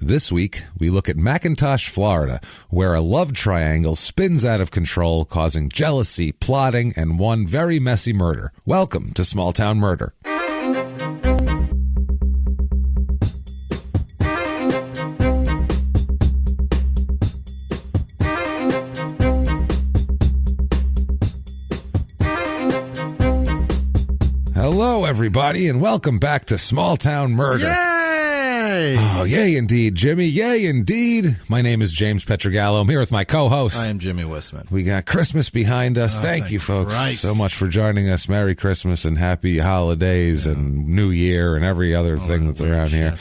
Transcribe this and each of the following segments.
This week, we look at McIntosh, Florida, where a love triangle spins out of control, causing jealousy, plotting, and one very messy murder. Welcome to Small Town Murder. Hello, everybody, and welcome back to Small Town Murder. Yay! Oh, yay indeed, Jimmy. Yay indeed. My name is James Pietragallo. I'm here with my co-host. I am Jimmie Whisman. We got Christmas behind us. Thank you, folks, so much for joining us. Merry Christmas and happy holidays and New Year and every other thing that's around here.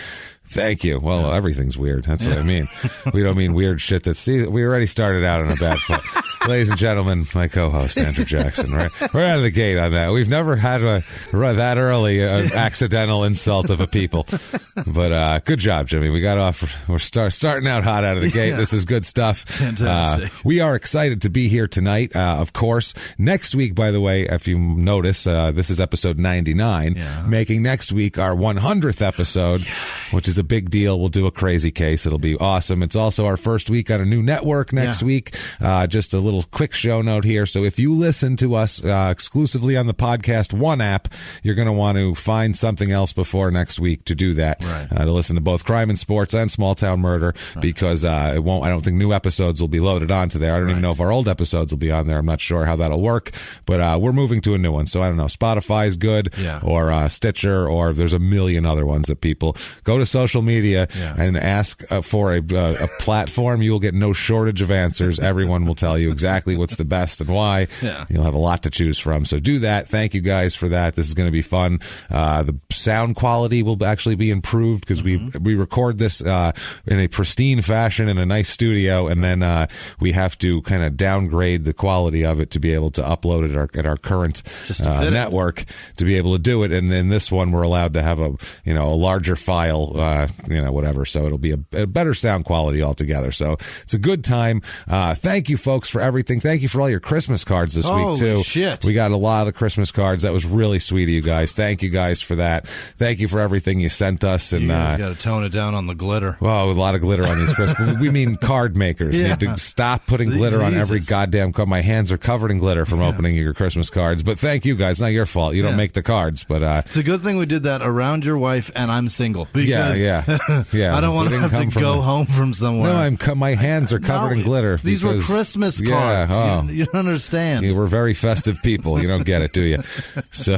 Thank you. Well, everything's weird. That's what I mean. We don't mean weird shit we already started out on a bad foot. Ladies and gentlemen, my co-host, Andrew Jackson, right? We're out of the gate on that. We've never had that early accidental insult of a people. But good job, Jimmy. We got off. We're starting out hot out of the gate. This is good stuff. Fantastic. We are excited to be here tonight, of course. Next week, by the way, if you notice, this is episode 99, making next week our 100th episode, which is a big deal. We'll do a crazy case. It'll be awesome. It's also our first week on a new network next week. Just a little quick show note here. So if you listen to us exclusively on the Podcast One app, you're going to want to find something else before next week to do that. To listen to both Crime and Sports and Small Town Murder, because I don't think new episodes will be loaded onto there. I don't even know if our old episodes will be on there. I'm not sure how that'll work, but we're moving to a new one. So I don't know. Spotify's good, or Stitcher, or there's a million other ones that people go to social media and ask for a platform. You will get no shortage of answers. Everyone will tell you exactly what's the best and why. You'll have a lot to choose from. So do that. Thank you guys for that. This is going to be fun. The sound quality will actually be improved because we record this in a pristine fashion in a nice studio, and then we have to kind of downgrade the quality of it to be able to upload it at our current network to be able to do it. And then this one we're allowed to have a larger file, whatever. So it'll be a better sound quality altogether. So it's a good time. Thank you, folks, for everything. Thank you for all your Christmas cards this week, too. Shit. We got a lot of Christmas cards. That was really sweet of you guys. Thank you guys for that. Thank you for everything you sent us. And you got to tone it down on the glitter. Well, a lot of glitter on these Christmas. We mean card makers. You need to stop putting glitter on every goddamn card. My hands are covered in glitter from opening your Christmas cards. But thank you guys. It's not your fault. You don't make the cards. But it's a good thing we did that around your wife, and I'm single. Because I don't want to have to go home from somewhere. No, my hands are covered in glitter. These were Christmas cards. You don't understand. We're very festive people. You don't get it, do you? So,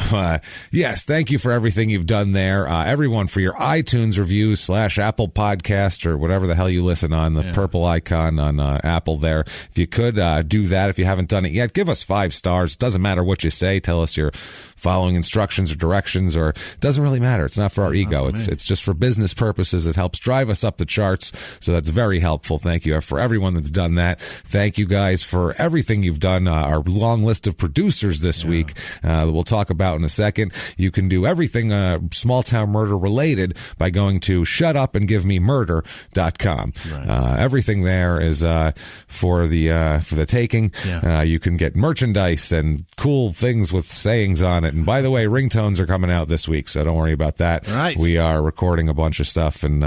yes, thank you for everything you've done there. Everyone, for your iTunes reviews / Apple Podcast or whatever the hell you listen on, the purple icon on Apple there. If you could do that, if you haven't done it yet, give us 5 stars. Doesn't matter what you say. Tell us you're following instructions or directions, or it doesn't really matter. It's not for our ego. It's just for business purposes. It helps drive us up the charts. So that's very helpful. Thank you for everyone that's done that. Thank you guys for everything you've done. Our long list of producers this week that we'll talk about in a second. You can do everything Small Town Murder related by going to shutupandgivememurder.com. Everything there is for the taking. You can get merchandise and cool things with sayings on it. And by the way, ringtones are coming out this week, so don't worry about that. We are recording a bunch of stuff, and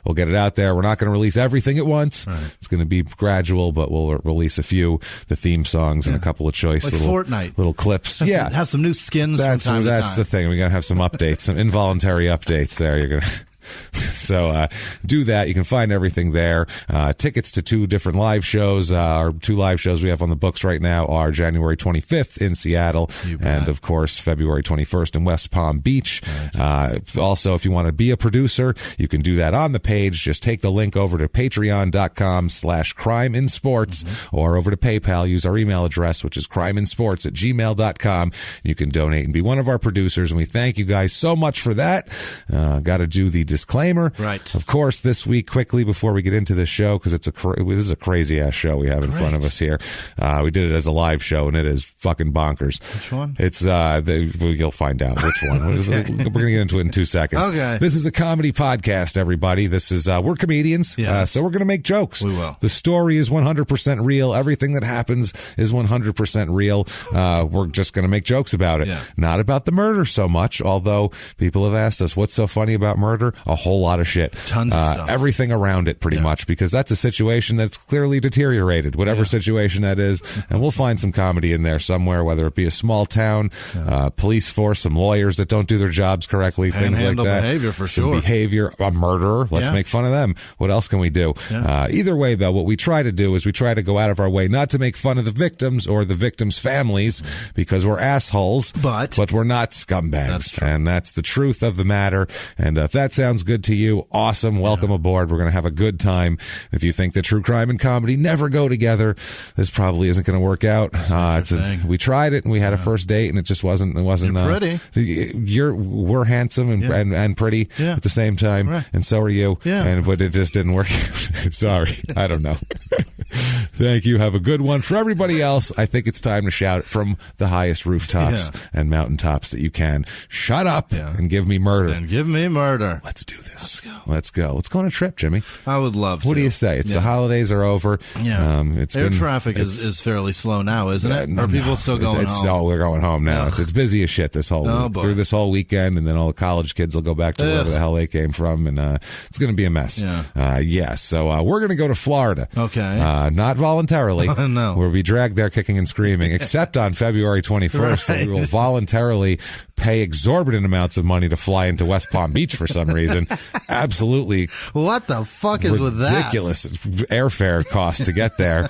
we'll get it out there. We're not going to release everything at once. It's going to be gradual, but we'll release a few, the theme songs and a couple of choice little clips. Have some new skins from time to time. That's the thing. We got to have some updates, some involuntary updates there. You're going to... So do that. You can find everything there. Tickets to 2 different live shows. Our 2 live shows we have on the books right now are January 25th in Seattle and, of course, February 21st in West Palm Beach. Also, if you want to be a producer, you can do that on the page. Just take the link over to patreon.com/crimeinsports or over to PayPal. Use our email address, which is crimeinsports@gmail.com. You can donate and be one of our producers, and we thank you guys so much for that. Got to do the disclaimer. Of course, this week, quickly before we get into this show, because this is a crazy ass show we have in front of us here. We did it as a live show, and it is fucking bonkers. Which one? It's you'll find out which one. We're going to get into it in 2 seconds. Okay. This is a comedy podcast, everybody. This is we're comedians, so we're going to make jokes. We will. The story is 100% real. Everything that happens is 100% real. We're just going to make jokes about it, not about the murder so much. Although people have asked us, what's so funny about murder? a whole lot of shit. Tons of stuff. Everything around it, pretty much, because that's a situation that's clearly deteriorated, whatever situation that is. And we'll find some comedy in there somewhere, whether it be a small town, police force, some lawyers that don't do their jobs correctly, things like that. Behavior, for some sure. Behavior, a murderer. Let's make fun of them. What else can we do? Either way, though, what we try to do is we try to go out of our way not to make fun of the victims or the victims' families, because we're assholes, but we're not scumbags. And that's the truth of the matter. And if that sounds good to you, awesome. Welcome aboard. We're going to have a good time. If you think that true crime and comedy never go together, this probably isn't going to work out. We tried it and we had a first date and it just wasn't. You're pretty. We're handsome and pretty at the same time, and so are you. But it just didn't work out. Sorry, I don't know. Thank you. Have a good one. For everybody else, I think it's time to shout from the highest rooftops and mountaintops that you can. Shut up and give me murder. And give me murder. Let's do this. Let's go. Let's go on a trip, Jimmy. I would love to. What do you say? It's the holidays are over. Air traffic is fairly slow now, isn't it? Are people still going home? No, they're going home now. It's busy as shit this whole through this whole weekend, and then all the college kids will go back to wherever the hell they came from, and it's going to be a mess. So we're going to go to Florida. Okay. Not voluntarily. No. We'll be dragged there kicking and screaming, except on February 21st, where we will voluntarily pay exorbitant amounts of money to fly into West Palm Beach for some reason. Absolutely. What the fuck is with that? Ridiculous airfare cost to get there.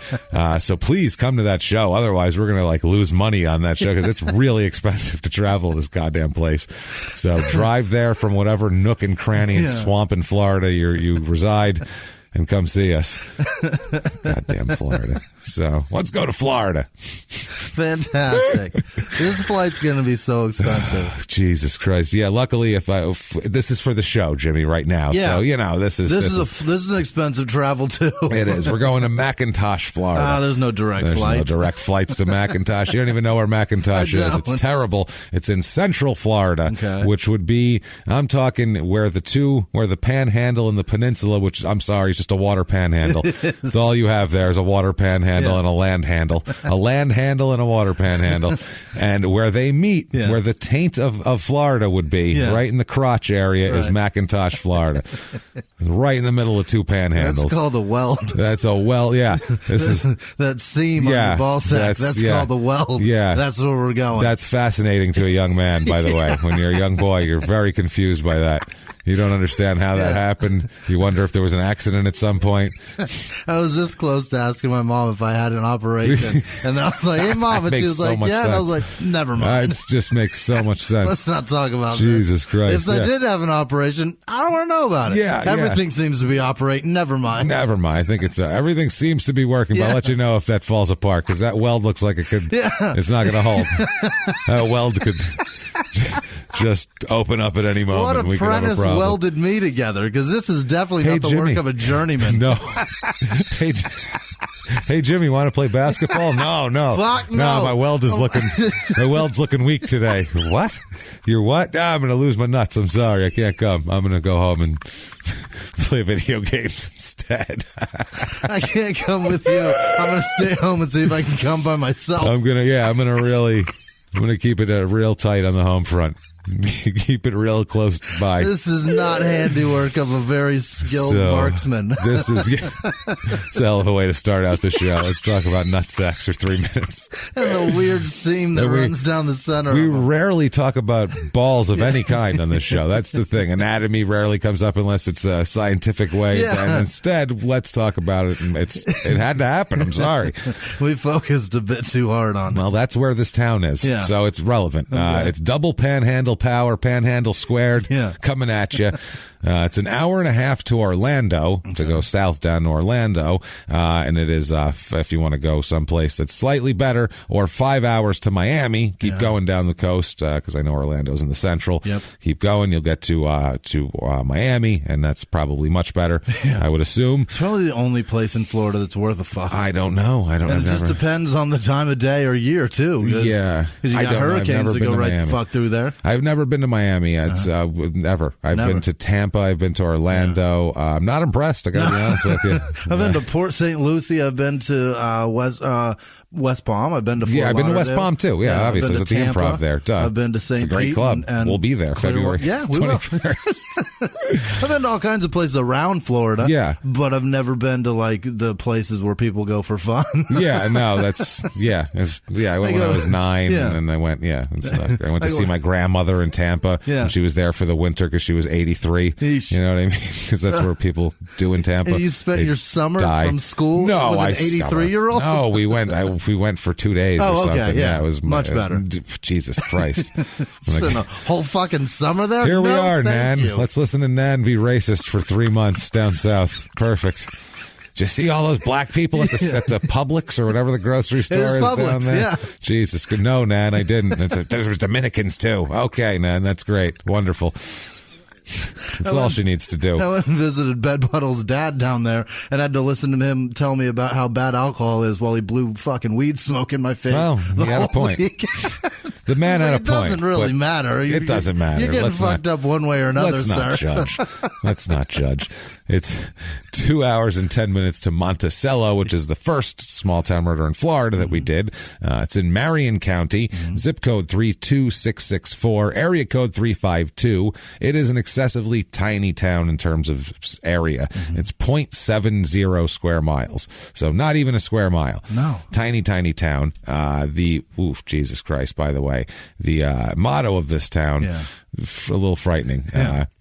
So please come to that show. Otherwise, we're going to lose money on that show because it's really expensive to travel this goddamn place. So drive there from whatever nook and cranny and swamp in Florida you reside, and come see us. Goddamn Florida. So let's go to Florida. Fantastic. This flight's going to be so expensive. Jesus Christ. Yeah, luckily if this is for the show, Jimmy, right now. Yeah. So, this is an expensive travel too. It is. We're going to McIntosh, Florida. There's no direct flights. No direct flights to McIntosh. You don't even know where McIntosh is. It's terrible. It's in Central Florida, which would be, I'm talking where the panhandle and the peninsula, which I'm sorry, is just a water panhandle. It's all you have there is a water panhandle and a land handle. A land handle and a water panhandle. And where they meet, where the taint of Florida would be, right in the crotch area, is McIntosh, Florida. Right in the middle of two panhandles. That's called a weld. That's a weld, yeah. This is that seam on the ball sack. That's called a weld. Yeah. That's where we're going. That's fascinating to a young man, by the way. When you're a young boy, you're very confused by that. You don't understand how that happened. You wonder if there was an accident at some point. I was this close to asking my mom if I had an operation. And then I was like, hey, Mom. And she was like, yeah. And I was like, never mind. It just makes so much sense. Let's not talk about Jesus Christ. If I did have an operation, I don't want to know about it. Yeah, Everything seems to be operating. Never mind. Never mind. I think it's everything seems to be working. But I'll let you know if that falls apart, because that weld looks like it could. It's not going to hold. That weld could just open up at any moment. What we apprentice could have a problem. Welded me together, because this is definitely not the Jimmy. work of a journeyman. No. Hey, Jimmy, want to play basketball? No. Fuck no. No, my weld's looking weak today. What? You're what? I'm going to lose my nuts. I'm sorry. I can't come. I'm going to go home and play video games instead. I can't come with you. I'm going to stay home and see if I can come by myself. This is not handiwork of a very skilled marksman. This is it's a hell of a way to start out the show. Let's talk about nutsacks for 3 minutes. And the weird seam that runs down the center. We rarely talk about balls of any kind on this show. That's the thing. Anatomy rarely comes up unless it's a scientific way. Yeah. And instead, let's talk about it. And it had to happen. I'm sorry. We focused a bit too hard on it. Well, that's where this town is. Yeah. So it's relevant. It's double panhandle power, panhandle squared, coming at you. It's an hour and a half to Orlando to go south down to Orlando. And it is, if you want to go someplace that's slightly better, or 5 hours to Miami. Keep going down the coast, because I know Orlando's in the central. Yep. Keep going. You'll get to Miami, and that's probably much better, I would assume. It's probably the only place in Florida that's worth a fuck. I don't know. It just depends on the time of day or year, too. Because you got hurricanes that go right the fuck through there. I've never been to Miami. It's never. I've been to Tampa Tampa. I've been to Orlando. I'm not impressed. I got to be honest with you. I've been to Port St. Lucie. I've been to West Palm. I've been to Fort I've been to West Lauderdale. Palm too. Yeah, obviously. It's at the Tampa. Improv there. Duh. I've been to St. It's a great Pete club. and we'll be there February 21st. I've been to all kinds of places around Florida. Yeah. But I've never been to like the places where people go for fun. Yeah, no, that's I went when I was 9, and I went. Yeah, I went to see my grandmother in Tampa. Yeah. And she was there for the winter because she was 83. Eesh. You know what I mean? Because that's where people do in Tampa. And you spent your summer from school with an 83-year-old? No, we went for 2 days or something. Okay, yeah. It was much better. Jesus Christ. Spent a whole fucking summer there? Here we are, Nan. You. Let's listen to Nan be racist for 3 months down south. Perfect. Did you see all those black people at the Publix or whatever the grocery store is Publix, down there? Yeah. Jesus. No, Nan, I didn't. There was Dominicans, too. Okay, Nan, that's great. Wonderful. That's all she needs to do. I went and visited Bedbuttle's dad down there and had to listen to him tell me about how bad alcohol is while he blew fucking weed smoke in my face. Well, he had a point. The man had a point. It doesn't really matter. It doesn't matter. You're getting fucked up one way or another, sir. Let's not judge. It's 2 hours and 10 minutes to Monticello, which is the first small-town murder in Florida that we did. It's in Marion County, zip code 32664, area code 352. It is an excessively tiny town in terms of area. It's 0.70 square miles. So not even a square mile. No. Tiny, tiny town. Jesus Christ, by the way. The motto of this town, a little frightening.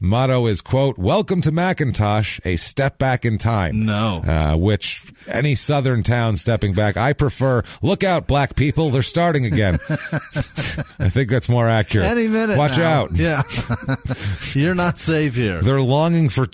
Motto is, quote, "Welcome to McIntosh, a step back in time." No. Which any southern town stepping back, I prefer, look out, black people, they're starting again. I think that's more accurate. Any minute Watch now. out. Yeah. You're not safe here. They're longing for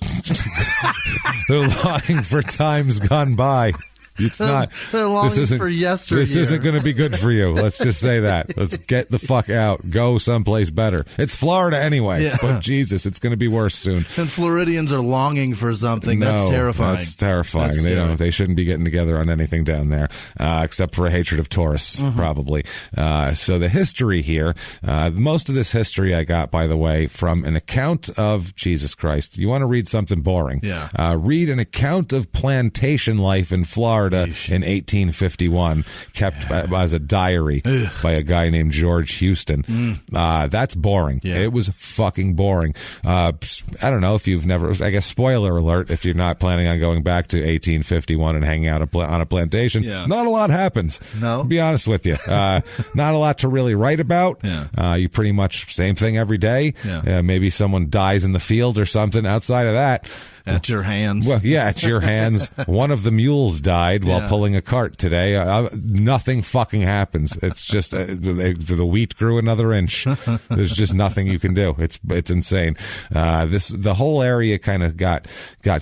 times gone by. It's not. They're longing for yesteryear. This isn't going to be good for you. Let's just say that. Let's get the fuck out. Go someplace better. It's Florida anyway, but Jesus, it's going to be worse soon. And Floridians are longing for something. That's terrifying. That's terrifying. They shouldn't be getting together on anything down there, except for a hatred of tourists, probably. So the history here, most of this history I got, by the way, from an account of, Jesus Christ, you want to read something boring? Yeah. Read an account of plantation life in Florida in 1851, kept as a diary by a guy named George Houston. That's boring. Yeah. It was fucking boring. I don't know if you've never, I guess, spoiler alert, if you're not planning on going back to 1851 and hanging out on a plantation, not a lot happens. No. I'll be honest with you. Not a lot to really write about. You pretty much same thing every day. Maybe someone dies in the field or something. Outside of that, at your hands. Well, yeah, at your hands. One of the mules died while pulling a cart today. Nothing fucking happens. It's just the wheat grew another inch. There's just nothing you can do. It's insane. The whole area kind of got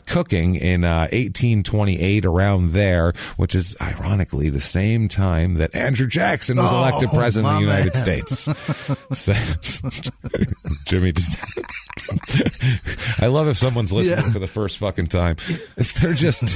cooking in 1828, around there, which is ironically the same time that Andrew Jackson was elected president of the United States. So, Jimmie, I love if someone's listening for the first fucking time. If they're just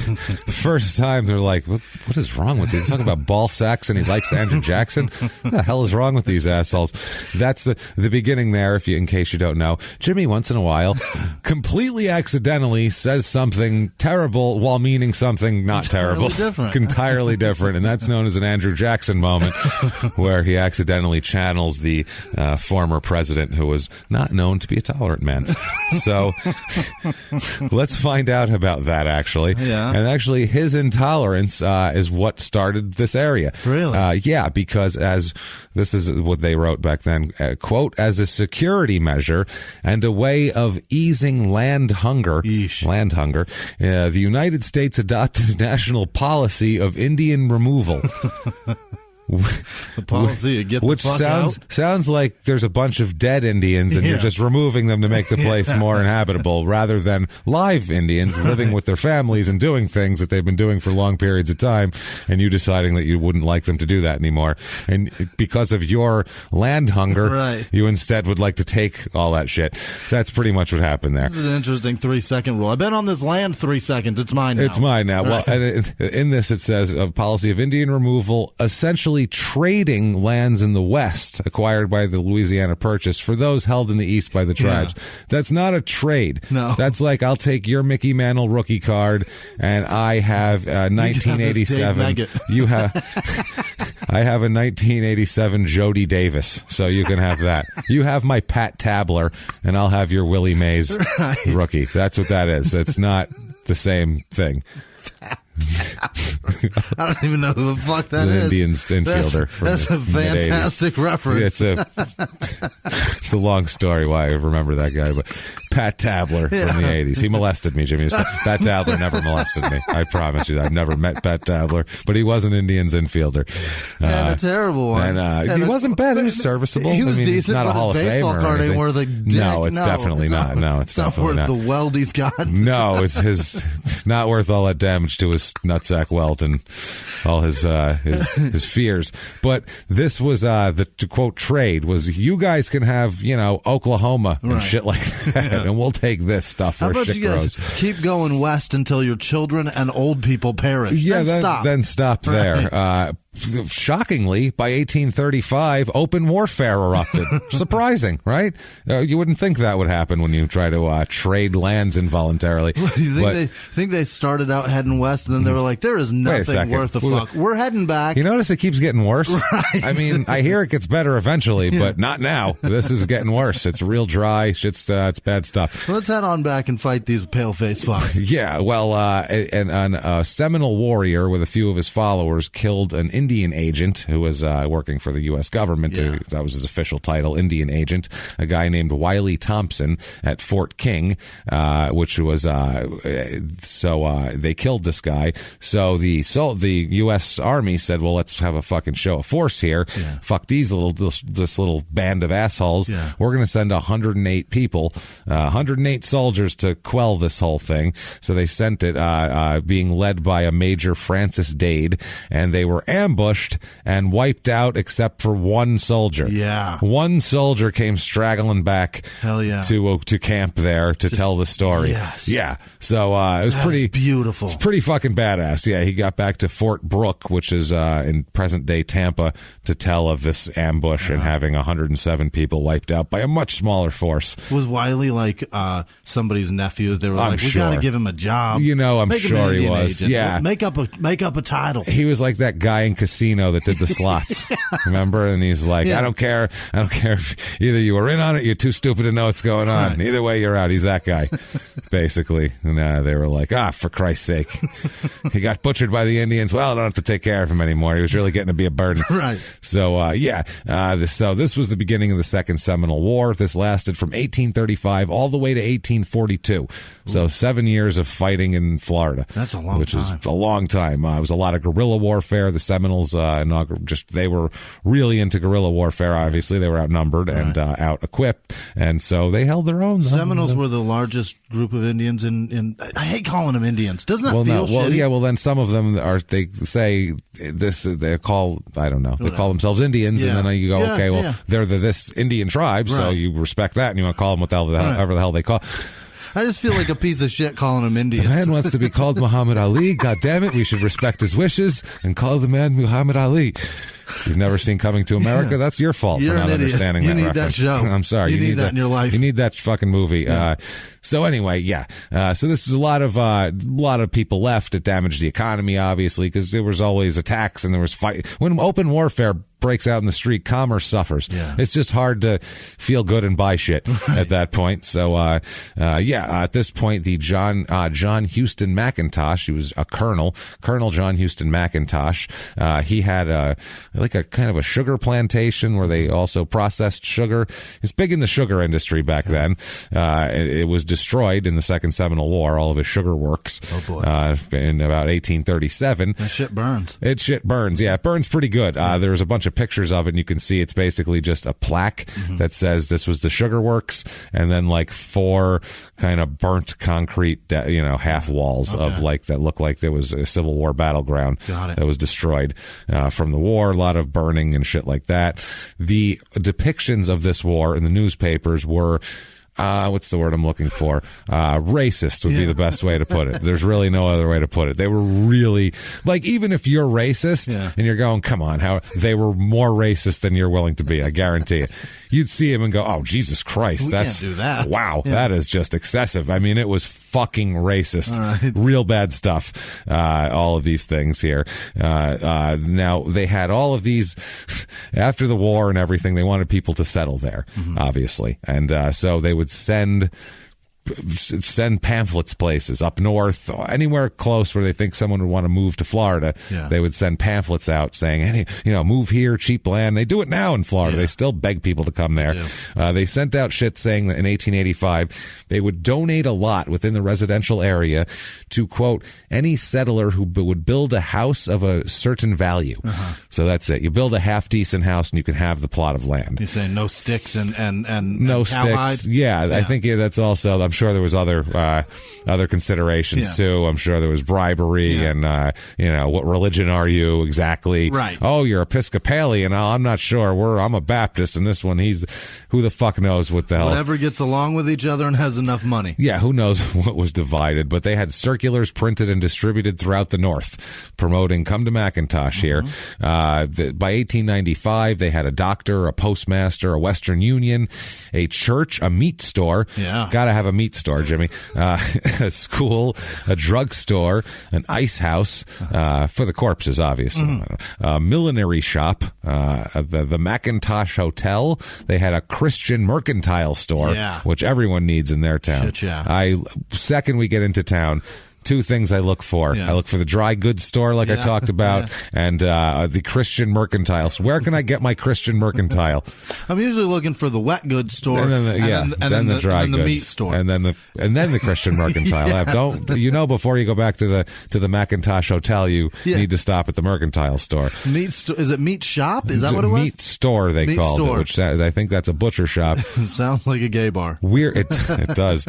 first time, they're like, what is wrong with you? He's talking about ball sacks and he likes Andrew Jackson. What the hell is wrong with these assholes? That's the beginning there, in case you don't know. Jimmie, once in a while, completely accidentally says something terrible while meaning something not terrible. Entirely different. And that's known as an Andrew Jackson moment, where he accidentally channels the former president, who was not known to be a tolerant man. So let's find out about that, actually. Yeah. And actually, his intolerance is what started this area. Really? Yeah, because this is what they wrote back then, quote, "as a security measure and a way of easing land hunger, the United States adopted a national policy of Indian removal." The policy of get the which fuck out. sounds like there's a bunch of dead Indians and you're just removing them to make the place more inhabitable, rather than live Indians living with their families and doing things that they've been doing for long periods of time, and you deciding that you wouldn't like them to do that anymore. And because of your land hunger, you instead would like to take all that shit. That's pretty much what happened there. This is an interesting 3-second rule. I've been on this land 3 seconds. It's mine now. It's mine now. Right. Well, in this it says, a policy of Indian removal, essentially actually trading lands in the West acquired by the Louisiana Purchase for those held in the East by the tribes. Yeah. That's not a trade. No. That's like, I'll take your Mickey Mantle rookie card, and I have 1987. You have... I have a 1987 Jody Davis, so you can have that. You have my Pat Tabler, and I'll have your Willie Mays rookie. That's what that is. It's not the same thing. I don't even know who the fuck that is. Indians infielder. That's a fantastic reference. It's a long story why I remember that guy, but Pat Tabler from the 80s. He molested me, Jimmy. Pat Tabler never molested me. I promise you. I've never met Pat Tabler, but he was an Indians infielder. And a terrible one. And he wasn't bad. He was serviceable. He was decent, not a Hall of Famer. Card ain't worth a dick. No, it's definitely not. No, it's definitely not not. Worth the weld he's got. No, it's not worth all that damage to his nutsack welt and all his fears. But this was the quote trade was, you guys can have, Oklahoma and shit like that, and we'll take this stuff where shit grows. Keep going west until your children and old people perish. Yeah, then stop there. Right. Shockingly, by 1835, open warfare erupted. Surprising, right? You wouldn't think that would happen when you try to trade lands involuntarily. You think they started out heading west, and then they were like, there is nothing worth a fuck. We're heading back. You notice it keeps getting worse? Right. I mean, I hear it gets better eventually, but not now. This is getting worse. It's real dry. It's bad stuff. Let's head on back and fight these pale-faced fucks. Yeah, well, a Seminole warrior with a few of his followers killed an Indian agent who was working for the U.S. government. That was his official title, Indian agent. A guy named Wiley Thompson at Fort King, which was they killed this guy. So the U.S. Army said, well, let's have a fucking show of force here. Yeah. Fuck this little band of assholes. Yeah. We're going to send 108 people, 108 soldiers to quell this whole thing. So they sent it, being led by a Major Francis Dade, and they were ambushed and wiped out except for one soldier. Yeah. One soldier came straggling back to camp there to tell the story. Yes. Yeah. So it was pretty beautiful. It's pretty fucking badass. Yeah, he got back to Fort Brooke, which is in present-day Tampa, to tell of this ambush and having 107 people wiped out by a much smaller force. Was Wiley like somebody's nephew? They were like, we got to give him a job. I'm sure he was. Agent. Yeah. Make up a title. He was like that guy in Casino that did the slots. Remember? And he's like, I don't care if either you were in on it, you're too stupid to know what's going on. Right. Either way, you're out. He's that guy, basically. And they were like, for Christ's sake. He got butchered by the Indians. Well, I don't have to take care of him anymore. He was really getting to be a burden. Right. So, so this was the beginning of the Second Seminole War. This lasted from 1835 all the way to 1842. Ooh. So 7 years of fighting in Florida. That's a long time. Which is a long time. It was a lot of guerrilla warfare. The Seminoles, they were really into guerrilla warfare, obviously. They were outnumbered and out-equipped, and so they held their own. Seminoles were the largest group of Indians in I hate calling them Indians. Doesn't that feel shitty? Well, yeah, well, then some of them they say this, they call themselves Indians, and then you go, they're this Indian tribe, so you respect that, and you want to call them whatever the hell they call. I just feel like a piece of shit calling him Indians. The man wants to be called Muhammad Ali. God damn it, we should respect his wishes and call the man Muhammad Ali. You've never seen Coming to America? That's your fault for not understanding that reference. You need that show. I'm sorry. You need that in your life. You need that fucking movie. Yeah. So anyway, so this is a lot of people left. It damaged the economy, obviously, because there was always attacks and there was fight. When open warfare breaks out in the street, commerce suffers. Yeah. It's just hard to feel good and buy shit at that point. So, at this point, the John Houston McIntosh, he was a Colonel John Houston McIntosh. He had a kind of a sugar plantation where they also processed sugar. It's big in the sugar industry back then. It was destroyed in the Second Seminole War, all of his sugar works. Oh boy. In about 1837. That shit burns. It burns. Yeah, it burns pretty good. There was a bunch of pictures of it, and you can see it's basically just a plaque that says this was the sugar works, and then like 4 kind of burnt concrete, half walls of that look like there was a Civil War battleground that was destroyed from the war. A lot of burning and shit like that. The depictions of this war in the newspapers were what's the word I'm looking for? Racist would be the best way to put it. There's really no other way to put it. They were really, like, even if you're racist and you're going, come on, how they were more racist than you're willing to be. I guarantee it. You'd see him and go, oh, Jesus Christ. Can't do that. Wow. That is just excessive. I mean, it was fucking racist. Right. Real bad stuff. All of these things here. Now they had all of these after the war and everything. They wanted people to settle there, obviously. And so they would send pamphlets places up north, anywhere close where they think someone would want to move to Florida. They would send pamphlets out saying, hey, move here, cheap land. They do it now in Florida. They still beg people to come there. They sent out shit saying that in 1885 they would donate a lot within the residential area to, quote, any settler who would build a house of a certain value. So that's it. You build a half decent house and you can have the plot of land. You're saying no sticks and no sticks. I think that's also, I'm sure there was other considerations too. I'm sure there was bribery and what religion are you exactly? Right. Oh, you're Episcopalian. Oh, I'm not sure. I'm a Baptist, and this one who the fuck knows what the hell. Whatever gets along with each other and has enough money. Yeah, who knows what was divided? But they had circulars printed and distributed throughout the North, promoting "Come to McIntosh" here. By 1895, they had a doctor, a postmaster, a Western Union, a church, a meat store. Gotta have a meat store, Jimmy. A school, a drugstore, an ice house for the corpses, obviously. A millinery shop, the McIntosh Hotel. They had a Christian mercantile store, which everyone needs in their town. Second we get into town, two things I look for. I look for the dry goods store, like I talked about, and the Christian mercantile. So where can I get my Christian mercantile? I'm usually looking for the wet goods store, and then the dry goods, the meat store, and then the Christian mercantile. Don't before you go back to the McIntosh Hotel, you need to stop at the mercantile store. Is it meat shop? Is that what it was? Meat store they called it, which I think that's a butcher shop. Sounds like a gay bar. Weird. It does.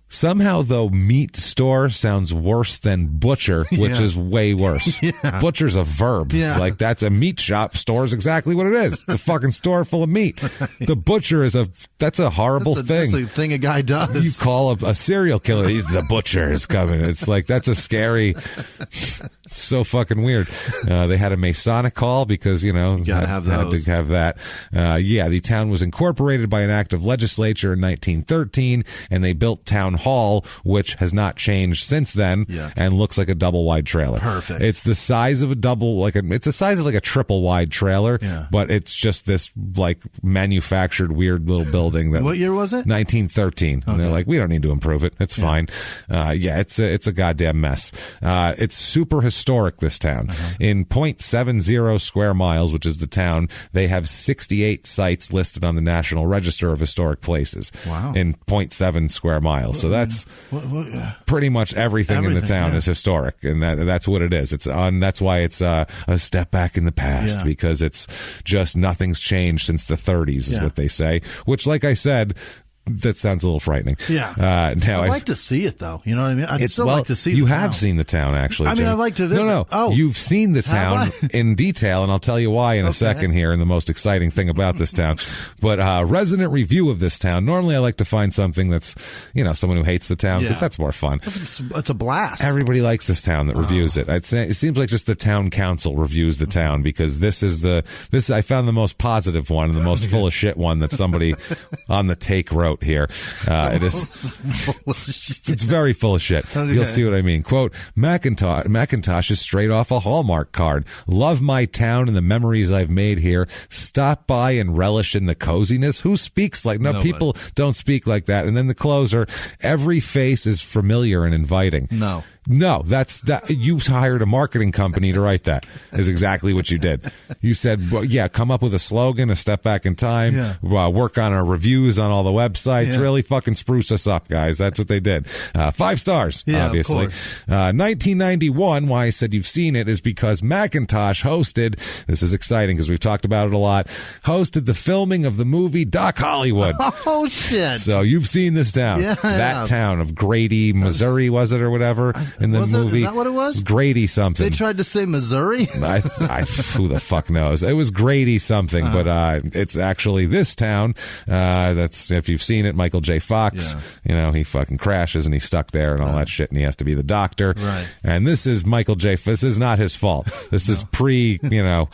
Somehow, though, meat store sounds worse than butcher, which is way worse. Butcher's a verb. Like, that's a meat shop. Store's exactly what it is. It's a fucking store full of meat. The butcher that's a horrible thing. That's a thing a guy does. You call a serial killer, he's the butcher is coming. It's like, that's a scary... It's so fucking weird. They had a Masonic hall because, you gotta have those. Had to have that. The town was incorporated by an act of legislature in 1913, and they built Town Hall, which has not changed since then, and looks like a double wide trailer. Perfect. It's the size of it's the size of like a triple wide trailer, but it's just this like manufactured weird little building. What year was it? 1913. Okay. And they're like, we don't need to improve it. It's fine. It's a goddamn mess. It's super historic, this town. In 0.70 square miles, which is the town, they have 68 sites listed on the National Register of Historic Places. Wow. In 0.7 square miles. So that's pretty much everything in the town is historic, and that's what it is. That's why it's a step back in the past, because it's just nothing's changed since the 30s is what they say, which, like I said, that sounds a little frightening. I'd like to see it, though. You know what I mean? I'd still like to see you have seen the town, actually. I mean, I'd like to visit. No. Oh. You've seen the town in detail, and I'll tell you why in a second here, and the most exciting thing about this town. But resident review of this town, normally I like to find something that's, someone who hates the town, because that's more fun. It's a blast. Everybody likes this town that reviews it. It seems like just the town council reviews the town, because this I found the most positive one and the most full of shit one that somebody on the take wrote here. It is. It's very full of shit. Okay. You'll see what I mean. Quote, McIntosh is straight off a Hallmark card. Love my town and the memories I've made here. Stop by and relish in the coziness. Who speaks like... No, Nobody. People don't speak like that. And then the closer, every face is familiar and inviting. No, that's that. You hired a marketing company to write that. Is exactly what you did. You said, come up with a slogan, a step back in time, work on our reviews on all the websites, really fucking spruce us up, guys. That's what they did. 5 stars, obviously. 1991, why I said you've seen it is because McIntosh hosted, this is exciting because we've talked about it a lot, hosted the filming of the movie Doc Hollywood. Oh, shit. So you've seen this town. That town of Grady, Missouri, was it, or whatever? in the movie. Is that what it was? Grady something. They tried to say Missouri? Who the fuck knows? It was Grady something, but it's actually this town. That's, if you've seen it, Michael J. Fox, he fucking crashes and he's stuck there and all that shit, and he has to be the doctor. Right. And this is Michael J. This is not his fault. This is the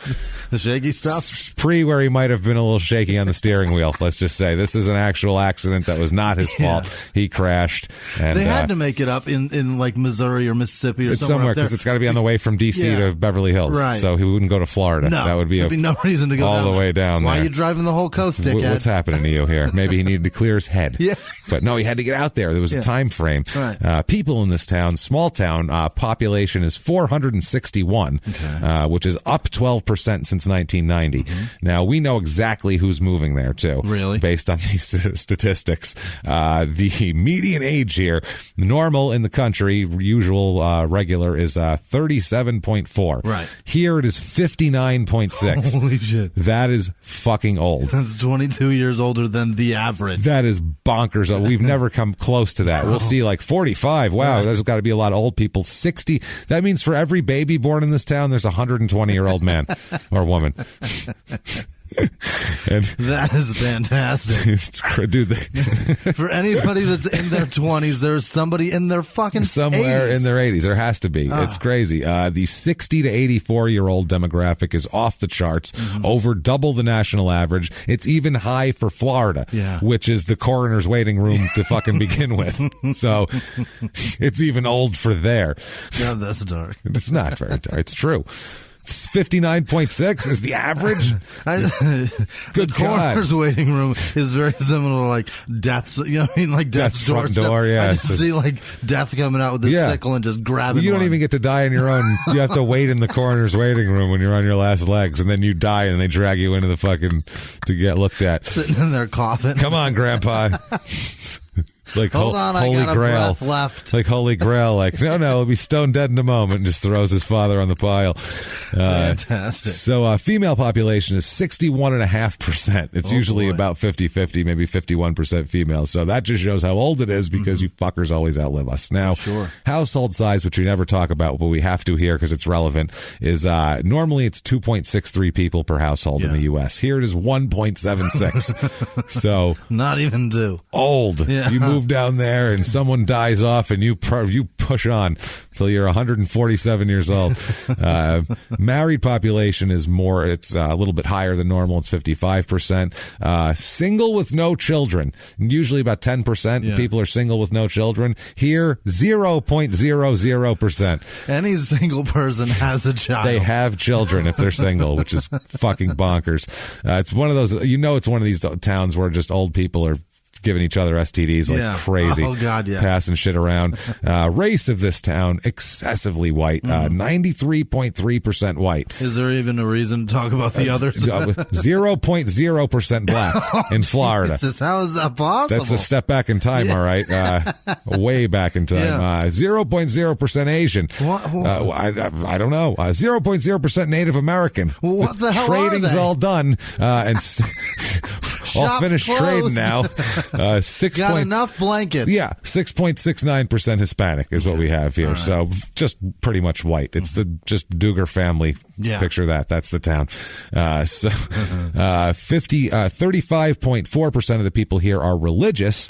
shaky stuff? Pre where he might have been a little shaky on the steering wheel. Let's just say this is an actual accident that was not his fault. He crashed. And they had to make it up in like Missouri or Mississippi or somewhere because it's got to be on the way from D.C. to Beverly Hills. Right. So he wouldn't go to Florida. No, that would be no reason to go all the way down there. Why are you driving the whole coast, dickhead? What's happening to you here? Maybe he needed to clear his head. Yeah. But no, he had to get out there. There was a time frame. Right. People in this town, small town, population is 461, which is up 12% since 1990. Now, we know exactly who's moving there, too. Really? Based on these statistics. The median age here, normal in the country, usual regular, is 37.4. Right. Here it is 59.6. Holy shit. That is fucking old. That's 22 years older than the average. That is bonkers. We've never come close to that. We'll see like 45. Wow, there's got to be a lot of old people. 60. That means for every baby born in this town, there's a 120-year-old man or woman. And that is fantastic. Dude, for anybody that's in their 20s, there's somebody in their fucking somewhere 80s. In their 80s. There has to be. It's crazy. The 60 to 84-year-old demographic is off the charts, over double the national average. It's even high for Florida, which is the coroner's waiting room to fucking begin with. So it's even old for there. God, that's dark. It's not very dark. It's true. 59.6 is the average. Good coroner's waiting room is very similar to like death's. You know what I mean? Like death's front door. Yeah, I just see like death coming out with the sickle and just grabbing. You don't even get to die on your own. You have to wait in the coroner's waiting room when you're on your last legs, and then you die, and they drag you into the fucking to get looked at. Sitting in their coffin. Come on, Grandpa. It's like Hold on, Holy I got Grail. a breath left. It's like Holy Grail. Like, no, he'll be stone dead in a moment, and just throws his father on the pile. Fantastic. So female population is 61.5%. It's usually about 50-50, maybe 51% female. So that just shows how old it is because you fuckers always outlive us. Now, household size, which we never talk about, but we have to here because it's relevant, is normally it's 2.63 people per household in the U.S. Here it is 1.76. So not even two. Old. You move down there and someone dies off and you push on until you're 147 years old. Married population is more, it's a little bit higher than normal. It's 55%. Single with no children. Usually about 10% people are single with no children. Here, 0.00%. Any single person has a child. They have children if they're single, which is fucking bonkers. It's one of those, it's one of these towns where just old people are giving each other STDs like crazy. Oh, God, Passing shit around. Race of this town, excessively white. 93.3% white. Is there even a reason to talk about the others? 0.0% black in Florida. Jesus, how is that possible? That's a step back in time, all right? Way back in time. 0.0% Asian. I don't know. 0.0% Native American. What the hell Trading's are they? all done. And all finished trading now. Got enough blankets. 6.69% Hispanic is what we have here. Right. So just pretty much white. It's the just Duger family. Picture that. That's the town. 35.4% of the people here are religious,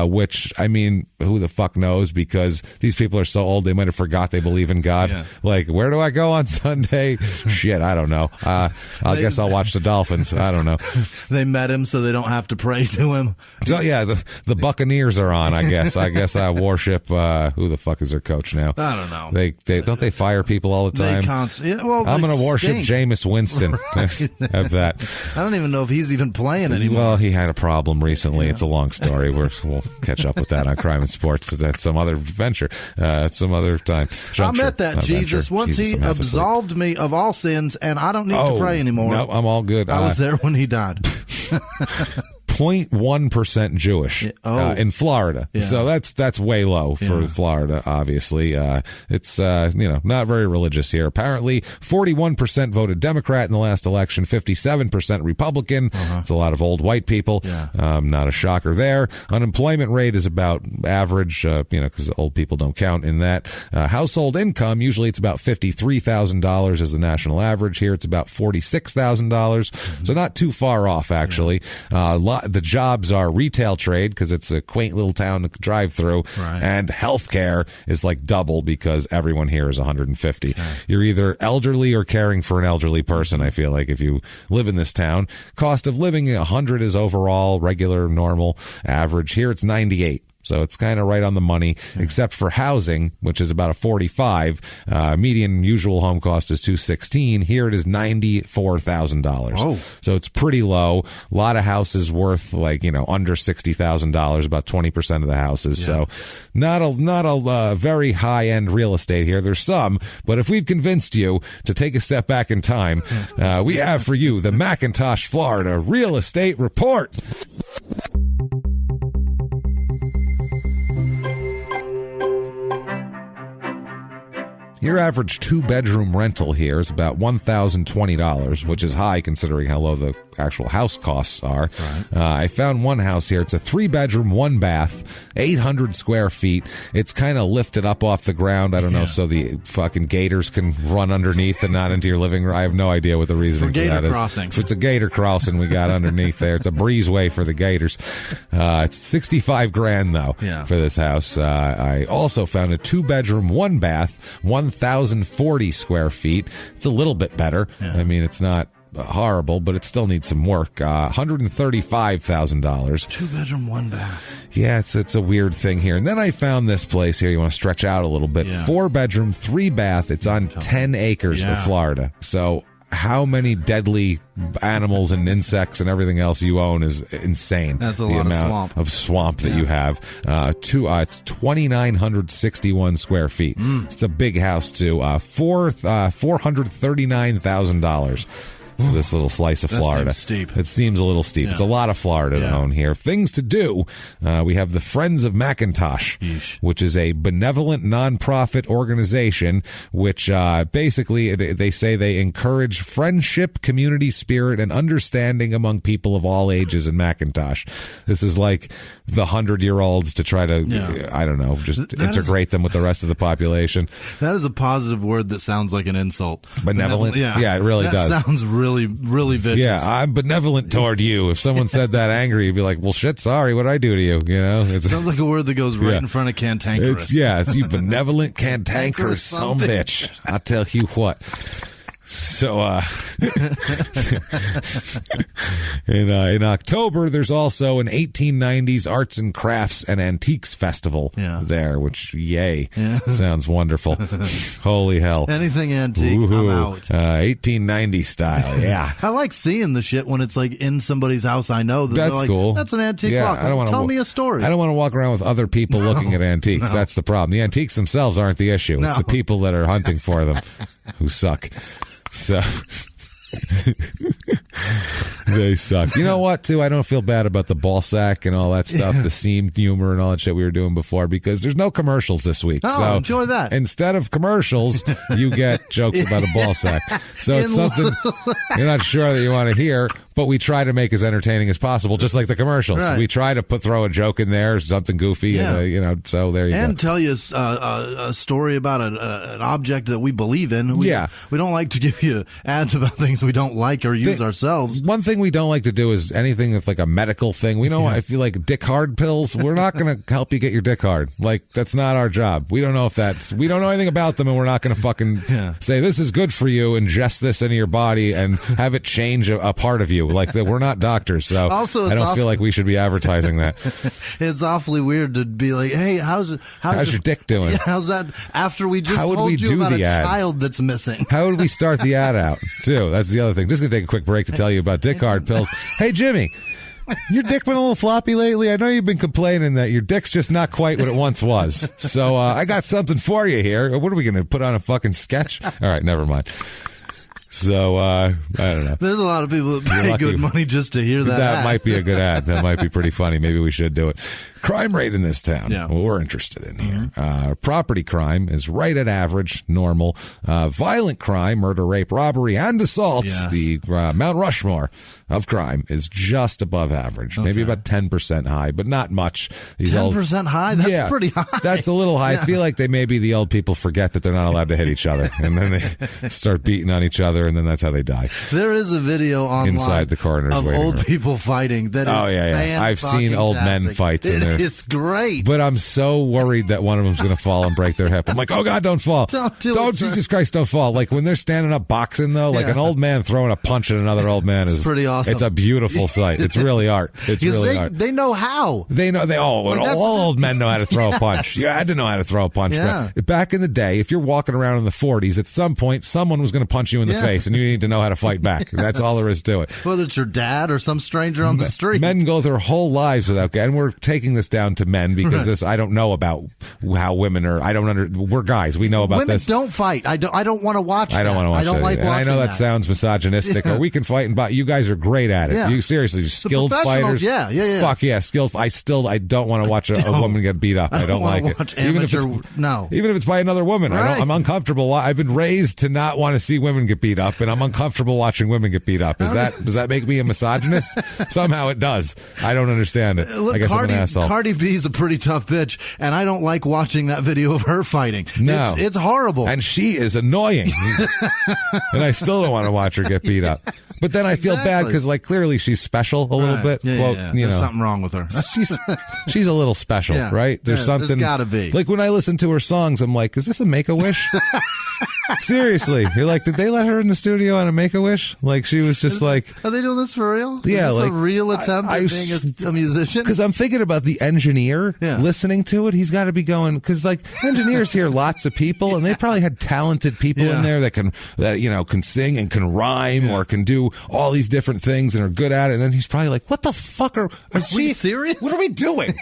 which, I mean, who the fuck knows? Because these people are so old, they might have forgot they believe in God. Like, where do I go on Sunday? Shit, I don't know. I guess I'll watch the Dolphins. I don't know. They met him so they don't have to pray to him. So the Buccaneers are on. I guess I worship. Who the fuck is their coach now? I don't know. They don't they fire people all the time. I'm going to worship Jameis Winston. Have that. I don't even know if he's even playing anymore. Well, he had a problem recently. It's a long story. We'll catch up with that on Crime and Sports at some other venture, at some other time. I met that Jesus once. He absolved me of all sins, and I don't need to pray anymore. No, I'm all good. I was there when he died. 0.1% Jewish in Florida. Yeah. So that's way low for Florida, obviously. It's, not very religious here. Apparently, 41% voted Democrat in the last election, 57% Republican. It's a lot of old white people. Yeah. Not a shocker there. Unemployment rate is about average, because old people don't count in that. Household income, usually it's about $53,000 as the national average. Here it's about $46,000. So not too far off, actually. The jobs are retail trade because it's a quaint little town to drive through, and healthcare is like double because everyone here is 150. Okay. You're either elderly or caring for an elderly person, I feel like, if you live in this town. Cost of living, 100 is overall, regular, normal, average. Here it's 98. So it's kind of right on the money, except for housing, which is about a 45. Median usual home cost is $216. Here it is $94,000. Oh. So it's pretty low. A lot of houses worth under $60,000, about 20% of the houses. Yeah. So not a very high end real estate here. There's some, but if we've convinced you to take a step back in time, we have for you the McIntosh, Florida Real Estate Report. Your average 2-bedroom rental here is about $1,020, which is high considering how low the actual house costs are. Right. I found one house here. It's a 3-bedroom, 1-bath, 800 square feet. It's kind of lifted up off the ground. I don't know, so the fucking gators can run underneath and not into your living room. I have no idea what the reasoning for that is. Crossings. It's a gator crossing we got underneath there. It's a breezeway for the gators. It's $65,000 though for this house. I also found a 2-bedroom, 1-bath, 1,040 square feet. It's a little bit better. Yeah. I mean, it's not horrible, but it still needs some work. $135,000. 2-bedroom, 1-bath. Yeah, it's a weird thing here. And then I found this place here. You want to stretch out a little bit. 4-bedroom, 3-bath. It's on 10 acres of Florida. So how many deadly animals and insects and everything else you own is insane. That's a lot of swamp that you have. It's 2,961 square feet. It's a big house too. $439,000. For this little slice of Florida. Steep. It seems a little steep. It's a lot of Florida to own here. Things to do. We have the Friends of McIntosh, which is a benevolent nonprofit organization, which basically they say they encourage friendship, community spirit, and understanding among people of all ages in McIntosh. This is like the 100-year-olds to try to, I don't know, just integrate them with the rest of the population. That is a positive word that sounds like an insult. Benevolent? Yeah, it really does. That sounds really vicious. Yeah, I'm benevolent toward you. If someone said that angry, you'd be like, well, shit, sorry, what'd I do to you? It sounds like a word that goes right in front of cantankerous. It's you benevolent cantankerous son of a bitch. I'll tell you what. So, in October, there's also an 1890s arts and crafts and antiques festival there, which, sounds wonderful. Holy hell. Anything antique, I'm out. 1890 style, I like seeing the shit when it's like in somebody's house I know. That's like, cool. That's an antique clock. Tell me a story. I don't want to walk around with other people looking at antiques. No. That's the problem. The antiques themselves aren't the issue. No. It's the people that are hunting for them who suck. So they suck. You know what, too? I don't feel bad about the ball sack and all that stuff, the seam humor and all that shit we were doing before, because there's no commercials this week. Oh, so enjoy that. Instead of commercials, you get jokes about a ball sack. So it's something you're not sure that you want to hear, but we try to make as entertaining as possible, just like the commercials. Right. We try to throw a joke in there, something goofy, and so there you go. And tell you a story about an object that we believe in. We don't like to give you ads about things we don't like or use ourselves. One thing we don't like to do is anything that's like a medical thing. We know if you like dick hard pills, we're not going to help you get your dick hard. Like, that's not our job. We don't know we don't know anything about them, and we're not going to fucking say this is good for you, ingest this into your body and have it change a part of you. Like, that we're not doctors, so also, I don't feel like we should be advertising that. It's awfully weird to be like, hey, how's your dick doing? How's that after we just told you about a child that's missing? How would we start the ad out, too? That's the other thing. Just going to take a quick break to tell you about dick hard pills. Hey, Jimmie, your dick been a little floppy lately? I know you've been complaining that your dick's just not quite what it once was. So I got something for you here. What are we going to put on a fucking sketch? All right, never mind. So, I don't know. There's a lot of people that pay good money just to hear that. That might be a good ad. That might be pretty funny. Maybe we should do it. Crime rate in this town. Yeah. Well, we're interested in here. Property crime is right at average, normal. Violent crime, murder, rape, robbery, and assault, the Mount Rushmore of crime, is just above average. Maybe about 10% high, but not much. 10% high? That's pretty high. That's a little high. I feel like maybe the old people forget that they're not allowed to hit each other, and then they start beating on each other, and then that's how they die. There is a video online inside the coroner's of waiting old room. People fighting. That is I've seen old men fights. It's great. But I'm so worried that one of them's going to fall and break their hip. I'm like, oh, God, don't fall. Don't Jesus Christ, don't fall. Like when they're standing up boxing, though, like an old man throwing a punch at another old man is pretty awesome. It's a beautiful sight. It's really art. It's really art. They know how. All old men know how to throw a punch. You had to know how to throw a punch. Yeah. But back in the day, if you're walking around in the 40s, at some point, someone was going to punch you in the face, and you need to know how to fight back. That's all there is to it. Whether it's your dad or some stranger on the street. Men go their whole lives without, and we're taking this down to men because I don't know about how women are. We're guys. We know about women this. Women don't fight. I don't want to watch. I don't want to watch. I don't that. like And watching I know that sounds misogynistic. Or we can fight and you guys are great at it. Yeah. You seriously skilled fighters. Yeah. Fuck yeah, skilled. I don't want to watch a woman get beat up. I don't like it. Even if it's by another woman. Right. I'm uncomfortable. I've been raised to not want to see women get beat up, and I'm uncomfortable watching women get beat up. Does that make me a misogynist? Somehow it does. I don't understand it. Look, I guess I'm an asshole. Cardi B's a pretty tough bitch, and I don't like watching that video of her fighting. No. It's horrible. And she is annoying. And I still don't want to watch her get beat up. But then I feel bad because, clearly she's special a little bit. There's something wrong with her. She's a little special, right? There's something. There's gotta be. Like when I listen to her songs, I'm like, is this a Make-A-Wish? Seriously. You're like, did they let her in the studio on a Make-A-Wish? Like she was just like. Are they doing this for real? Yeah. Is this like a real attempt at being a musician? Because I'm thinking about the engineer listening to it. He's got to be going, because engineers hear lots of people, and they probably had talented people in there that can sing and can rhyme or can do all these different things and are good at it. And then he's probably like, what the fuck are we serious? What are we doing?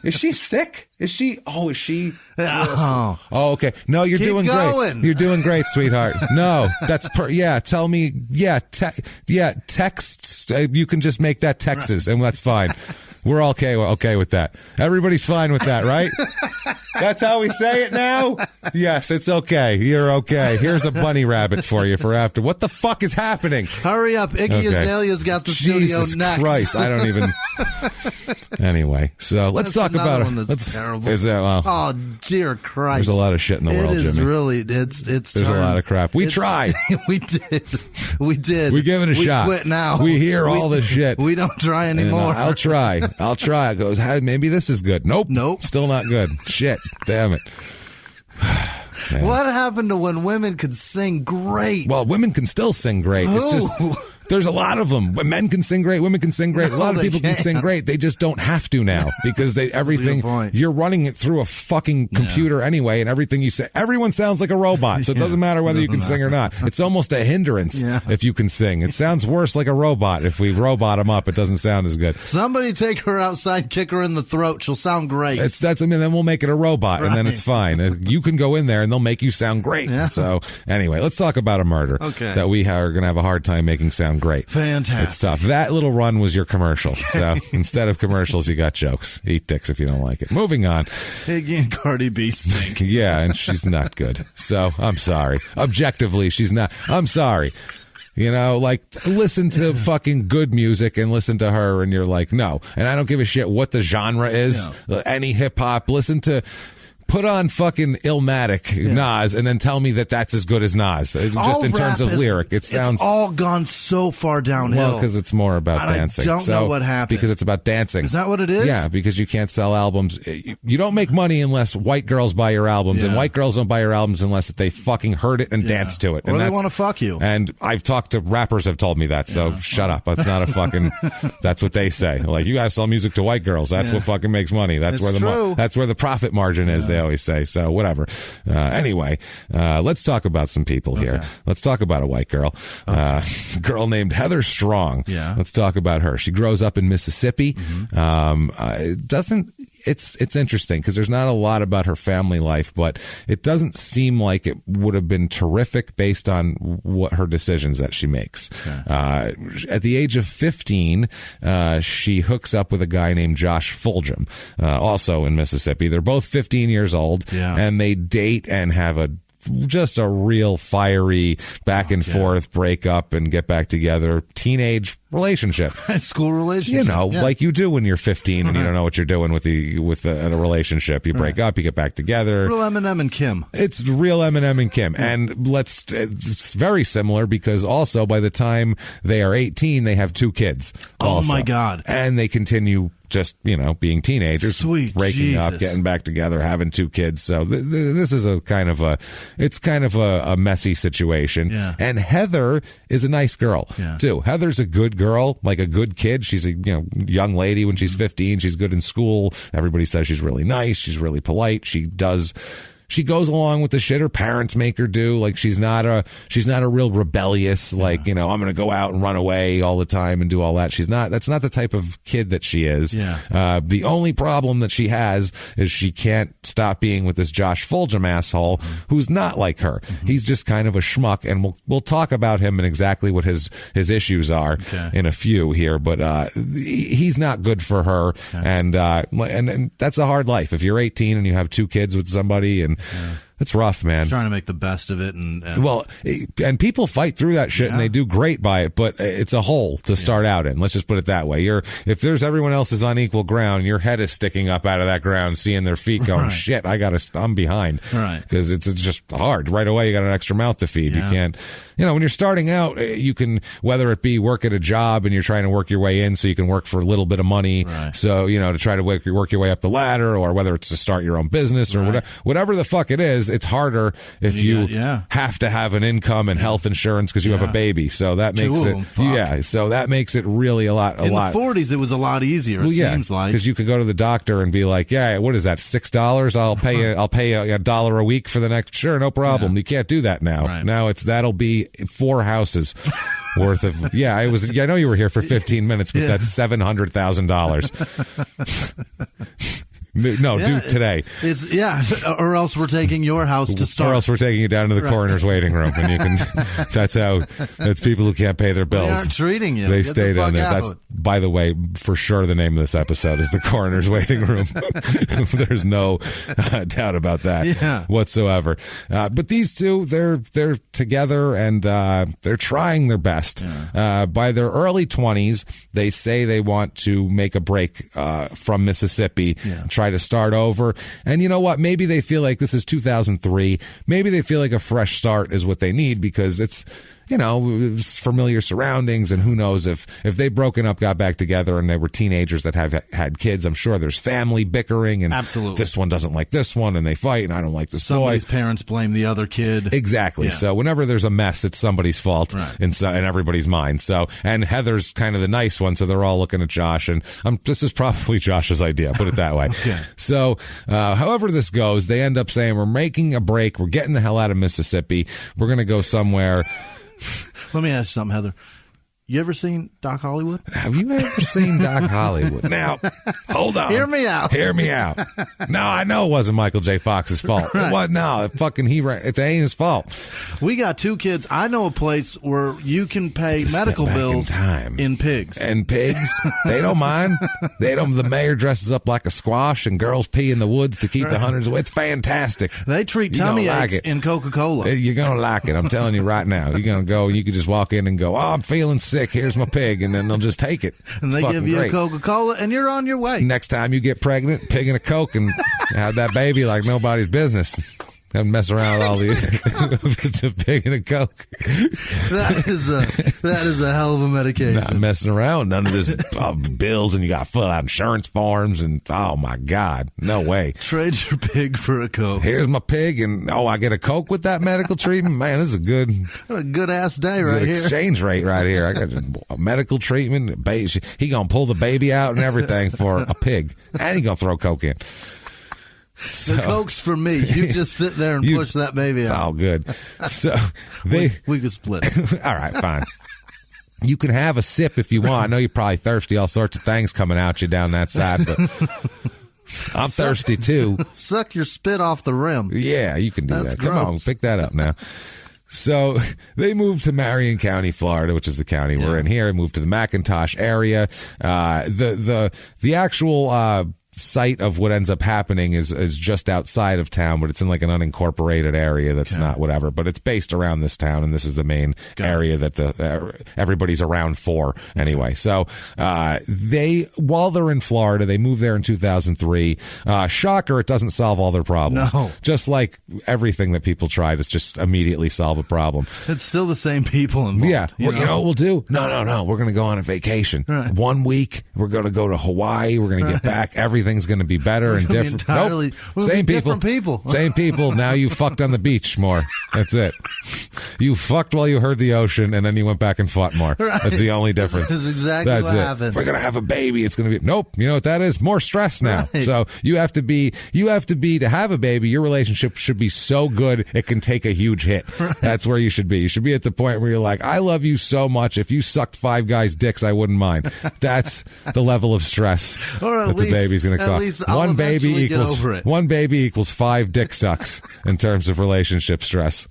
Is she sick? Is she? Oh, is she? Oh, okay. No, you're Keep doing going. great. You're doing great, sweetheart. No, that's tell me. Texts. You can just make that Texas, and that's fine. We're okay with that. Everybody's fine with that, right? That's how we say it now? Yes, it's okay. You're okay. Here's a bunny rabbit for you for after. What the fuck is happening? Hurry up. Iggy Azalea's got the studio next. Jesus Christ. I don't even. Anyway, so let's talk about it. That's terrible. Is that, well, oh, dear Christ. There's a lot of shit in the world, Jimmy. It is really, it's There's a lot of crap. We try. We did. We give it a shot. We quit now. We hear all the shit. We don't try anymore. I'll try. It goes, hey, maybe this is good. Nope. Still not good. Shit. Damn it. What happened to when women could sing great? Well, women can still sing great. It's just there's a lot of them. Men can sing great. Women can sing great. A lot of people can sing great. They just don't have to now because everything you're running it through a fucking computer anyway, and everything you say, everyone sounds like a robot. So it doesn't matter whether you can sing or not. It's almost a hindrance if you can sing. It sounds worse like a robot. If we robot them up, it doesn't sound as good. Somebody take her outside, kick her in the throat. She'll sound great. Then we'll make it a robot, and then it's fine. You can go in there, and they'll make you sound great. Yeah. So anyway, let's talk about a murder that we are going to have a hard time making sound great. Fantastic. It's tough. That little run was your commercial. So instead of commercials, you got jokes. Eat dicks if you don't like it. Moving on. Iggy and Cardi B stink. Yeah, and she's not good. So I'm sorry. Objectively, she's not. I'm sorry. Listen to fucking good music and listen to her, and you're like, no. And I don't give a shit what the genre is. Any hip hop. Listen to. Put on fucking Illmatic Nas and then tell me that that's as good as Nas. Just in terms of lyric. It's all gone so far downhill. Well, because it's more about dancing. I don't know what happened. Because it's about dancing. Is that what it is? Yeah, because you can't sell albums. You don't make money unless white girls buy your albums, and white girls don't buy your albums unless they fucking heard it and danced to it. Or they want to fuck you. And I've talked to rappers have told me that, so shut up. That's not a fucking, that's what they say. Like, you guys sell music to white girls. That's what fucking makes money. That's where the profit margin is, they always say. So whatever. Anyway, let's talk about some people here. Let's talk about a white girl. A girl named Heather Strong. Yeah. Let's talk about her. She grows up in Mississippi. it's interesting because there's not a lot about her family life, but it doesn't seem like it would have been terrific based on what her decisions that she makes. Okay. At the age of 15, she hooks up with a guy named Josh Fulgham, also in Mississippi. They're both 15 years old, and they date and have just a real fiery back and forth breakup and get back together teenage relationship. High school relationship. You know, like you do when you're 15 and you don't know what you're doing with a relationship. You break up, you get back together. Real Eminem and Kim. It's real Eminem and Kim. And it's very similar because also by the time they are 18, they have 2 kids. Oh my God. And they continue just, being teenagers, breaking up, getting back together, having 2 kids. So this is a kind of a messy situation. Yeah. And Heather is a nice girl too. Heather's a good girl, like a good kid. She's a young lady when she's 15. She's good in school. Everybody says she's really nice. She's really polite. She goes along with the shit her parents make her do. Like she's not a real rebellious, like, I'm going to go out and run away all the time and do all that. That's not the type of kid that she is. Yeah. The only problem that she has is she can't stop being with this Josh Fulgham asshole who's not like her. Mm-hmm. He's just kind of a schmuck, and we'll talk about him and exactly what his issues are in a few here, but he's not good for her. Okay. And that's a hard life. If you're 18 and you have 2 kids with somebody, and it's rough, man. Just trying to make the best of it, and people fight through that shit, and they do great by it. But it's a hole to start out in. Let's just put it that way. If there's everyone else is on equal ground, your head is sticking up out of that ground, seeing their feet going, shit, I'm behind, because it's just hard. Right away, you got an extra mouth to feed. Yeah. You can't, when you're starting out, you can, whether it be work at a job and you're trying to work your way in, so you can work for a little bit of money, so to try to work your way up the ladder, or whether it's to start your own business or whatever the fuck it is. It's harder if you have to have an income and health insurance because you have a baby. So that makes so that makes it really a lot. In the 40s, it was a lot easier. It seems like, because you could go to the doctor and be like, what is that, $6? I'll pay a $1 a week for the next. Sure, no problem. Yeah. You can't do that now. Right. Now that'll be 4 houses. Worth of I know you were here for 15 minutes, but that's $700,000. No, do today. It's or else we're taking your house to start. Or else we're taking you down to the coroner's waiting room, and you can. That's people who can't pay their bills. They aren't treating you. They stay down there. That's, by the way, for sure the name of this episode is the coroner's waiting room. There's no doubt about that whatsoever. But these two, they're together, and they're trying their best. Yeah. By their early 20s, they say they want to make a break from Mississippi. Try to start over. And you know what? Maybe they feel like this is 2003. Maybe they feel like a fresh start is what they need, because it's familiar surroundings, and who knows if they've broken up, got back together, and they were teenagers that have had kids. I'm sure there's family bickering, and absolutely, this one doesn't like this one, and they fight, and I don't like this Somebody's boy. Parents blame the other kid. Exactly. Yeah. So whenever there's a mess, it's somebody's fault in everybody's mind. So, and Heather's kind of the nice one, so they're all looking at Josh, and this is probably Josh's idea, put it that way. Okay. So, however this goes, they end up saying, we're making a break, we're getting the hell out of Mississippi, we're going to go somewhere. Let me ask you something, Heather. You ever seen Doc Hollywood? Have you ever seen Doc Hollywood? Now, hold on. Hear me out. No, I know it wasn't Michael J. Fox's fault. Right. What? No, it ain't his fault. We got 2 kids. I know a place where you can pay medical bills in pigs. And pigs, they don't mind. The mayor dresses up like a squash, and girls pee in the woods to keep the hunters away. It's fantastic. They treat tummy aches in Coca-Cola. You're going to like it. I'm telling you right now. You're going to go, and you can just walk in and go, I'm feeling sick. Here's my pig, and then they'll just take it. And they give you a Coca-Cola, and you're on your way. Next time you get pregnant, pig and a Coke, and have that baby like nobody's business. Don't mess around with all these. It's a pig and a Coke. That is a hell of a medication. Not messing around. None of this bills, and you got to fill out insurance forms, and oh my God, no way. Trade your pig for a Coke. Here's my pig, and I get a Coke with that medical treatment. Man, this is a good ass day right here. Exchange rate right here. I got a medical treatment. He gonna pull the baby out and everything for a pig, and he gonna throw Coke in. The Coke's for me. You just sit there and push that baby out. It's all good. So we could split it. All right, fine. You can have a sip if you want. I know you're probably thirsty. All sorts of things coming out you down that side, but I'm thirsty too. Suck your spit off the rim. Yeah, you can do That's that. Come on, pick that up now. So they moved to Marion County, Florida, which is the county we're in here. Moved to the McIntosh area. The actual site of what ends up happening is just outside of town, but it's in like an unincorporated area that's not whatever, but it's based around this town, and this is the main area that everybody's around for anyway. So while they're in Florida, they moved there in 2003. Shocker, it doesn't solve all their problems. No. Just like everything that people try to just immediately solve a problem. It's still the same people involved. Yeah. You know what we'll do? No. We're going to go on a vacation. Right. 1 week. We're going to go to Hawaii. We're going to get back. Everything's going to be better and different. Same people. Same people. Now you fucked on the beach more. That's it. You fucked while you heard the ocean, and then you went back and fought more. Right. That's the only difference. That's exactly what happened. We're going to have a baby. It's going to be nope. You know what that is? More stress now. Right. So you have to be to have a baby. Your relationship should be so good it can take a huge hit. Right. That's where you should be. You should be at the point where you're like, I love you so much. If you sucked 5 guys' dicks, I wouldn't mind. That's the level of stress that the baby's going to cause. One baby equals 5 dick sucks in terms of relationship stress.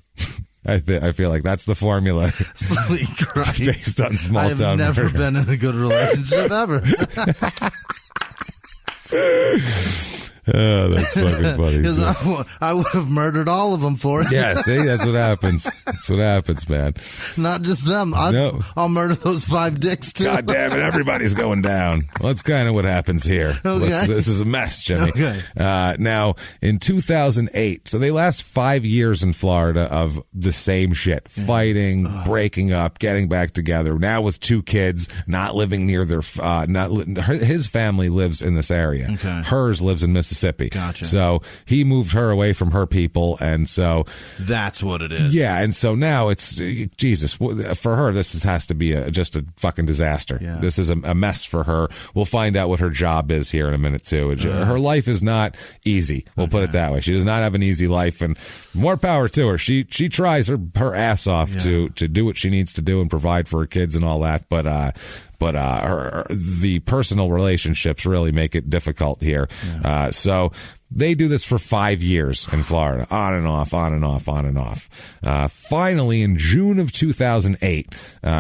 I feel like that's the formula. Sweet Christ. Based on small town I've never been in a good relationship ever. Oh, that's fucking funny. Because I would have murdered all of them for it. Yeah, see, that's what happens. That's what happens, man. Not just them. I'll murder those 5 dicks too. God damn it, everybody's going down. Well, that's kind of what happens here. Okay. This is a mess, Jimmie. Okay. Now, in 2008, so they last 5 years in Florida of the same shit. Fighting, breaking up, getting back together. Now with 2 kids, not living near their, his family lives in this area. Okay. Hers lives in Mississippi. Gotcha. So he moved her away from her people, and so that's what it is. Yeah, and so now it's Jesus for her. This has to be just a fucking disaster. Yeah. This is a mess for her. We'll find out what her job is here in a minute too. Her life is not easy. We'll put it that way. She does not have an easy life, and more power to her. She tries her ass off to do what she needs to do and provide for her kids and all that, but the personal relationships really make it difficult here. Yeah. So they do this for 5 years in Florida, on and off. Finally, in June of 2008,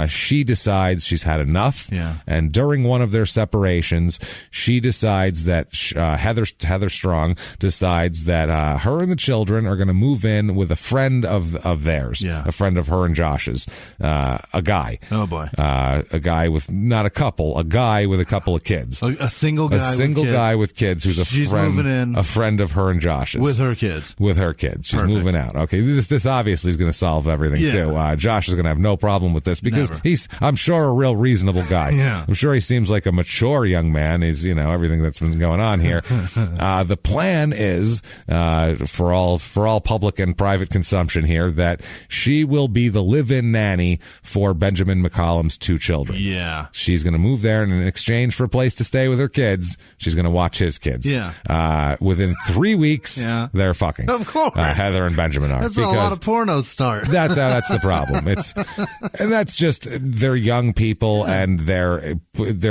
she decides she's had enough. Yeah. And during one of their separations, she decides that Heather Strong decides that her and the children are going to move in with a friend of theirs, a friend of her and Josh's, a guy. Oh boy, a guy with not a couple, a guy with a couple of kids, a single guy, with kids who's She's moving in. A friend of her and Josh's. With her kids. She's moving out. Okay. This obviously is going to solve everything too. Josh is going to have no problem with this because he's, I'm sure, a real reasonable guy. Yeah. I'm sure he seems like a mature young man. He's, everything that's been going on here. The plan is, for all public and private consumption here, that she will be the live-in nanny for Benjamin McCollum's 2 children. Yeah. She's going to move there, and in exchange for a place to stay with her kids, she's going to watch his kids. Yeah. Within 3 weeks, they're fucking. Of course. Heather and Benjamin are. That's a lot of pornos start. That's the problem. And that's just, they're young people and they're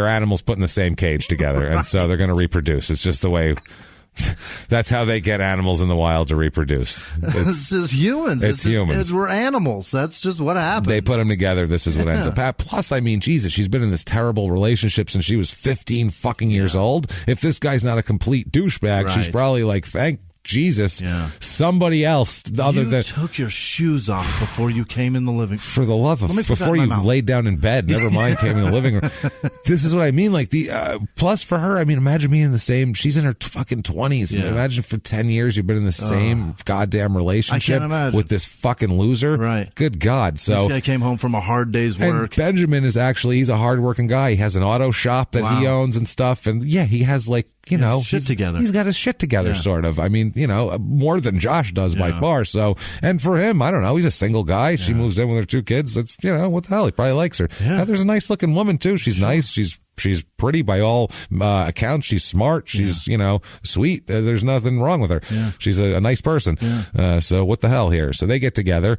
animals put in the same cage together. And so they're going to reproduce. It's just the way. That's how they get animals in the wild to reproduce. It's just humans. It's humans. We're animals. That's just what happens. They put them together. This is what ends up happening. Plus, I mean, Jesus, she's been in this terrible relationship since she was 15 fucking years old. If this guy's not a complete douchebag, she's probably like, thank Jesus, somebody else other than took your shoes off before you came in the living room. For the love of before you laid down in bed, never mind came in the living room. This is what I mean. Like the plus for her, I mean, imagine being in the same. She's in her fucking 20s. Yeah. Imagine for 10 years you've been in the same goddamn relationship with this fucking loser. Right. Good God. So this guy came home from a hard day's work. Benjamin is he's a hardworking guy. He has an auto shop that he owns and stuff. And he has like. Shit together. He's got his shit together, sort of. I mean, more than Josh does by far. So, and for him, I don't know. He's a single guy. Yeah. She moves in with her 2 kids. It's, what the hell? He probably likes her. Yeah. Heather's a nice looking woman too. She's nice. She's she's pretty by all accounts. She's smart. She's, sweet. There's nothing wrong with her. Yeah. She's a nice person. Yeah. So what the hell here? So they get together.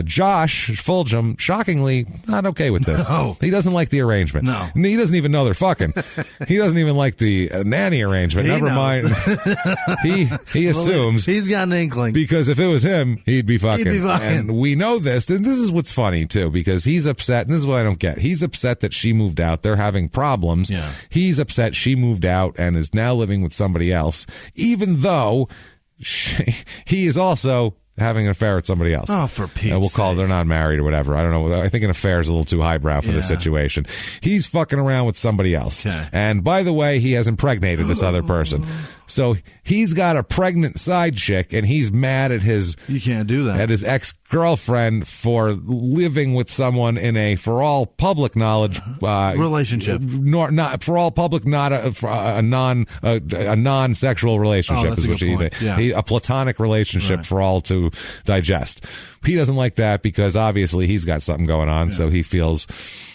Josh Fulgham, shockingly, not okay with this. No. He doesn't like the arrangement. No. He doesn't even know they're fucking. He doesn't even like the nanny arrangement. Never mind. He assumes. He's got an inkling. Because if it was him, he'd be fucking. And we know this. And this is what's funny, too, because he's upset. And this is what I don't get. He's upset that she moved out. They're having problems. Yeah. He's upset she moved out and is now living with somebody else, even though he is also having an affair with somebody else. Oh, for Pete's we'll call it, they're not married or whatever. I don't know. I think an affair is a little too highbrow for this situation. He's fucking around with somebody else. Okay. And by the way, he has impregnated this other person. So he's got a pregnant side chick, and he's mad at his... You can't do that. At his ex-girlfriend for living with someone in a, for all public knowledge... relationship. Not for all public, not a non-sexual relationship is what a platonic relationship for all to digest. He doesn't like that because obviously he's got something going on, so he feels...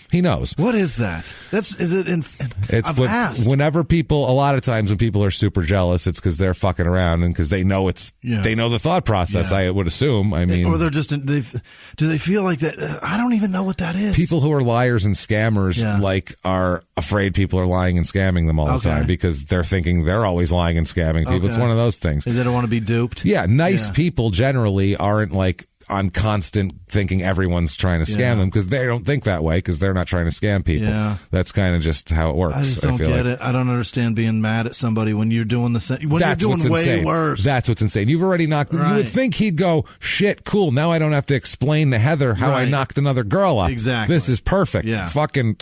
He knows. What is that? I've asked. Whenever people, a lot of times when people are super jealous, it's because they're fucking around and because they know they know the thought process, I would assume. I mean. Or they're just, do they feel like that? I don't even know what that is. People who are liars and scammers, are afraid people are lying and scamming them all the time because they're thinking they're always lying and scamming people. Okay. It's one of those things. They don't want to be duped. Yeah. Nice people generally aren't like, on constant thinking everyone's trying to scam them because they don't think that way because they're not trying to scam people. Yeah. That's kind of just how it works. I just don't get it. I don't understand being mad at somebody when you're doing the same. When that's you're doing way insane. Worse. That's what's insane. You've already knocked. Right. You would think he'd go, shit, cool. Now I don't have to explain to Heather how I knocked another girl up. Exactly. This is perfect. Yeah. Fucking.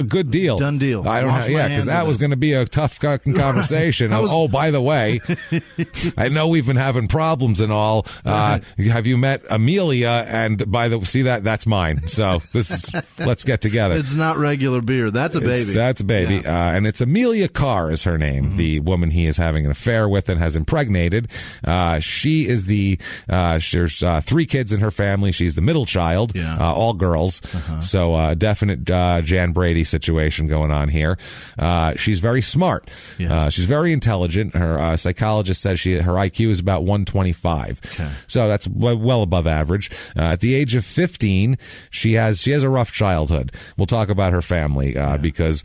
A good deal. Done deal. I don't have, because that was going to be a tough fucking conversation. Oh, by the way, I know we've been having problems and all. Have you met Amelia? And that's mine. So let's get together. It's not regular beer. That's a baby. That's a baby. Yeah. And it's Amelia Carr is her name, the woman he is having an affair with and has impregnated. She is there's 3 kids in her family. She's the middle child, all girls. So definite Jan Brady situation going on here. She's very smart. Yeah. She's very intelligent. Her psychologist says her IQ is about 125. Okay. So that's well above average. At the age of 15, she has a rough childhood. We'll talk about her family because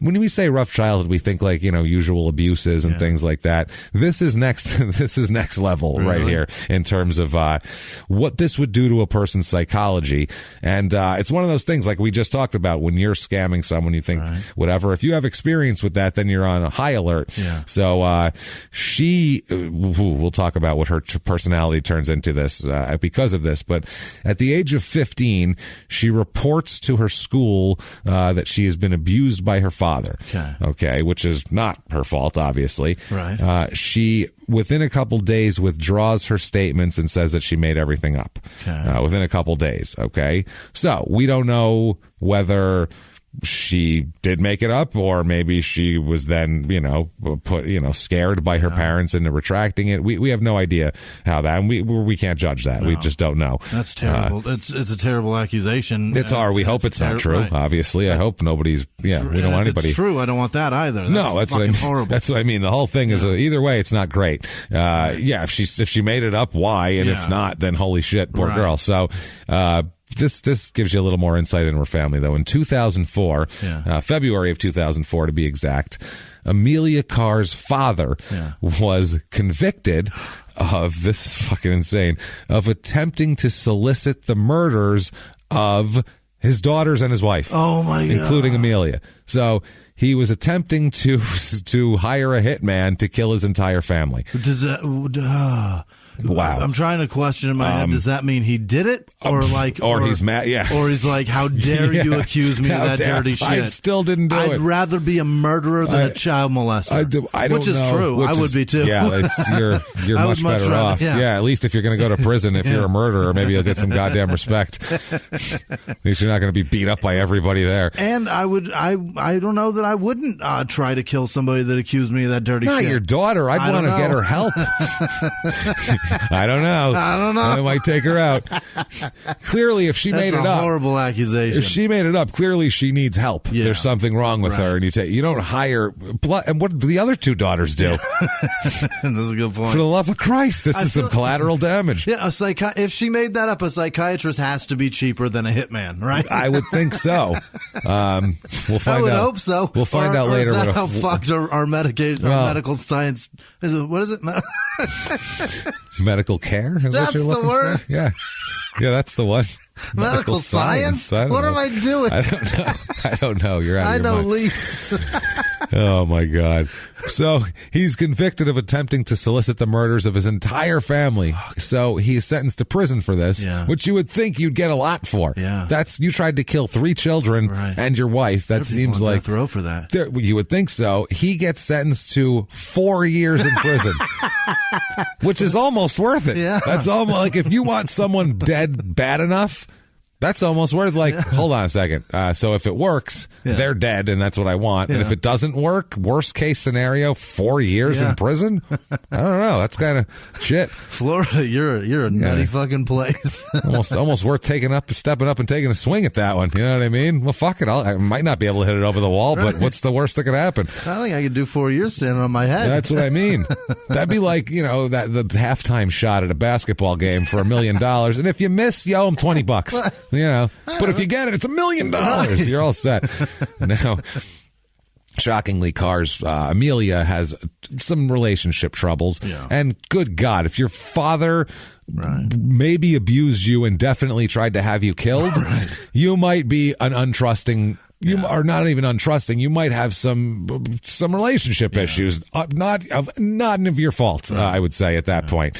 when we say rough childhood, we think like, usual abuses and things like that. This is next level right here in terms of what this would do to a person's psychology. And it's one of those things like we just talked about when you're scamming someone, you think whatever. If you have experience with that, then you're on a high alert. Yeah. So we'll talk about what her personality turns into this because of this. But at the age of 15, she reports to her school that she has been abused by her father. Okay, which is not her fault, obviously. Right. She, within a couple days, withdraws her statements and says that she made everything up. Okay. Within a couple days. Okay, so we don't know whether she did make it up or maybe she was then scared by her parents into retracting it. We have no idea how that, and we can't judge that. We just don't know. That's terrible. It's a terrible accusation. We hope it's not true. Right. Obviously, I hope nobody's. We don't want anybody. It's true. I don't want that either. That's what I mean. Horrible. That's what I mean. The whole thing is either way, it's not great. If she made it up, why? And if not, then holy shit, poor girl. So. This gives you a little more insight into her family, though. In 2004, February of 2004 to be exact, Amelia Carr's father was convicted of, this is fucking insane, of attempting to solicit the murders of his daughters and his wife. Oh, my God. Including Amelia. So he was attempting to hire a hitman to kill his entire family. Does that... Wow. I'm trying to question in my head, does that mean he did it? Or he's mad, Or he's like, how dare you accuse me of that dirty shit? I still didn't do it. I'd rather be a murderer than a child molester. I don't which is know. true. I would be too. Yeah, you're much better off. Yeah, at least if you're going to go to prison, if you're a murderer, maybe you'll get some goddamn respect. At least you're not going to be beat up by everybody there. And I don't know that I wouldn't try to kill somebody that accused me of that dirty shit. Not your daughter. I'd want to get her help. I don't know. I might take her out. Clearly, if she made it up. That's a horrible accusation. If she made it up, clearly she needs help. Yeah. There's something wrong with her, and you don't hire. And what do the other two daughters do? That's a good point. For the love of Christ, this is some collateral damage. Yeah, if she made that up, a psychiatrist has to be cheaper than a hitman, right? I would think so. We'll find out. I would hope so. We'll find out later. Is that how fucked our medical science is? What is it? Medical care? Is that's what you're the word? For? Yeah, that's the one. Medical science? What am I doing? I don't know. You're out of your mind. leaks. Oh, my God. So he's convicted of attempting to solicit the murders of his entire family. So he is sentenced to prison for this, which you would think you'd get a lot for. Yeah. You tried to kill 3 children and your wife. That seems like throw for that. You would think so. He gets sentenced to 4 years in prison, which is almost worth it. Yeah. That's almost like if you want someone dead bad enough. That's almost worth hold on a second. So if it works, they're dead, and that's what I want. And if it doesn't work, worst case scenario, 4 years in prison? I don't know. That's kind of shit. Florida, you're a nutty fucking place. almost worth stepping up and taking a swing at that one. You know what I mean? Well, fuck it. I might not be able to hit it over the wall, but what's the worst that could happen? I think I could do 4 years standing on my head. That's what I mean. That'd be like, the halftime shot at a basketball game for $1 million. And if you miss, you owe them $20. But if you get it, it's $1 million. You're all set. Now, shockingly, Amelia has some relationship troubles. Yeah. And good God, if your father maybe abused you and definitely tried to have you killed, you might be an untrusting. You are not even untrusting. You might have some relationship issues, not of your fault. I would say at that point.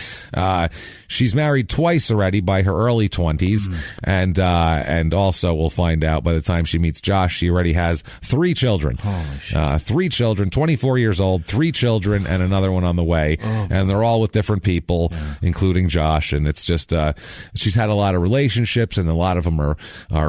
She's married twice already by her early 20s, and also we'll find out by the time she meets Josh, she already has 3 children. Holy shit. 3 children, 24 years old, 3 children, and another one on the way, and they're all with different people, including Josh. And it's just she's had a lot of relationships, and a lot of them are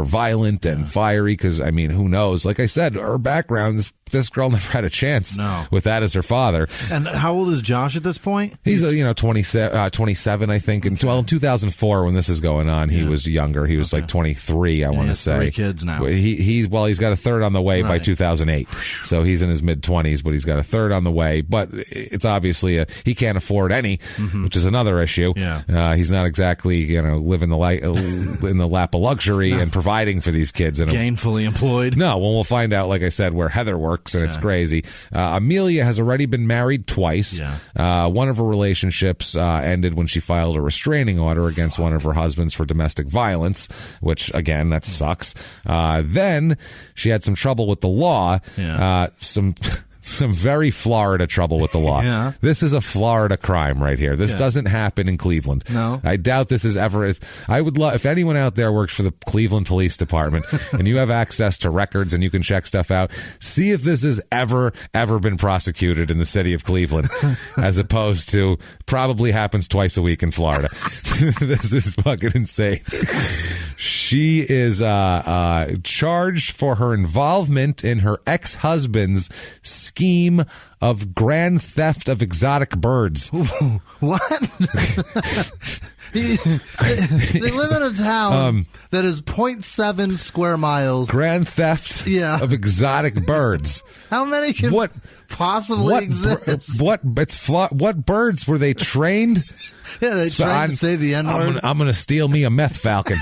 violent and fiery. Because who knows? Like I said, her background, this girl never had a chance with that as her father. And how old is Josh at this point? He's 27, I think. In 2004, when this is going on, he was younger. He was like 23, I want to say. 3 kids now. He's got a third on the way by 2008. So he's in his mid-20s, but he's got a third on the way. But it's obviously he can't afford any, which is another issue. Yeah. He's not exactly living in the lap of luxury and providing for these kids. Gainfully employed. No, well, we'll find out, like I said, where Heather works, and it's crazy. Amelia has already been married twice. Yeah. One of her relationships ended when she filed a restraining order against one of her husbands for domestic violence, which, again, that sucks. Then she had some trouble with the law. Yeah. Some very Florida trouble with the law. Yeah. This is a Florida crime right here. This doesn't happen in Cleveland. No. I doubt this is ever. I would love if anyone out there works for the Cleveland Police Department and you have access to records and you can check stuff out. See if this has ever been prosecuted in the city of Cleveland, as opposed to probably happens twice a week in Florida. This is fucking insane. She is charged for her involvement in her ex-husband's scheme of grand theft of exotic birds. What? They live in a town that is 0.7 square miles. Grand theft of exotic birds. How many can possibly exist? What birds were they trained? Yeah, they trained to say the N-word. I'm going to steal me a meth falcon.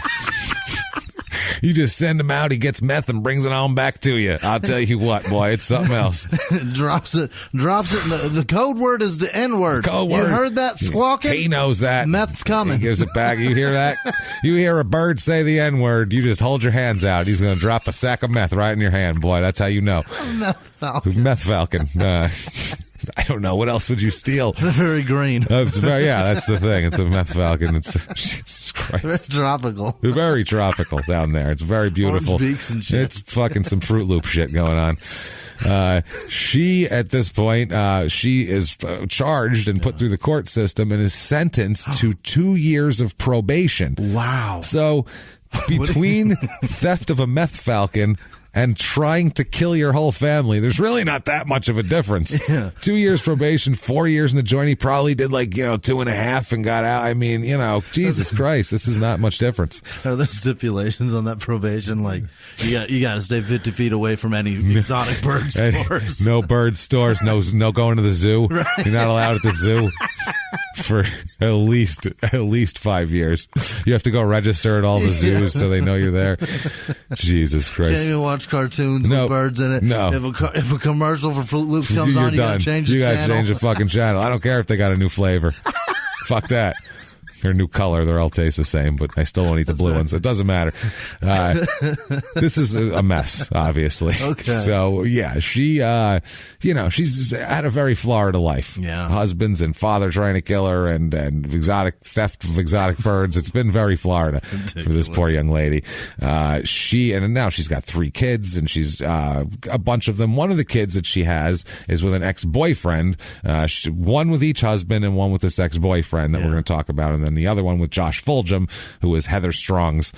You just send him out, he gets meth and brings it on back to you. I'll tell you what, boy, it's something else. Drops it. The code word is the N-word. Code word. You heard that squawking? He knows that. Meth's coming. He gives it back. You hear that? You hear a bird say the N-word, you just hold your hands out. He's going to drop a sack of meth right in your hand, boy. That's how you know. Meth falcon. Meth falcon. I don't know. What else would you steal? They're very green. That's the thing. It's a meth falcon. It's Jesus Christ. It's tropical. It's very tropical down there. It's very beautiful. Orange beaks and shit. It's fucking some Fruit Loop shit going on. She, at this point, she is charged and put through the court system and is sentenced to 2 years of probation. Wow. So between theft of a meth falcon and trying to kill your whole family, there's really not that much of a difference. 2 years probation, 4 years in the joint. He probably did 2.5 and got out. I mean, Jesus Christ, this is not much difference. Are there stipulations on that probation? Like you got to stay 50 feet away from any exotic bird stores. No bird stores. No going to the zoo. Right. You're not allowed at the zoo for at least 5 years. You have to go register at all the zoos so they know you're there. Jesus Christ! Can't even watch cartoons with birds in it. No. If a commercial for Fruit Loops comes on, you got to change the channel. You got to change the fucking channel. I don't care if they got a new flavor. Fuck that. Or new color, they're all taste the same, but I still won't eat the blue ones. It doesn't matter. This is a mess, obviously. Okay. So yeah, she, she's had a very Florida life. Yeah. Husbands and father trying to kill her, and exotic theft of exotic birds. It's been very Florida for this poor young lady. And now she's got 3 kids, and she's a bunch of them. One of the kids that she has is with an ex-boyfriend. One with each husband, and one with this ex-boyfriend that we're going to talk about, and then the other one with Josh Fulgham, who is Heather Strong's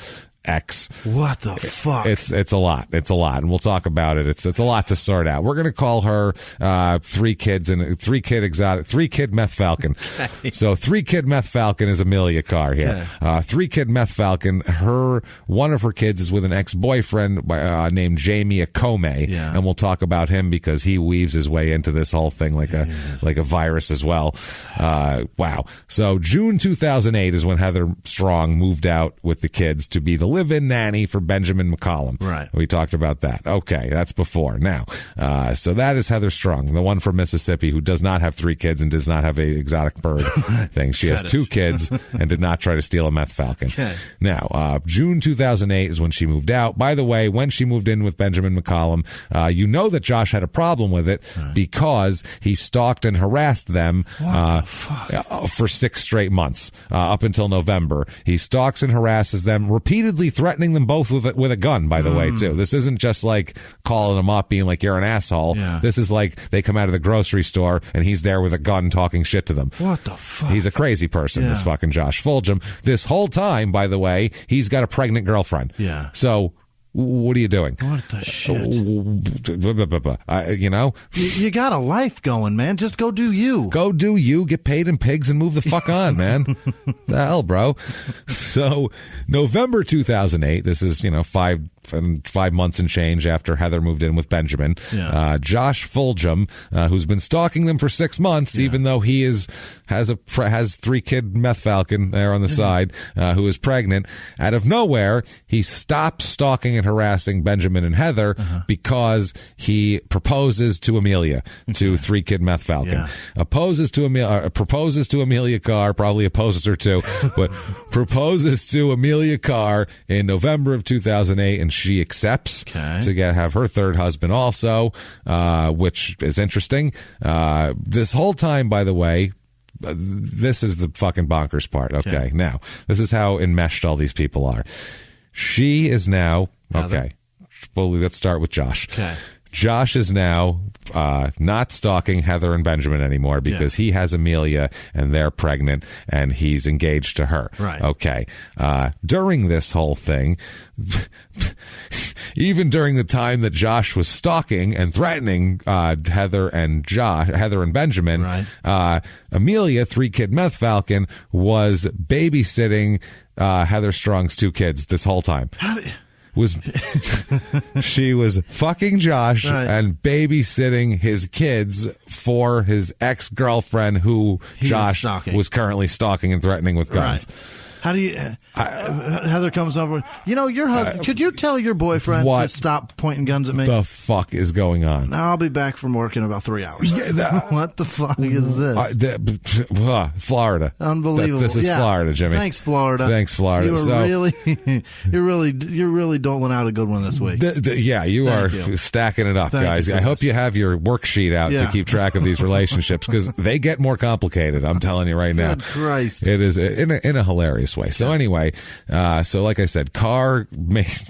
ex. What the fuck? It's a lot. It's a lot, and we'll talk about it. It's a lot to sort out. We're gonna call her 3 kids and 3 kid meth falcon. So 3 kid meth falcon is Amelia Carr here. 3 kid meth falcon. One of her kids is with an ex-boyfriend named Jamie Akome, and we'll talk about him because he weaves his way into this whole thing like a virus as well. Wow. So June 2008 is when Heather Strong moved out with the kids to be the live-in nanny for Benjamin McCollum. Right. We talked about that. Okay, that's before. Now, so that is Heather Strong, the one from Mississippi who does not have 3 kids and does not have a exotic bird thing. She has 2 kids and did not try to steal a meth falcon. Okay. Now, June 2008 is when she moved out. By the way, when she moved in with Benjamin McCollum, you know that Josh had a problem with it because he stalked and harassed them for 6 straight months up until November. He stalks and harasses them repeatedly, threatening them both with a gun, by the way, too. This isn't just like calling them up being like, you're an asshole. This is like they come out of the grocery store and he's there with a gun talking shit to them. What the fuck? He's a crazy person, this fucking Josh Fulgham. This whole time, by the way, he's got a pregnant girlfriend. Yeah. So what are you doing? What the shit? You got a life going, man. Just go do you. Go do you. Get paid in pigs and move the fuck on, man. The hell, bro. So November 2008, this is, 5 months and change after Heather moved in with Benjamin. Josh Fulgham, who's been stalking them for 6 months, even though he has 3 kid meth falcon there on the side, who is pregnant. Out of nowhere, he stops stalking and harassing Benjamin and Heather because he proposes to Amelia, to 3 kid meth falcon. Proposes to Amelia Carr, probably opposes her too, but proposes to Amelia Carr in November of 2008, and she accepts to have her 3rd husband also, which is interesting. This whole time, by the way, this is the fucking bonkers part. Okay. Now, this is how enmeshed all these people are. She is now, well, let's start with Josh. Josh is now not stalking Heather and Benjamin anymore because he has Amelia and they're pregnant and he's engaged to her. Right. Okay. During this whole thing, even during the time that Josh was stalking and threatening Heather and Benjamin, Amelia, 3 kid meth falcon, was babysitting Heather Strong's 2 kids this whole time. She was fucking Josh and babysitting his kids for his ex-girlfriend who Josh was currently stalking and threatening with guns. How do you? Heather comes over. Your husband. Could you tell your boyfriend to stop pointing guns at me? The fuck is going on? Now I'll be back from work in about 3 hours. What the fuck is this? Florida. Unbelievable. This is Florida, Jimmy. Thanks, Florida. You're really doling out a good one this week. You are stacking it up, guys. I hope you have your worksheet out to keep track of these relationships because they get more complicated. I'm telling you right now. Good Christ. It is in a hilarious way. So anyway, so like I said, Carr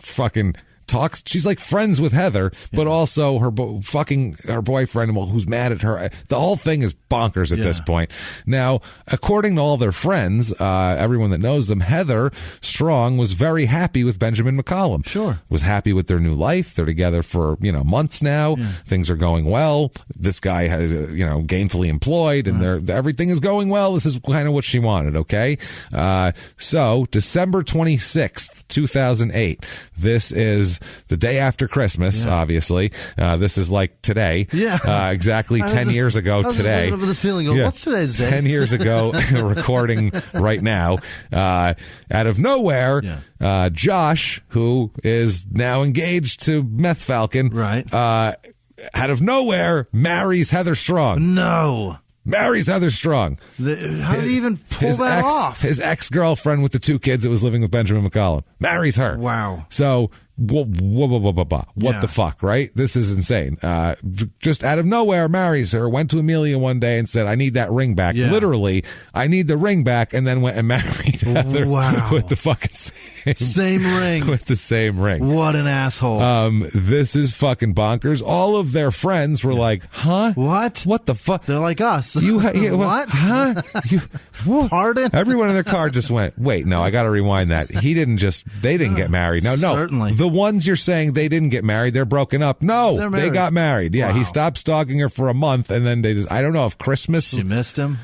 fucking talks. She's like friends with Heather, but also her fucking her boyfriend, who's mad at her. The whole thing is bonkers at this point. Now, according to all their friends, everyone that knows them, Heather Strong was very happy with Benjamin McCollum. Sure. Was happy with their new life. They're together for, months now. Yeah. Things are going well. This guy has, gainfully employed, and everything is going well. This is kind of what she wanted, okay? So, December 26th, 2008. This is the day after Christmas, obviously. This is like today. Yeah. Exactly 10 years ago today. Over the ceiling. What's today's day? 10 years ago, recording right now. Out of nowhere, Josh, who is now engaged to Meth Falcon, right? Out of nowhere, marries Heather Strong. No. Marries Heather Strong. How did he even pull that off? His ex-girlfriend with the 2 kids that was living with Benjamin McCollum. Marries her. Wow. So, what the fuck, right? This is insane. Just out of nowhere, marries her, went to Amelia one day and said, I need that ring back. Yeah. Literally, I need the ring back, and then went and married Heather with the fucking same ring. With the same ring. What an asshole. This is fucking bonkers. All of their friends were like, huh? What? What the fuck? They're like us. What? Huh? Pardon? Everyone in their car just went, wait, no, I got to rewind that. They didn't get married. No. Certainly. The ones you're saying they didn't get married, they're broken up. No, they got married. Yeah, He stopped stalking her for a month, and then I don't know if Christmas. You missed him?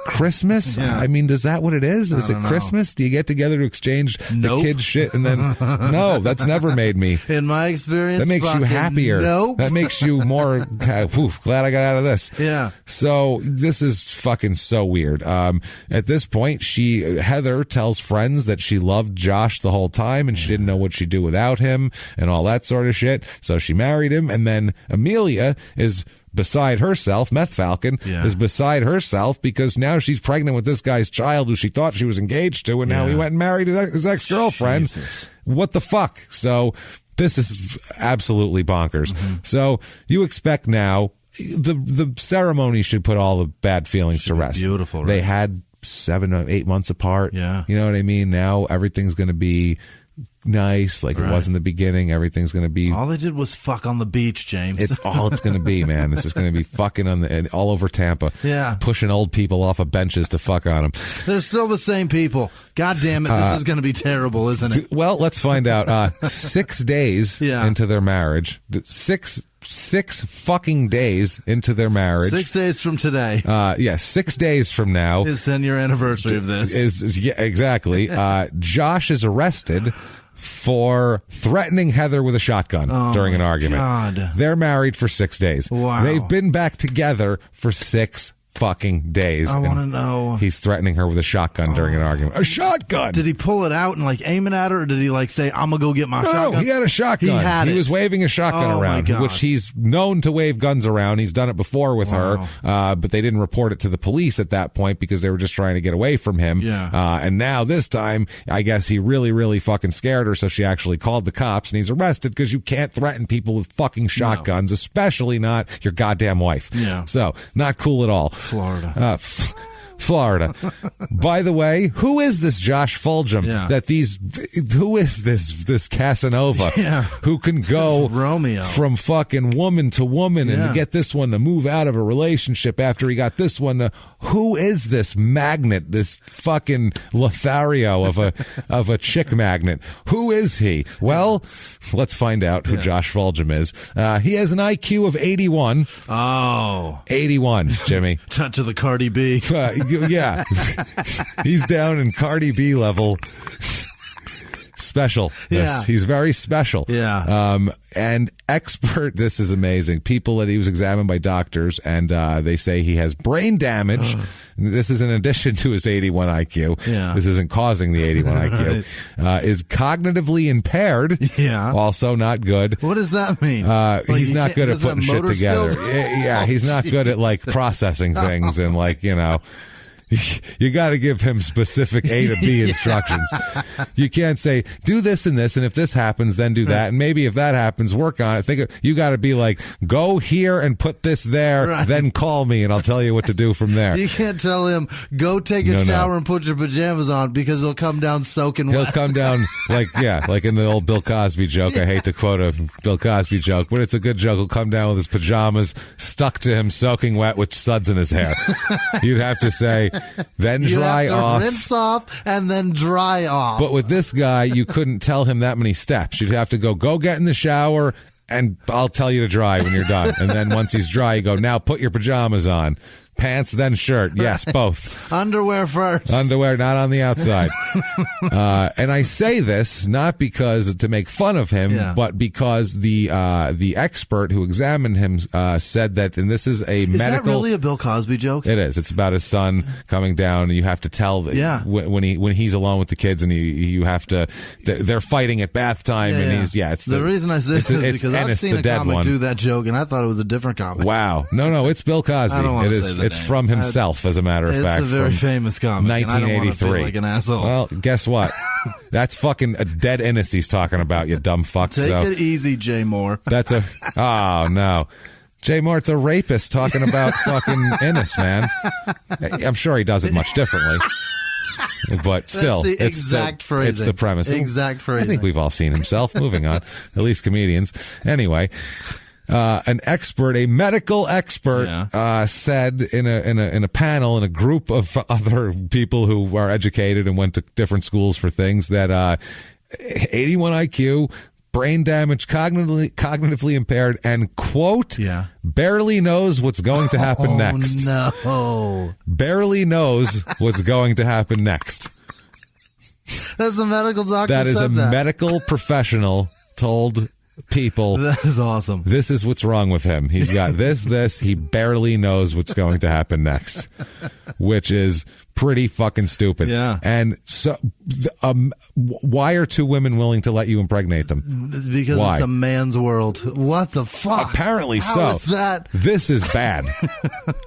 Christmas? Yeah. I mean, is that what it is? Is it Christmas? Do you get together to exchange the kids' shit and then? No, that's never made me. In my experience, that makes you happier. Nope. That makes you more. Glad I got out of this. Yeah. So this is fucking so weird. At this point, Heather tells friends that she loved Josh the whole time and she didn't know what she'd do without him and all that sort of shit. So she married him, and then Amelia is beside herself. Meth Falcon is beside herself because now she's pregnant with this guy's child who she thought she was engaged to, and now he went and married his ex-girlfriend. Jesus. What the fuck? So this is absolutely bonkers. Mm-hmm. So you expect now the ceremony should put all the bad feelings to rest. Beautiful. Right? They had 7 or 8 months apart. Yeah. You know what I mean? Now everything's going to be nice, like it was in the beginning. Everything's going to be. All they did was fuck on the beach, James. It's all it's going to be, man. It's just going to be fucking all over Tampa. Yeah, pushing old people off of benches to fuck on them. They're still the same people. God damn it, this is going to be terrible, isn't it? Well, let's find out. 6 days into their marriage, six fucking days into their marriage. 6 days from today. 6 days from now is 10-year anniversary of this. Exactly. Josh is arrested for threatening Heather with a shotgun during an argument. God. They're married for 6 days. Wow. They've been back together for 6 fucking days. I want to know. He's threatening her with a shotgun during an argument. A shotgun! Did he pull it out and aim it at her, or did he say, I'm going to go get my shotgun? No, he had a shotgun. He was waving a shotgun around, which he's known to wave guns around. He's done it before with her, but they didn't report it to the police at that point because they were just trying to get away from him. Yeah. And now this time, I guess he really, really fucking scared her, so she actually called the cops, and he's arrested because you can't threaten people with fucking shotguns, especially not your goddamn wife. Yeah. So, not cool at all. Florida. Florida. By the way, who is this Josh Fulgham? Who is this Casanova who can go Romeo from fucking woman to woman and get this one to move out of a relationship after he got this one to, who is this magnet, this fucking Lothario of a chick magnet? Who is he? Well, let's find out who Josh Fulgham is. He has an IQ of 81. Oh. 81, Jimmy. Touch of the Cardi B. Yeah. He's down in Cardi B level. Special. Yeah. He's very special. Yeah. And expert, this is amazing. People that he was examined by doctors, and they say he has brain damage. This is in addition to his 81 IQ. Yeah. This isn't causing the 81 IQ. Is cognitively impaired. Yeah. Also not good. What does that mean? He's not good at putting shit together. Yeah, he's not good at processing things and you got to give him specific A to B instructions. You can't say, do this and this, and if this happens, then do that. And maybe if that happens, work on it. You got to be like, go here and put this there, then call me, and I'll tell you what to do from there. You can't tell him, go take a shower and put your pajamas on, because he'll come down soaking wet. He'll come down like in the old Bill Cosby joke. I hate to quote a Bill Cosby joke, but it's a good joke. He'll come down with his pajamas stuck to him, soaking wet with suds in his hair. You'd have to say, then dry off. Rinse off and then dry off. But with this guy, you couldn't tell him that many steps. You'd have to go get in the shower, and I'll tell you to dry when you're done. And then once he's dry, you go, now put your pajamas on. Pants, then shirt. Yes, both. Underwear first. Underwear, not on the outside. And I say this not because to make fun of him, but because the expert who examined him said that, and this is a medical. Is that really a Bill Cosby joke? It is. It's about his son coming down, and you have to tell when he's alone with the kids, and you have to. They're fighting at bath time, and he's It's the reason I said it because I've seen a comic do that joke, and I thought it was a different comic. Wow, no, it's Bill Cosby. I don't want to say that. It's from himself, as a matter of fact. It's a very famous comic. 1983. I don't want to feel like an asshole. Well, guess what? That's fucking a dead Innes he's talking about, you dumb fuck. Take it easy, Jay Moore. That's oh no. Jay Moore, it's a rapist talking about fucking Innes, man. I'm sure he does it much differently. But still, it's the premise. Exact phrasing. I think we've all seen himself. Moving on. At least comedians. Anyway. A medical expert, said in a panel in a group of other people who are educated and went to different schools for things that 81 IQ, brain damage, cognitively impaired, and quote, barely knows what's going to happen next. No, barely knows what's going to happen next. That's a medical doctor. That is a medical professional told people. That is awesome. This is what's wrong with him. He's got this. He barely knows what's going to happen next, which is pretty fucking stupid. Yeah. And so, why are two women willing to let you impregnate them? Because it's a man's world. What the fuck? Apparently How so. is that? This is bad.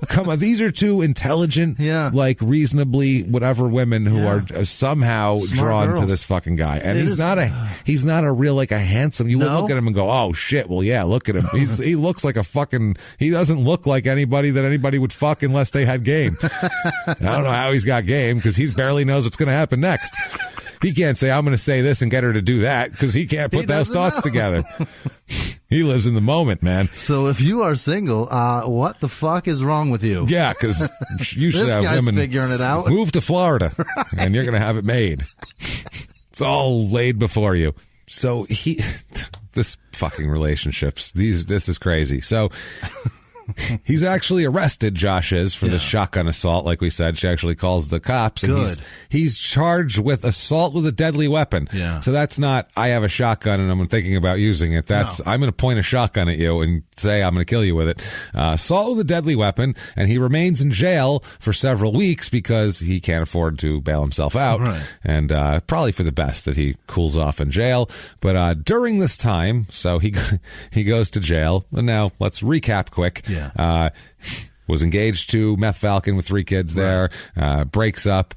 Come on, these are two intelligent, like reasonably whatever women who are somehow smart drawn girls to this fucking guy. And he's not a real like a handsome. You would look at him and go, oh shit. Well, yeah, look at him. He looks like a fucking. He doesn't look like anybody that anybody would fuck unless they had game. I don't know how he's got game because he barely knows what's going to happen next. He can't say, I'm going to say this and get her to do that because he can't put those thoughts together. He lives in the moment, man. So if you are single, what the fuck is wrong with you? Yeah, because you should have women figuring it out. Move to Florida and you're going to have it made. It's all laid before you. So this fucking relationships, this is crazy. So he's actually arrested, Josh is, for the shotgun assault. Like we said, she actually calls the cops. And he's charged with assault with a deadly weapon. Yeah. So that's not, I have a shotgun and I'm thinking about using it. That's, I'm going to point a shotgun at you and say I'm going to kill you with it. Assault with a deadly weapon. And he remains in jail for several weeks because he can't afford to bail himself out. Right. And probably for the best that he cools off in jail. But during this time, so he goes to jail. And now let's recap quick. Yeah. Was engaged to Meth Falcon with 3 kids there, breaks up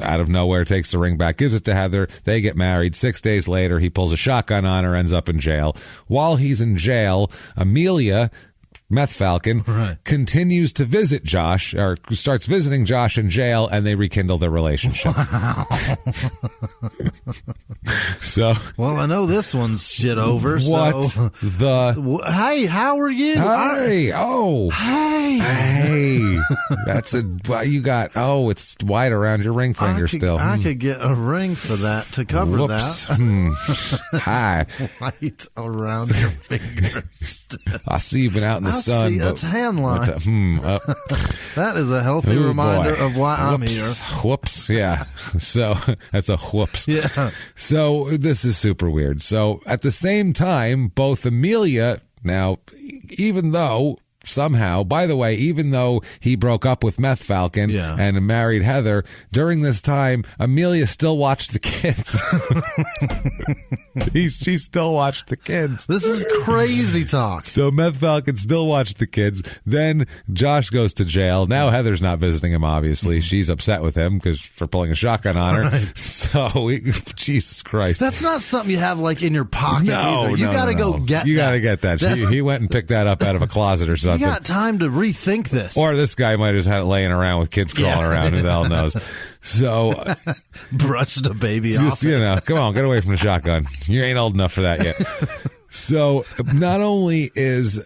out of nowhere, takes the ring back, gives it to Heather. They get married. 6 days later, he pulls a shotgun on her, ends up in jail. While he's in jail, Amelia, Meth Falcon, continues to visit Josh, or starts visiting Josh in jail, and they rekindle their relationship. Wow. So, well, I know this one's shit over. What so. Hey, how are you? Hey, hey. That's you got. Oh, it's white around your ring finger still. I could get a ring for that to cover that. Hi. White around your finger still. I see you've been out in the sun. See a tan line. That is a healthy reminder of why I'm here. Whoops. Yeah. So that's a whoops. Yeah. So this is super weird. So at the same time, both Amelia, now, even though somehow, by the way, even though he broke up with Meth Falcon and married Heather, during this time, Amelia still watched the kids. She still watched the kids. This is crazy talk. So Meth Falcon still watched the kids. Then Josh goes to jail. Now Heather's not visiting him, obviously. She's upset with him for pulling a shotgun on her. Right. So, Jesus Christ. That's not something you have like in your pocket either. You got to go get that. You got to get that. He went and picked that up out of a closet or something. You got time to rethink this. Or this guy might have just had it laying around with kids crawling around. Who the hell knows? So brushed a baby off. Come on, get away from the shotgun. You ain't old enough for that yet. So not only is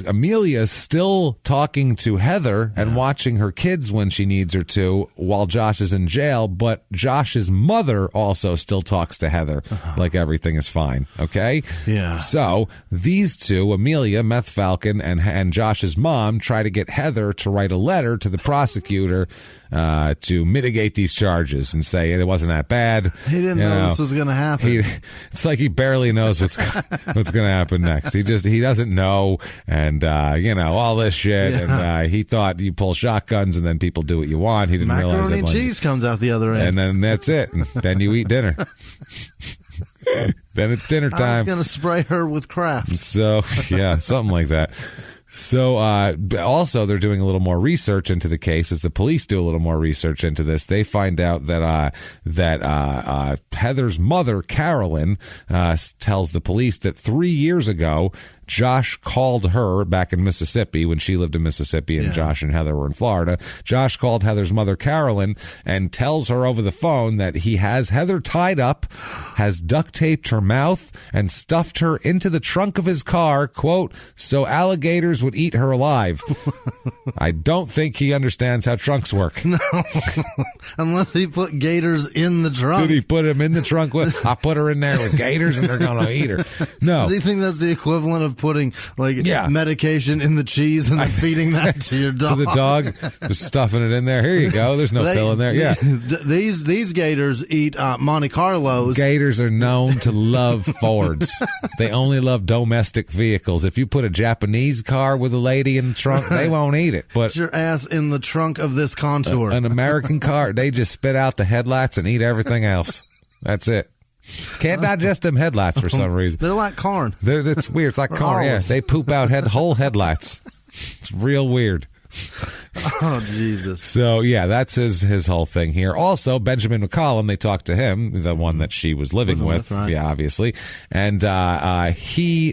Amelia still talking to Heather and watching her kids when she needs her to while Josh is in jail, but Josh's mother also still talks to Heather like everything is fine. Okay? Yeah. So these two, Amelia, Meth Falcon, and Josh's mom, try to get Heather to write a letter to the prosecutor to mitigate these charges and say it wasn't that bad. He didn't know this was going to happen. It's like he barely knows what's going to happen next. He doesn't know, and all this shit. Yeah. And he thought you pull shotguns and then people do what you want. He didn't realize that macaroni and cheese comes out the other end, and then that's it. And then you eat dinner. Then it's dinner time. I was going to spray her with Kraft. So yeah, something like that. So, also they're doing a little more research into the case. As the police do a little more research into this, they find out that Heather's mother, Carolyn, tells the police that 3 years ago, Josh called her back in Mississippi when she lived in Mississippi and Josh and Heather were in Florida. Josh called Heather's mother, Carolyn, and tells her over the phone that he has Heather tied up, has duct taped her mouth, and stuffed her into the trunk of his car, quote, so alligators would eat her alive. I don't think he understands how trunks work. No, unless he put gators in the trunk. Did he put him in the trunk? I put her in there with gators and they're going to eat her. No. Does he think that's the equivalent of putting medication in the cheese and then feeding that to your dog? To the dog, just stuffing it in there. Here you go. There's no pill in there. Yeah. These gators eat Monte Carlos. Gators are known to love Fords. They only love domestic vehicles. If you put a Japanese car with a lady in the trunk, they won't eat it. But put your ass in the trunk of this Contour. An American car, they just spit out the headlights and eat everything else. That's it. Can't digest them headlights for some reason. They're like corn. It's weird. It's like corn. Yeah, they poop out whole headlights. It's real weird. Oh, Jesus. So, yeah, that's his whole thing here. Also, Benjamin McCollum, they talked to him, the one that she was living with, right. Yeah, obviously. And he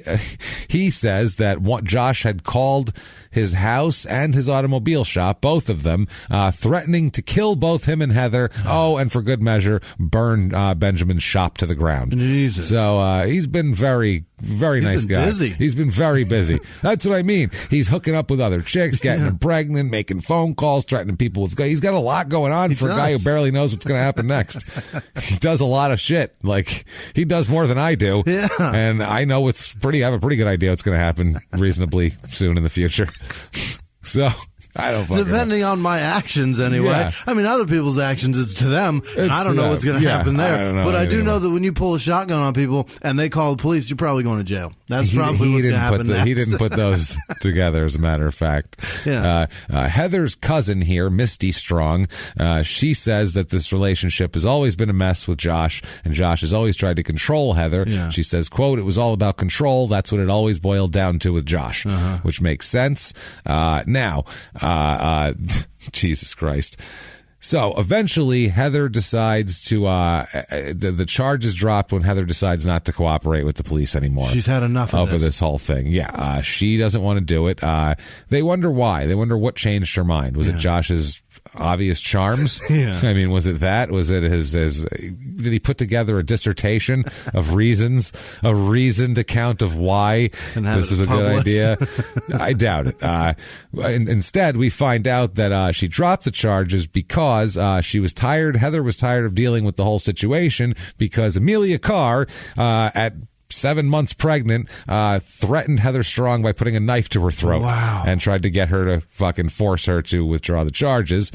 says that Josh had called his house and his automobile shop, both of them, threatening to kill both him and Heather. Oh, and for good measure, burn Benjamin's shop to the ground. Jesus. So he's been very nice guy. Busy. He's been very busy. That's what I mean. He's hooking up with other chicks, getting them pregnant, making phone calls, threatening people with. He's got a lot going on for a guy who barely knows what's going to happen next. He does a lot of shit. Like, he does more than I do. Yeah. And I know I have a pretty good idea what's going to happen reasonably soon in the future. So, I don't fucking Depending on my actions, anyway. Yeah. I mean, other people's actions, it's to them, and I don't know what's going to happen there. But I do know that when you pull a shotgun on people and they call the police, you're probably going to jail. That's probably what's going to happen next. He didn't put those together, as a matter of fact. Yeah. Heather's cousin here, Misty Strong, she says that this relationship has always been a mess with Josh, and Josh has always tried to control Heather. Yeah. She says, quote, it was all about control. That's what it always boiled down to with Josh, which makes sense. Now, Jesus Christ. So eventually Heather decides to, the charge is dropped when Heather decides not to cooperate with the police anymore. She's had enough of this whole thing. Yeah. She doesn't want to do it. They wonder why. They wonder what changed her mind. Was it Josh's obvious charms? Yeah. I mean, was it that? Was it his did he put together a dissertation of reasons, a reasoned account of why this was a good idea? I doubt it. Instead, we find out that she dropped the charges because she was tired. Heather was tired of dealing with the whole situation because Amelia Carr, at 7 months pregnant, threatened Heather Strong by putting a knife to her throat. Wow. And tried to get her to fucking force her to withdraw the charges.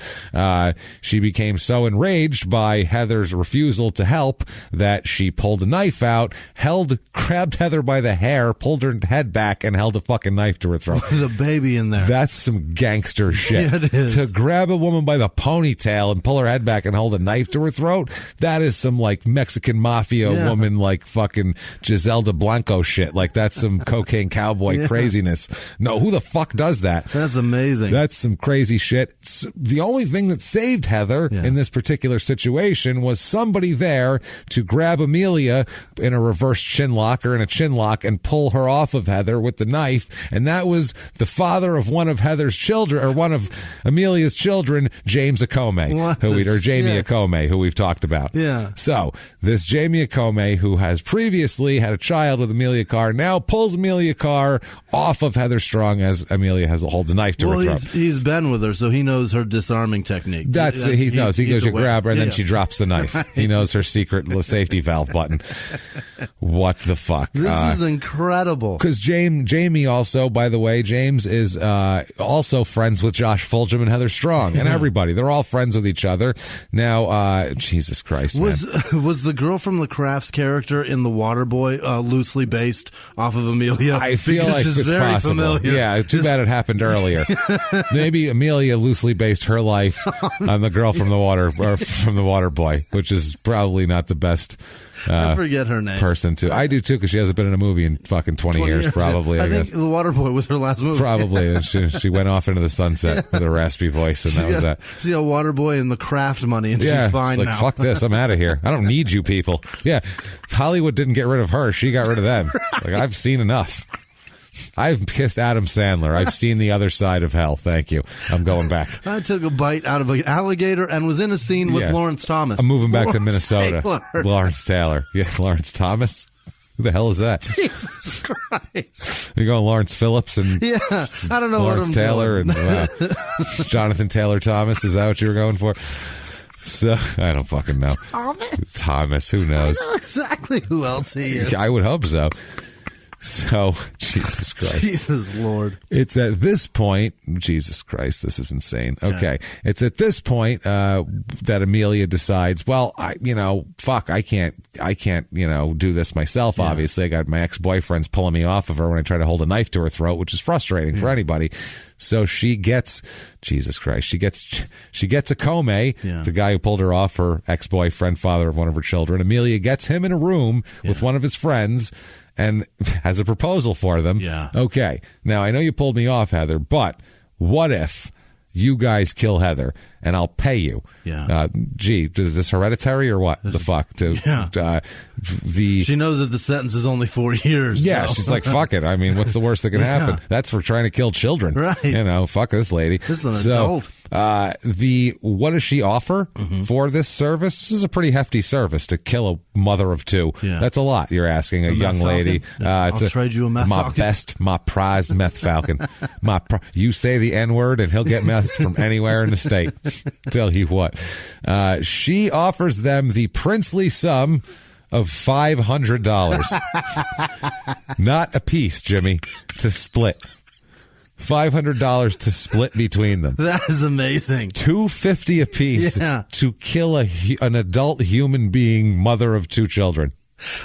She became so enraged by Heather's refusal to help that she pulled a knife out, grabbed Heather by the hair, pulled her head back, and held a fucking knife to her throat. There's a baby in there. That's some gangster shit. Yeah, it is. To grab a woman by the ponytail and pull her head back and hold a knife to her throat, that is some like Mexican mafia woman, like fucking Giselle de Blanco shit. Like that's some cocaine cowboy craziness. No, who the fuck does that? That's amazing. That's some crazy shit. The only thing that saved Heather in this particular situation was somebody there to grab Amelia in a reverse chin lock or in a chin lock and pull her off of Heather with the knife. And that was the father of one of Heather's children, or one of Amelia's children, James Akome, Jamie Akome, who we've talked about. Yeah. So this Jamie Akome, who has previously had a child with Amelia Carr, now pulls Amelia Carr off of Heather Strong as Amelia holds a knife to her throat. He's been with her, so he knows her disarming technique. He knows. He goes, you grab her, and then she drops the knife. He knows her secret safety valve button. What the fuck? This is incredible. Because Jamie also, by the way, James is also friends with Josh Fulgham and Heather Strong and everybody. They're all friends with each other. Now, Jesus Christ, was the girl from the Crafts character in The Waterboy loosely based off of Amelia? I feel like it's very possible. Familiar. Yeah, too bad it happened earlier. Maybe Amelia loosely based her life on the girl from the Waterboy, which is probably not the best. I forget her name. Person too. I do too, because she hasn't been in a movie in fucking 20 years probably. I guess think The Waterboy was her last movie. Probably. she went off into the sunset with a raspy voice, and that was that. She got Waterboy and the Craft money, and she's fine it's like, now. fuck this, I'm out of here. I don't need you people. Yeah, Hollywood didn't get rid of her. She got rid of them. Right. Like, I've seen enough. I've kissed Adam Sandler. I've seen the other side of hell. Thank you. I'm going back. I took a bite out of an alligator and was in a scene with Lawrence Thomas. I'm moving back to Minnesota. Lawrence Taylor. Yeah, Lawrence Thomas. Who the hell is that? Jesus Christ. You're going Lawrence Phillips and I don't know Lawrence what I'm Taylor doing. and Jonathan Taylor Thomas. Is that what you were going for? So I don't fucking know. Thomas. Who knows? I know exactly who else he is. I would hope so. So, Jesus Christ. Jesus Lord. It's at this point, Jesus Christ, this is insane. Okay. It's at this point that Amelia decides, well, I can't, do this myself, obviously. I got my ex-boyfriends pulling me off of her when I try to hold a knife to her throat, which is frustrating for anybody. So she gets, Jesus Christ, she gets Akome, the guy who pulled her off, her ex-boyfriend, father of one of her children. Amelia gets him in a room with one of his friends and has a proposal for them. Yeah. Okay. Now, I know you pulled me off, Heather, but what if you guys kill Heather and I'll pay you? Yeah. Is this hereditary or what? The fuck? She knows that the sentence is only 4 years. Yeah, so. she's like, fuck it. I mean, what's the worst that can happen? That's for trying to kill children. Right. Fuck this lady. This is an adult. What does she offer for this service? This is a pretty hefty service to kill a mother of two. Yeah. That's a lot. You're asking a young lady. I'll trade you a meth falcon. My prized meth falcon. You say the N-word and he'll get meth from anywhere in the state. Tell you what. She offers them the princely sum of $500. Not a piece, Jimmy, to split. $500 to split between them. That is amazing. $250 a piece to kill an adult human being, mother of two children.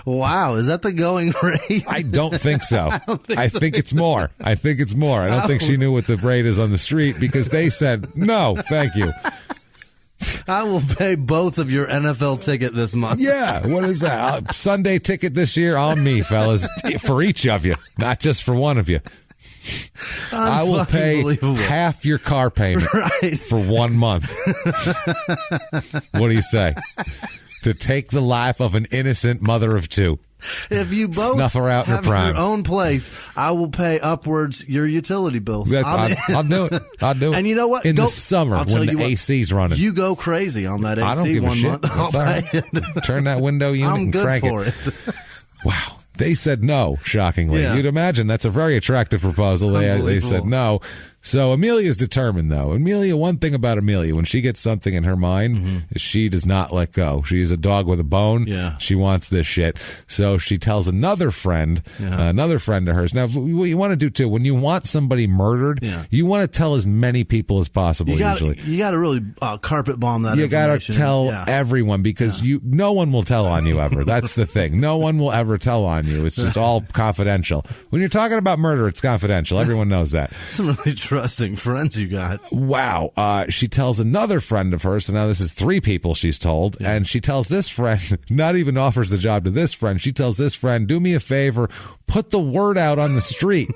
Wow, is that the going rate? I don't think so. I think it's more. I don't think she knew what the rate is on the street because they said, no, thank you. I will pay both of your NFL ticket this month. Yeah, what is that? Sunday ticket this year on me, fellas. For each of you, not just for one of you. I will pay half your car payment for 1 month. What do you say? To take the life of an innocent mother of two. If you both snuff her out in her have prime. your own place, I will pay upwards your utility bills. I'll do it. I'll do it. And you know what? In the summer when the AC's running. You go crazy on that AC. I don't give a shit. Month. That's all right. Turn that window unit and crank it. I'm good for it. Wow. They said no, shockingly. You'd imagine that's a very attractive proposal. They said no. So Amelia's determined, though. One thing about Amelia, when she gets something in her mind, is she does not let go. She is a dog with a bone. Yeah. She wants this shit. So she tells another friend of hers. Now, what you want to do, too, when you want somebody murdered, you want to tell as many people as possible, usually. You got to really carpet bomb that. You got to tell everyone, because no one will tell on you ever. That's the thing. No one will ever tell on you. It's just all confidential. When you're talking about murder, it's confidential. Everyone knows that. Some really trusting friends you got. Wow. She tells another friend of hers, so now this is 3 people she's told, and she tells this friend, not even offers the job to this friend, she tells this friend, do me a favor, put the word out on the street.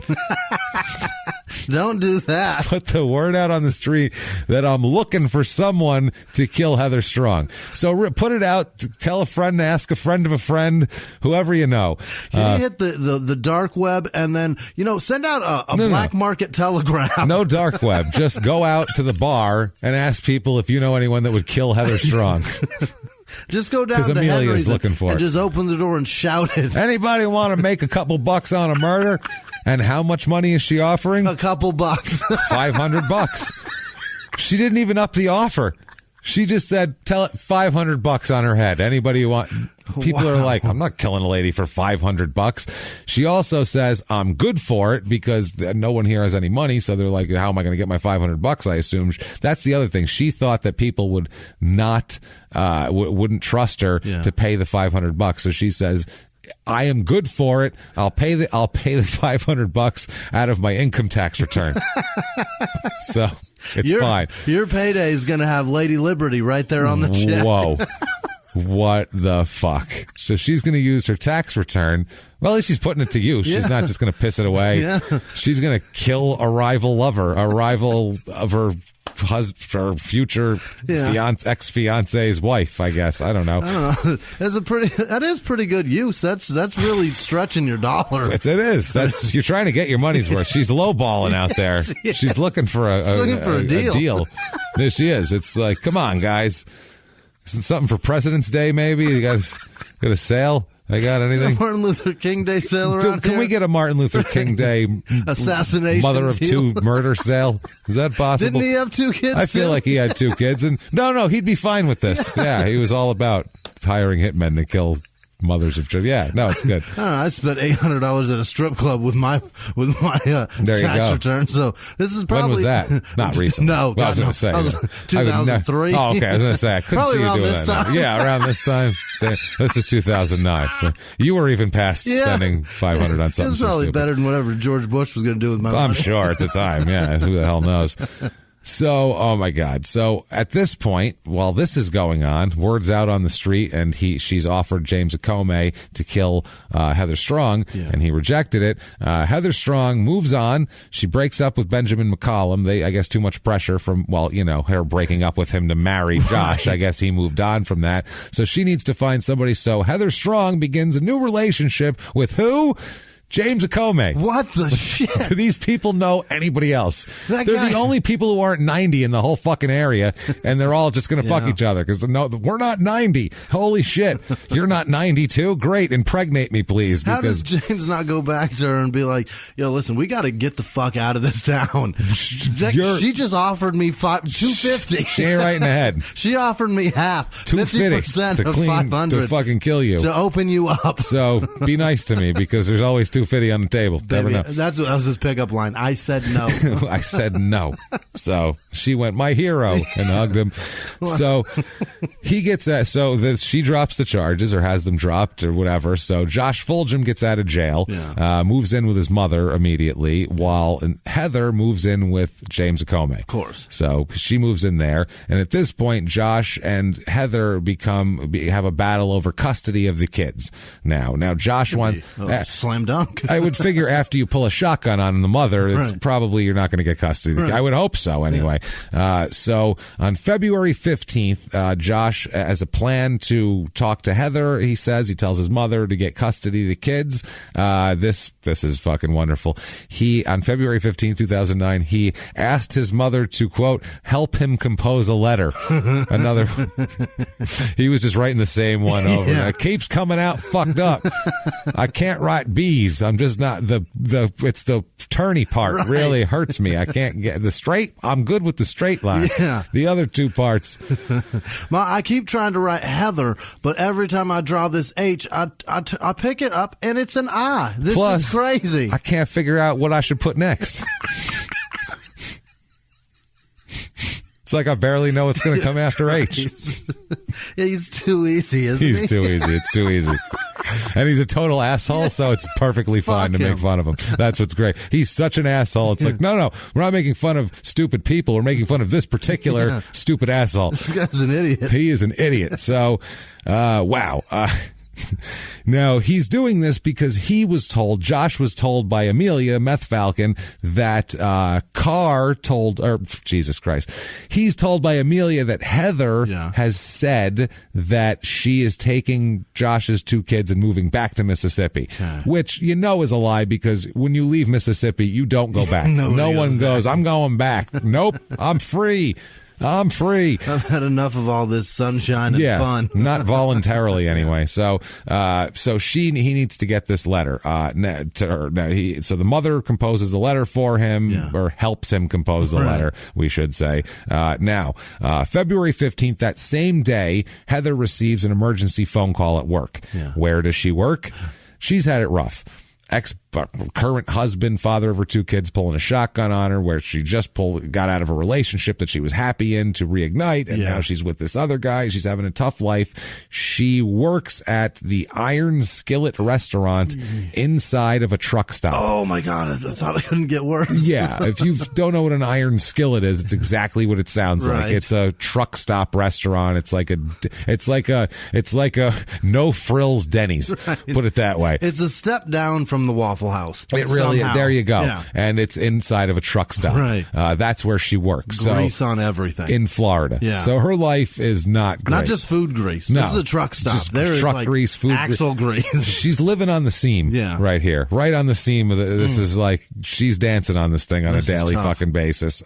Don't do that. Put the word out on the street that I'm looking for someone to kill Heather Strong. So put it out, tell a friend, ask a friend of a friend, whoever you know. Can you hit the dark web and then, send out a black market telegram? No dark web. Just go out to the bar and ask people if you know anyone that would kill Heather Strong. Just go down to Amelia's looking for and it. just open the door and shout it. Anybody want to make a couple bucks on a murder? And how much money is she offering? A couple bucks. $500. She didn't even up the offer. She just said, tell it $500 on her head. Anybody you want? People are like, I'm not killing a lady for $500. She also says, I'm good for it because no one here has any money. So they're like, how am I going to get my $500? I assume that's the other thing. She thought that people would not, wouldn't trust her to pay the $500. So she says, I am good for it. I'll pay the $500 out of my income tax return. So it's fine. Your payday is going to have Lady Liberty right there on the check. Whoa. What the fuck? So she's going to use her tax return. Well, at least she's putting it to use. She's not just going to piss it away. Yeah. She's going to kill a rival lover, a rival of her future ex-fiance's wife, I guess. I don't know. That is pretty good use. That's really stretching your dollar. It is. You're trying to get your money's worth. She's lowballing out there. She's looking for a deal. There she is. It's like, come on, guys. Isn't something for President's Day, maybe? You guys got a sale? I got anything? Martin Luther King Day sale around Can we get a Martin Luther King Day assassination mother of deal? 2 murder sale? Is that possible? Didn't he have 2 kids? I feel like he had 2 kids. And no, he'd be fine with this. Yeah, he was all about hiring hitmen to kill mothers of children. Yeah, no, it's good. I don't know. I spent $800 at a strip club with my tax return. So this is probably when was that? Not recent. No, well, I was going to say 2003. Oh, okay. I was going to say I couldn't probably see you around doing this that. time. Yeah, around this time. This is 2009. But you were even past spending $500 on something. It's probably better than whatever George Bush was going to do with my money. I'm sure at the time. Yeah, who the hell knows? So, oh my God. So at this point, while this is going on, word's out on the street and she's offered James Acome to kill Heather Strong and he rejected it. Heather Strong moves on. She breaks up with Benjamin McCollum. I guess too much pressure from, her breaking up with him to marry Josh. I guess he moved on from that. So she needs to find somebody. So Heather Strong begins a new relationship with who? James Acome. What the shit? Do these people know anybody else? They're the only people who aren't 90 in the whole fucking area, and they're all just going to fuck each other because we're not 90. Holy shit. You're not 92? Great. Impregnate me, please. How does James not go back to her and be like, yo, listen, we got to get the fuck out of this town. She just offered me $250. She ain't right in the head. She offered me half. 250 to clean, $500 to fucking kill you. To open you up. So be nice to me because there's always $250 on the table. Baby, never know. That was his pickup line. I said no. I said no. So she went, my hero, and hugged him. So he gets she drops the charges or has them dropped or whatever. So Josh Fulgham gets out of jail, moves in with his mother immediately, while Heather moves in with James Acome. Of course. So she moves in there, and at this point, Josh and Heather have a battle over custody of the kids. Now Josh wants slam dunk. I would figure after you pull a shotgun on the mother, it's probably you're not going to get custody. I would hope so anyway. So on February 15th, Josh, as a plan to talk to Heather, he tells his mother to get custody of the kids. This is fucking wonderful. On February 15th, 2009, he asked his mother to, quote, help him compose a letter. He was just writing the same one over. It keeps coming out fucked up. I can't write B's. Please, I'm just not it's the turny part Right. really hurts me. I can't get the straight. I'm good with the straight line. Yeah. The other two parts. I keep trying to write Heather, but every time I draw this H, I pick it up and it's an I. This Plus, is crazy. I can't figure out what I should put next. It's like I barely know what's going to come after H. He's too easy, isn't he? He's too easy. It's too easy. And he's a total asshole, so it's perfectly fine to make fun of him. That's what's great. He's such an asshole. It's like, no, we're not making fun of stupid people. We're making fun of this particular stupid asshole. This guy's an idiot. He is an idiot. So, wow. Now, he's doing this because Josh was told by Amelia, Meth Falcon, that Jesus Christ. He's told by Amelia that Heather has said that she is taking Josh's two kids and moving back to Mississippi, which is a lie because when you leave Mississippi, you don't go back. No one goes, I'm going back. Nope, I'm free. I've had enough of all this sunshine and fun. Not voluntarily anyway. So he needs to get this letter. So the mother composes the letter for him, or helps him compose the letter, we should say. Now, February 15th, that same day, Heather receives an emergency phone call at work. Where does she work? She's had it rough. Current husband, father of her two kids, pulling a shotgun on her, where she just got out of a relationship that she was happy in to reignite, and now she's with this other guy. She's having a tough life. She works at the Iron Skillet restaurant inside of a truck stop. Oh my God, I thought it couldn't get worse. Yeah, if you don't know what an iron skillet is, it's exactly what it sounds like. It's a truck stop restaurant. It's like a no frills Denny's. Put it that way. It's a step down from the Waffle House. It really somehow. There you go. Yeah. And it's inside of a truck stop. Right. That's where she works. Grease on everything. In Florida. Yeah. So her life is not great. Not just food grease. No. This is a truck stop. Just there truck is like grease, food axle grease. She's living on the seam right here. Right on the seam. This is like she's dancing on this thing on a daily fucking basis.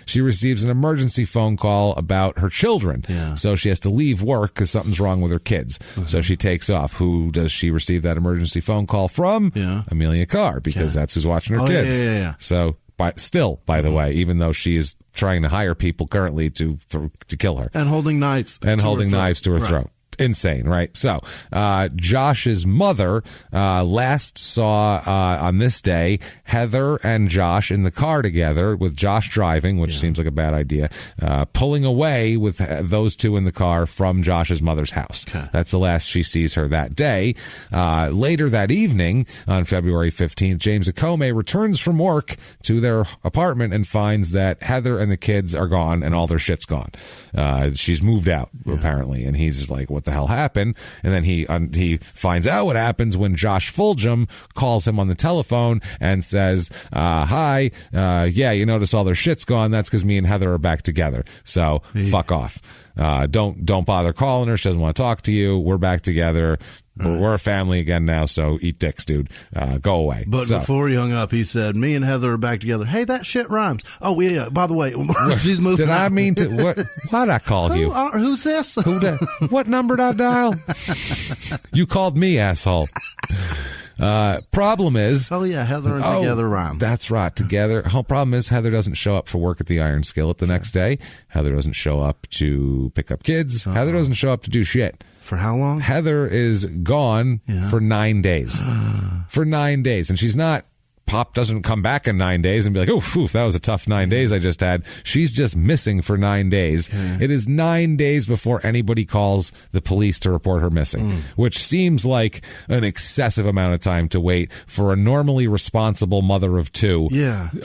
She receives an emergency phone call about her children. So she has to leave work because something's wrong with her kids. So she takes off. Who does she receive that emergency phone call from? Amelia Carr, because that's who's watching her kids. So, by the way, even though she is trying to hire people currently to kill her. And holding knives. To her throat. Insane, right? So, Josh's mother last saw on this day Heather and Josh in the car together, with Josh driving, which seems like a bad idea, pulling away with those two in the car from Josh's mother's house. That's the last she sees her that day. Later that evening, on February 15th, James Akome returns from work to their apartment and finds that Heather and the kids are gone and all their shit's gone. She's moved out, apparently, and he's like, what the hell happened? And then he finds out what happens when Josh Fulgham calls him on the telephone and says, hi, you notice all their shit's gone. That's because me and Heather are back together. So fuck off. Don't bother calling her. She doesn't want to talk to you. We're back together. We're a family again now, so eat dicks, dude. Go away. But before he hung up, he said, me and Heather are back together. Hey, that shit rhymes. Oh, yeah. By the way, she's moving. Did I mean to? Why'd I call you? Who's this? What number did I dial? You called me, asshole. Problem is... Oh, yeah, Heather and together rhyme. That's right, together. Whole problem is Heather doesn't show up for work at the Iron Skillet the next day. Heather doesn't show up to pick up kids. Heather doesn't show up to do shit. For how long? Heather is gone for 9 days. For 9 days. And she's not... Pop doesn't come back in 9 days and be like, oh, that was a tough 9 days I just had. She's just missing for 9 days. It is 9 days before anybody calls the police to report her missing, which seems like an excessive amount of time to wait for a normally responsible mother of two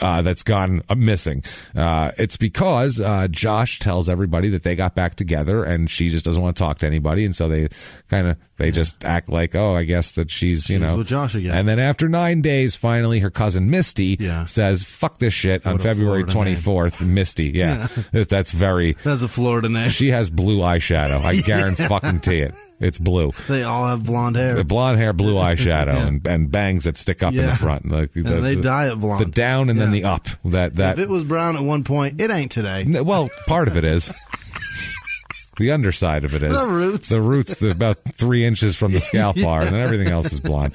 that's gone missing. It's because Josh tells everybody that they got back together and she just doesn't want to talk to anybody. And so they just act like, oh, I guess that she's with Josh again. And then after 9 days, finally, her cousin Misty says, fuck this shit on February 24th. Name. Misty, that's a Florida name. She has blue eyeshadow. I guarantee it. It's blue. They all have blonde hair. Blonde hair, blue eyeshadow, and bangs that stick up in the front. They dye it blonde. The down and then the up. That if it was brown at one point, it ain't today. Well, part of it is. The underside of it is. The roots. The roots, about 3 inches from the scalp are, and then everything else is blonde.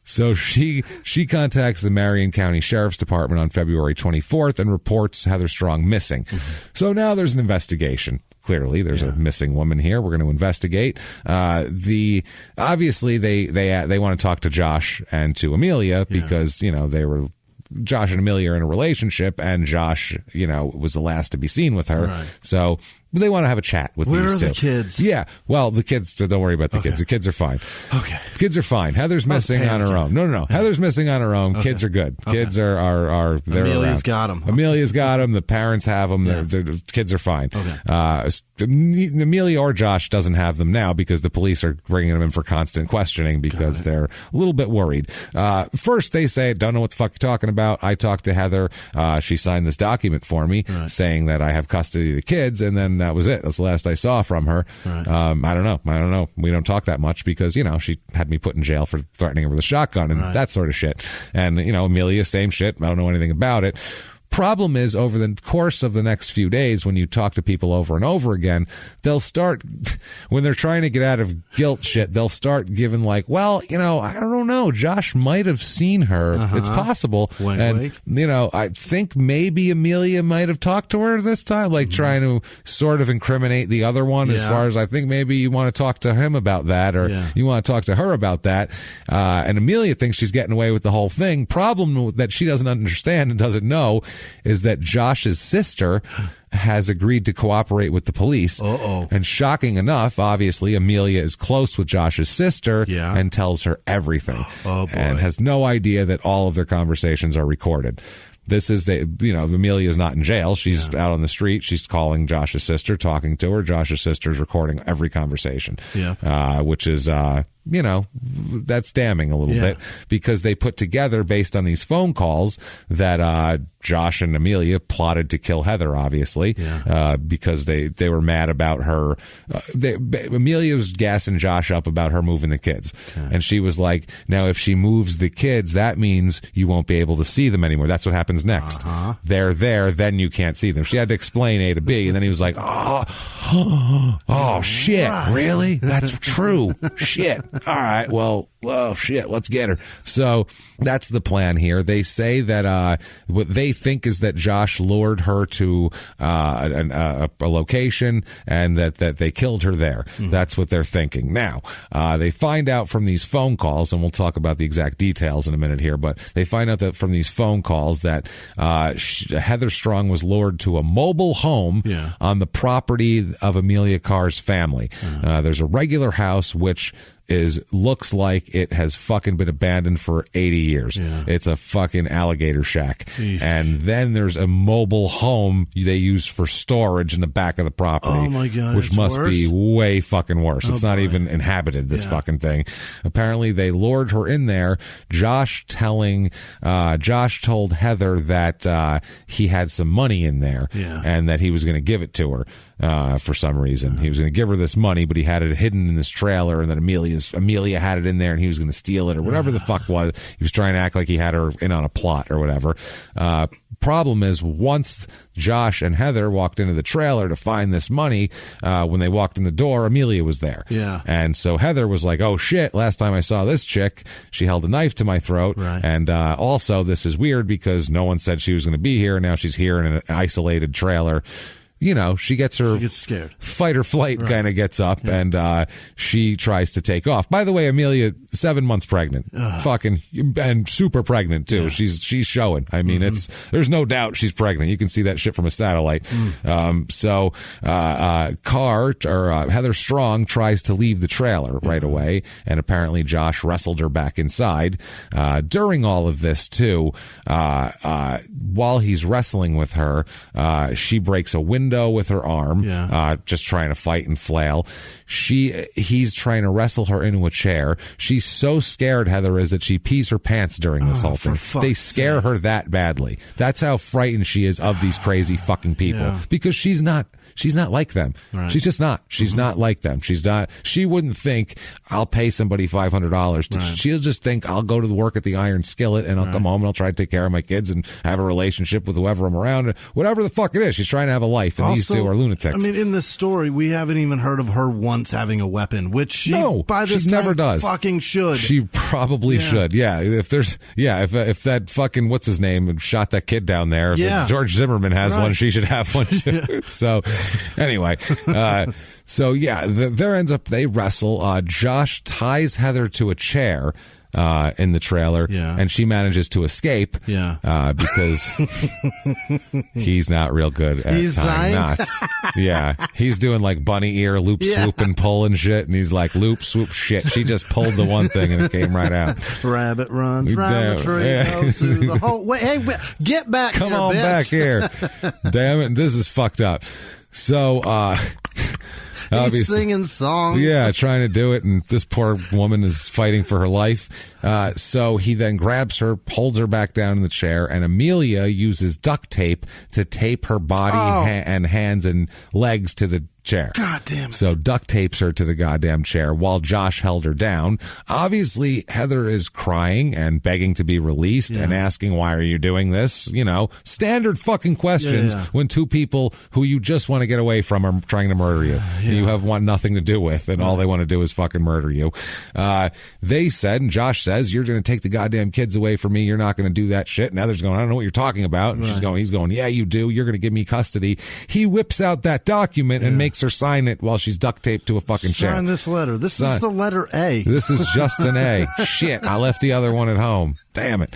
So she contacts the Marion County Sheriff's Department on February 24th and reports Heather Strong missing. So now there's an investigation. Clearly, there's a missing woman here. We're going to investigate. Obviously they want to talk to Josh and to Amelia because Josh and Amelia are in a relationship, and Josh, was the last to be seen with her. Right. So they want to have a chat with these two. Where are the kids? Yeah. Well, the kids, don't worry about the kids. The kids are fine. Okay. Kids are fine. Heather's missing on her own. No. Yeah. Heather's missing on her own. Okay. Kids are good. Okay. Kids are they're Amelia's around. Got them. Amelia's got them. The parents have them. Yeah. The kids are fine. Okay. Amelia or Josh doesn't have them now because the police are bringing them in for constant questioning because they're a little bit worried. First, they say, don't know what the fuck you're talking about. I talked to Heather. She signed this document for me saying that I have custody of the kids, and then that was it. That's the last I saw from her. Right. I don't know. We don't talk that much because, she had me put in jail for threatening her with a shotgun and that sort of shit. And, Amelia, same shit. I don't know anything about it. Problem is, over the course of the next few days, when you talk to people over and over again, they'll start, when they're trying to get out of guilt shit, they'll start giving I don't know, Josh might have seen her. It's possible. Wink. I think maybe Amelia might have talked to her this time, trying to sort of incriminate the other one as far as I think maybe you want to talk to him about that or you want to talk to her about that. And Amelia thinks she's getting away with the whole thing. Problem that she doesn't understand and doesn't know is that Josh's sister has agreed to cooperate with the police. And shocking enough, obviously, Amelia is close with Josh's sister and tells her everything and has no idea that all of their conversations are recorded. This is Amelia is not in jail. She's out on the street. She's calling Josh's sister, talking to her. Josh's sister is recording every conversation, which is, that's damning a little bit because they put together based on these phone calls that Josh and Amelia plotted to kill Heather, obviously, because they were mad about her. Amelia was gassing Josh up about her moving the kids. Okay. And she was like, now, if she moves the kids, that means you won't be able to see them anymore. That's what happens next. They're there, then you can't see them. She had to explain A to B, and then he was like, oh shit, really? That's true. Shit. All right, well, shit, let's get her. So that's the plan here. They say that what they think is that Josh lured her to a location and that they killed her there. That's what they're thinking. Now, they find out from these phone calls, and we'll talk about the exact details in a minute here, but they find out that from these phone calls that Heather Strong was lured to a mobile home on the property of Amelia Carr's family. There's a regular house which looks like it has fucking been abandoned for 80 years. It's a fucking alligator shack. And then there's a mobile home they use for storage in the back of the property. Oh my God, which must be way fucking worse. It's not even inhabited, this fucking thing. Apparently they lured her in there. Josh told Heather that he had some money in there and that he was going to give it to her. For some reason, he was going to give her this money, but he had it hidden in this trailer, and then Amelia had it in there, and he was going to steal it or whatever the fuck was. He was trying to act like he had her in on a plot or whatever. Problem is, once Josh and Heather walked into the trailer to find this money, when they walked in the door, Amelia was there. And so Heather was like, oh shit, last time I saw this chick, she held a knife to my throat. And also, this is weird because no one said she was going to be here, and now she's here in an isolated trailer. She gets scared. Fight or flight kind of gets up and she tries to take off. By the way, Amelia, 7 months pregnant, fucking, and super pregnant too. She's showing. I mean, there's no doubt she's pregnant. You can see that shit from a satellite. So Heather Strong tries to leave the trailer right away, and apparently Josh wrestled her back inside. During all of this too, while he's wrestling with her, she breaks a window with her arm, just trying to fight and flail. He's trying to wrestle her into a chair. She's so scared, Heather is, that she pees her pants during this whole thing. They scare her that badly. That's how frightened she is of these crazy fucking people because she's not like them. She's just not. She's not like them. She wouldn't think I'll pay somebody $500. She'll just think I'll go to work at the Iron Skillet and I'll come home and I'll try to take care of my kids and have a relationship with whoever I'm around. Whatever the fuck it is. She's trying to have a life. safe, and these two are lunatics. I mean, in this story, we haven't even heard of her once having a weapon, which she never does. Fucking should. She probably should. Yeah, if that fucking what's his name shot that kid down there, if George Zimmerman has one, she should have one too. So anyway, there ends up they wrestle. Josh ties Heather to a chair in the trailer, and she manages to escape because he's not real good at tying knots. He's doing like bunny ear loop swoop and pull and shit, and he's like loop swoop shit. She just pulled the one thing and it came right out. Rabbit runs round the tree, goes through the whole way. Hey, get back Come here, on bitch. back here. Damn it, this is fucked up. So, he's singing songs. Yeah, trying to do it, and this poor woman is fighting for her life. So he then grabs her, holds her back down in the chair, and Amelia uses duct tape to tape her body and hands and legs to the chair. God damn it. So duct tapes her to the goddamn chair while Josh held her down. Obviously, Heather is crying and begging to be released and asking, why are you doing this? You know, standard fucking questions when two people who you just want to get away from are trying to murder you. You have nothing to do with, and all they want to do is fucking murder you. They said, and Josh says, you're going to take the goddamn kids away from me. You're not going to do that shit. And Heather's going, I don't know what you're talking about. And he's going, yeah, you do. You're going to give me custody. He whips out that document and makes her sign it while she's duct taped to a fucking chair. Sign this letter. This is the letter A. This is just an A. Shit, I left the other one at home. Damn it.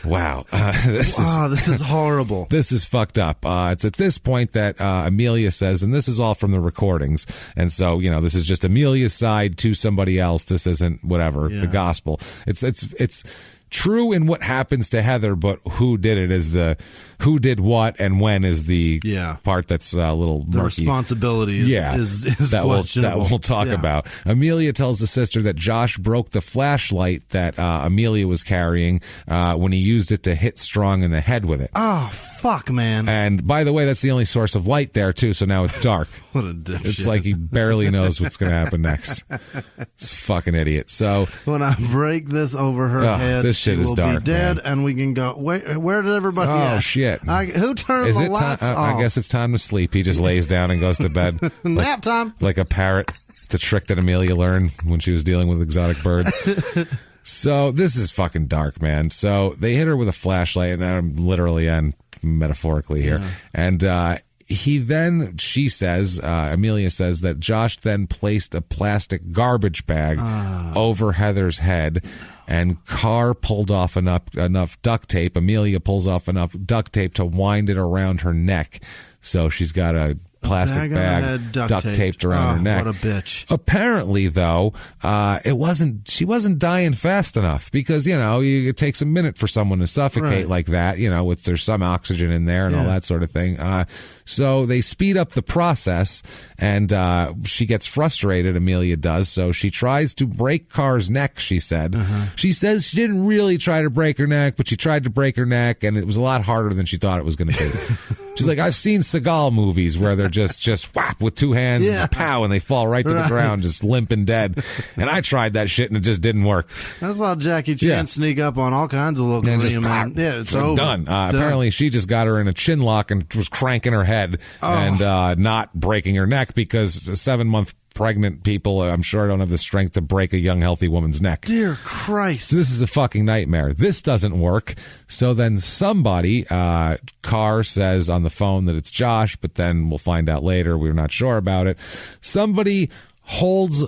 Wow. This is horrible. This is fucked up. It's at this point that Amelia says, and this is all from the recordings, and so, you know, this is just Amelia's side to somebody else. This isn't whatever, the gospel. It's true in what happens to Heather, but who did it is the who did what and when is the part that's a little murky. The responsibility is that we'll talk about. Amelia tells the sister that Josh broke the flashlight that Amelia was carrying when he used it to hit Strong in the head with it. Oh, fuck, man. And by the way, that's the only source of light there too, so now it's dark. What a dipshit. It's like he barely knows what's going to happen next. It's a fucking idiot. So when I break this over her head, this shit is dark, be dead, man. and we can go, where did everybody Oh, shit. Who turned the lights off? I guess it's time to sleep. He just lays down and goes to bed. Nap time. Like a parrot. It's a trick that Amelia learned when she was dealing with exotic birds. So this is fucking dark, man. So they hit her with a flashlight, and I'm literally and metaphorically here. And she says, Amelia says that Josh then placed a plastic garbage bag over Heather's head, and Carr pulled off enough duct tape. Amelia pulls off enough duct tape to wind it around her neck. So she's got a plastic bag duct taped around her neck. What a bitch. Apparently, though, she wasn't dying fast enough because, you know, it takes a minute for someone to suffocate like that, you know, there's some oxygen in there and all that sort of thing. So they speed up the process, and she gets frustrated, Amelia does, so she tries to break Carr's neck, she said. She says she didn't really try to break her neck, but she tried to break her neck, and it was a lot harder than she thought it was going to be. She's like, I've seen Seagal movies where they're just whap with two hands, and pow, and they fall right to the ground, just limp and dead. And I tried that shit, and it just didn't work. That's how Jackie Chan sneak up on all kinds of little Korean men. It's over. Done. Apparently, she just got her in a chin lock and was cranking her head and not breaking her neck because 7-month pregnant people, I'm sure, don't have the strength to break a young, healthy woman's neck. Dear Christ. This is a fucking nightmare. This doesn't work. So then somebody, Carr says on the phone that it's Josh, but then we'll find out later. We're not sure about it. Somebody holds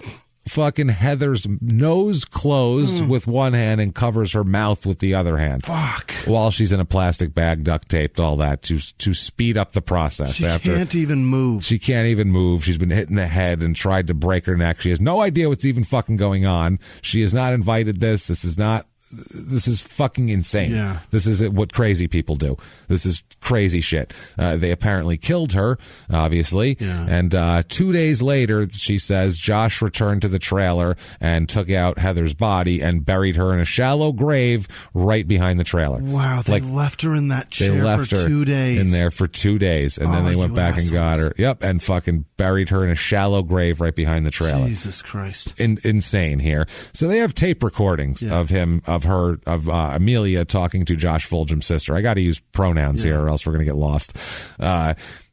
fucking Heather's nose closed with one hand and covers her mouth with the other hand. Fuck. While she's in a plastic bag, duct taped, all that to speed up the process. She can't even move. She can't even move. She's been hit in the head and tried to break her neck. She has no idea what's even fucking going on. She has not invited this. This is fucking insane. Yeah. This is what crazy people do. This is crazy shit. They apparently killed her, obviously. Yeah. And 2 days later, she says, Josh returned to the trailer and took out Heather's body and buried her in a shallow grave right behind the trailer. Wow, they left her in that chair for 2 days. In there for 2 days. And then they went back and got her. Yep, and fucking buried her in a shallow grave right behind the trailer. Jesus Christ. Insane here. So they have tape recordings of of Amelia talking to Josh Fulgham's sister. I got to use pronouns here, or else we're going to get lost.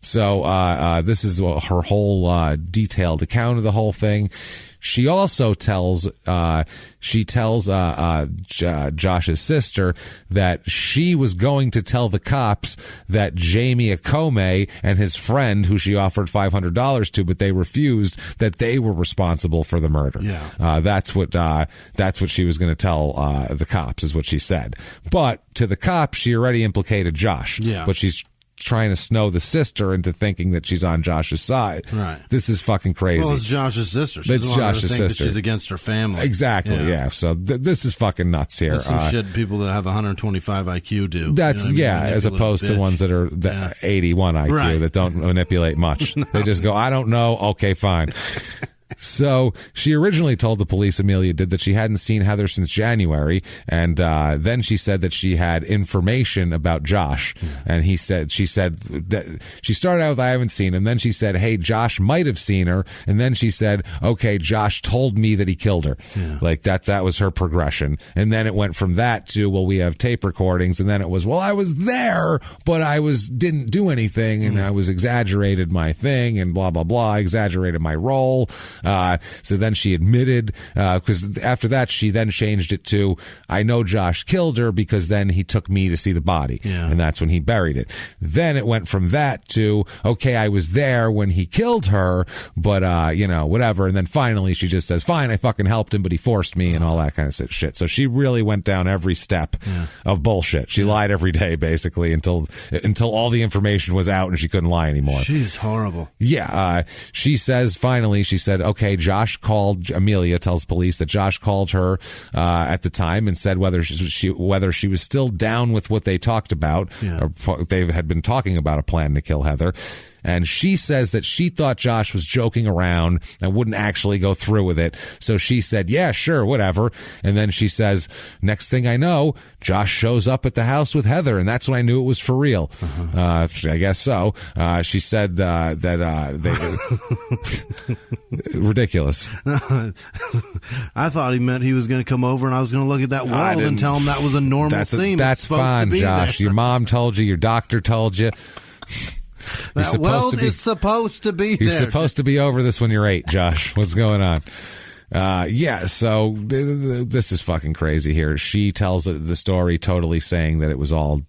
So this is her whole detailed account of the whole thing. She also tells Josh's sister that she was going to tell the cops that Jamie Akome and his friend, who she offered $500 to, but they refused, that they were responsible for the murder. Yeah. That's what she was going to tell the cops, is what she said. But to the cops, she already implicated Josh. Yeah. But she's trying to snow the sister into thinking that she's on Josh's side. Right. This is fucking crazy. Well, it's Josh's sister. It's Josh's sister. She's against her family. Exactly. Yeah. So this is fucking nuts here. That's some shit people that have 125 IQ do. That's as opposed to ones that are 81 IQ that don't manipulate much. No. They just go, I don't know. Okay, fine. So she originally told the police, Amelia did, that she hadn't seen Heather since January, and then she said that she had information about Josh, and she said that she started out with, I haven't seen him, then she said, hey, Josh might have seen her, and then she said, okay, Josh told me that he killed her. Like that was her progression, and then it went from that to, well, we have tape recordings, and then it was, well, I was there, but I didn't do anything, and I was exaggerated my thing, and blah blah blah, exaggerated my role. So then she admitted, because after that she then changed it to, I know Josh killed her because then he took me to see the body, and that's when he buried it. Then it went from that to, okay, I was there when he killed her, but whatever. And then finally she just says, fine, I fucking helped him, but he forced me, and all that kind of shit. So she really went down every step of bullshit. She lied every day basically until all the information was out and she couldn't lie anymore. She's horrible. Yeah. She says, finally, she said, okay, Josh called, Amelia tells police that Josh called her at the time and said whether she was still down with what they talked about, or they had been talking about a plan to kill Heather. And she says that she thought Josh was joking around and wouldn't actually go through with it. So she said, yeah, sure, whatever. And then she says, next thing I know, Josh shows up at the house with Heather, and that's when I knew it was for real. I guess so. She said that they... Ridiculous. I thought he meant he was going to come over and I was going to look at that wall and tell him that was a normal scene. That's fine, Josh. Your mom told you. Your doctor told you. That world is supposed to be there. You're supposed to be over this when you're 8, Josh. What's going on? So this is fucking crazy here. She tells the story totally saying that it was all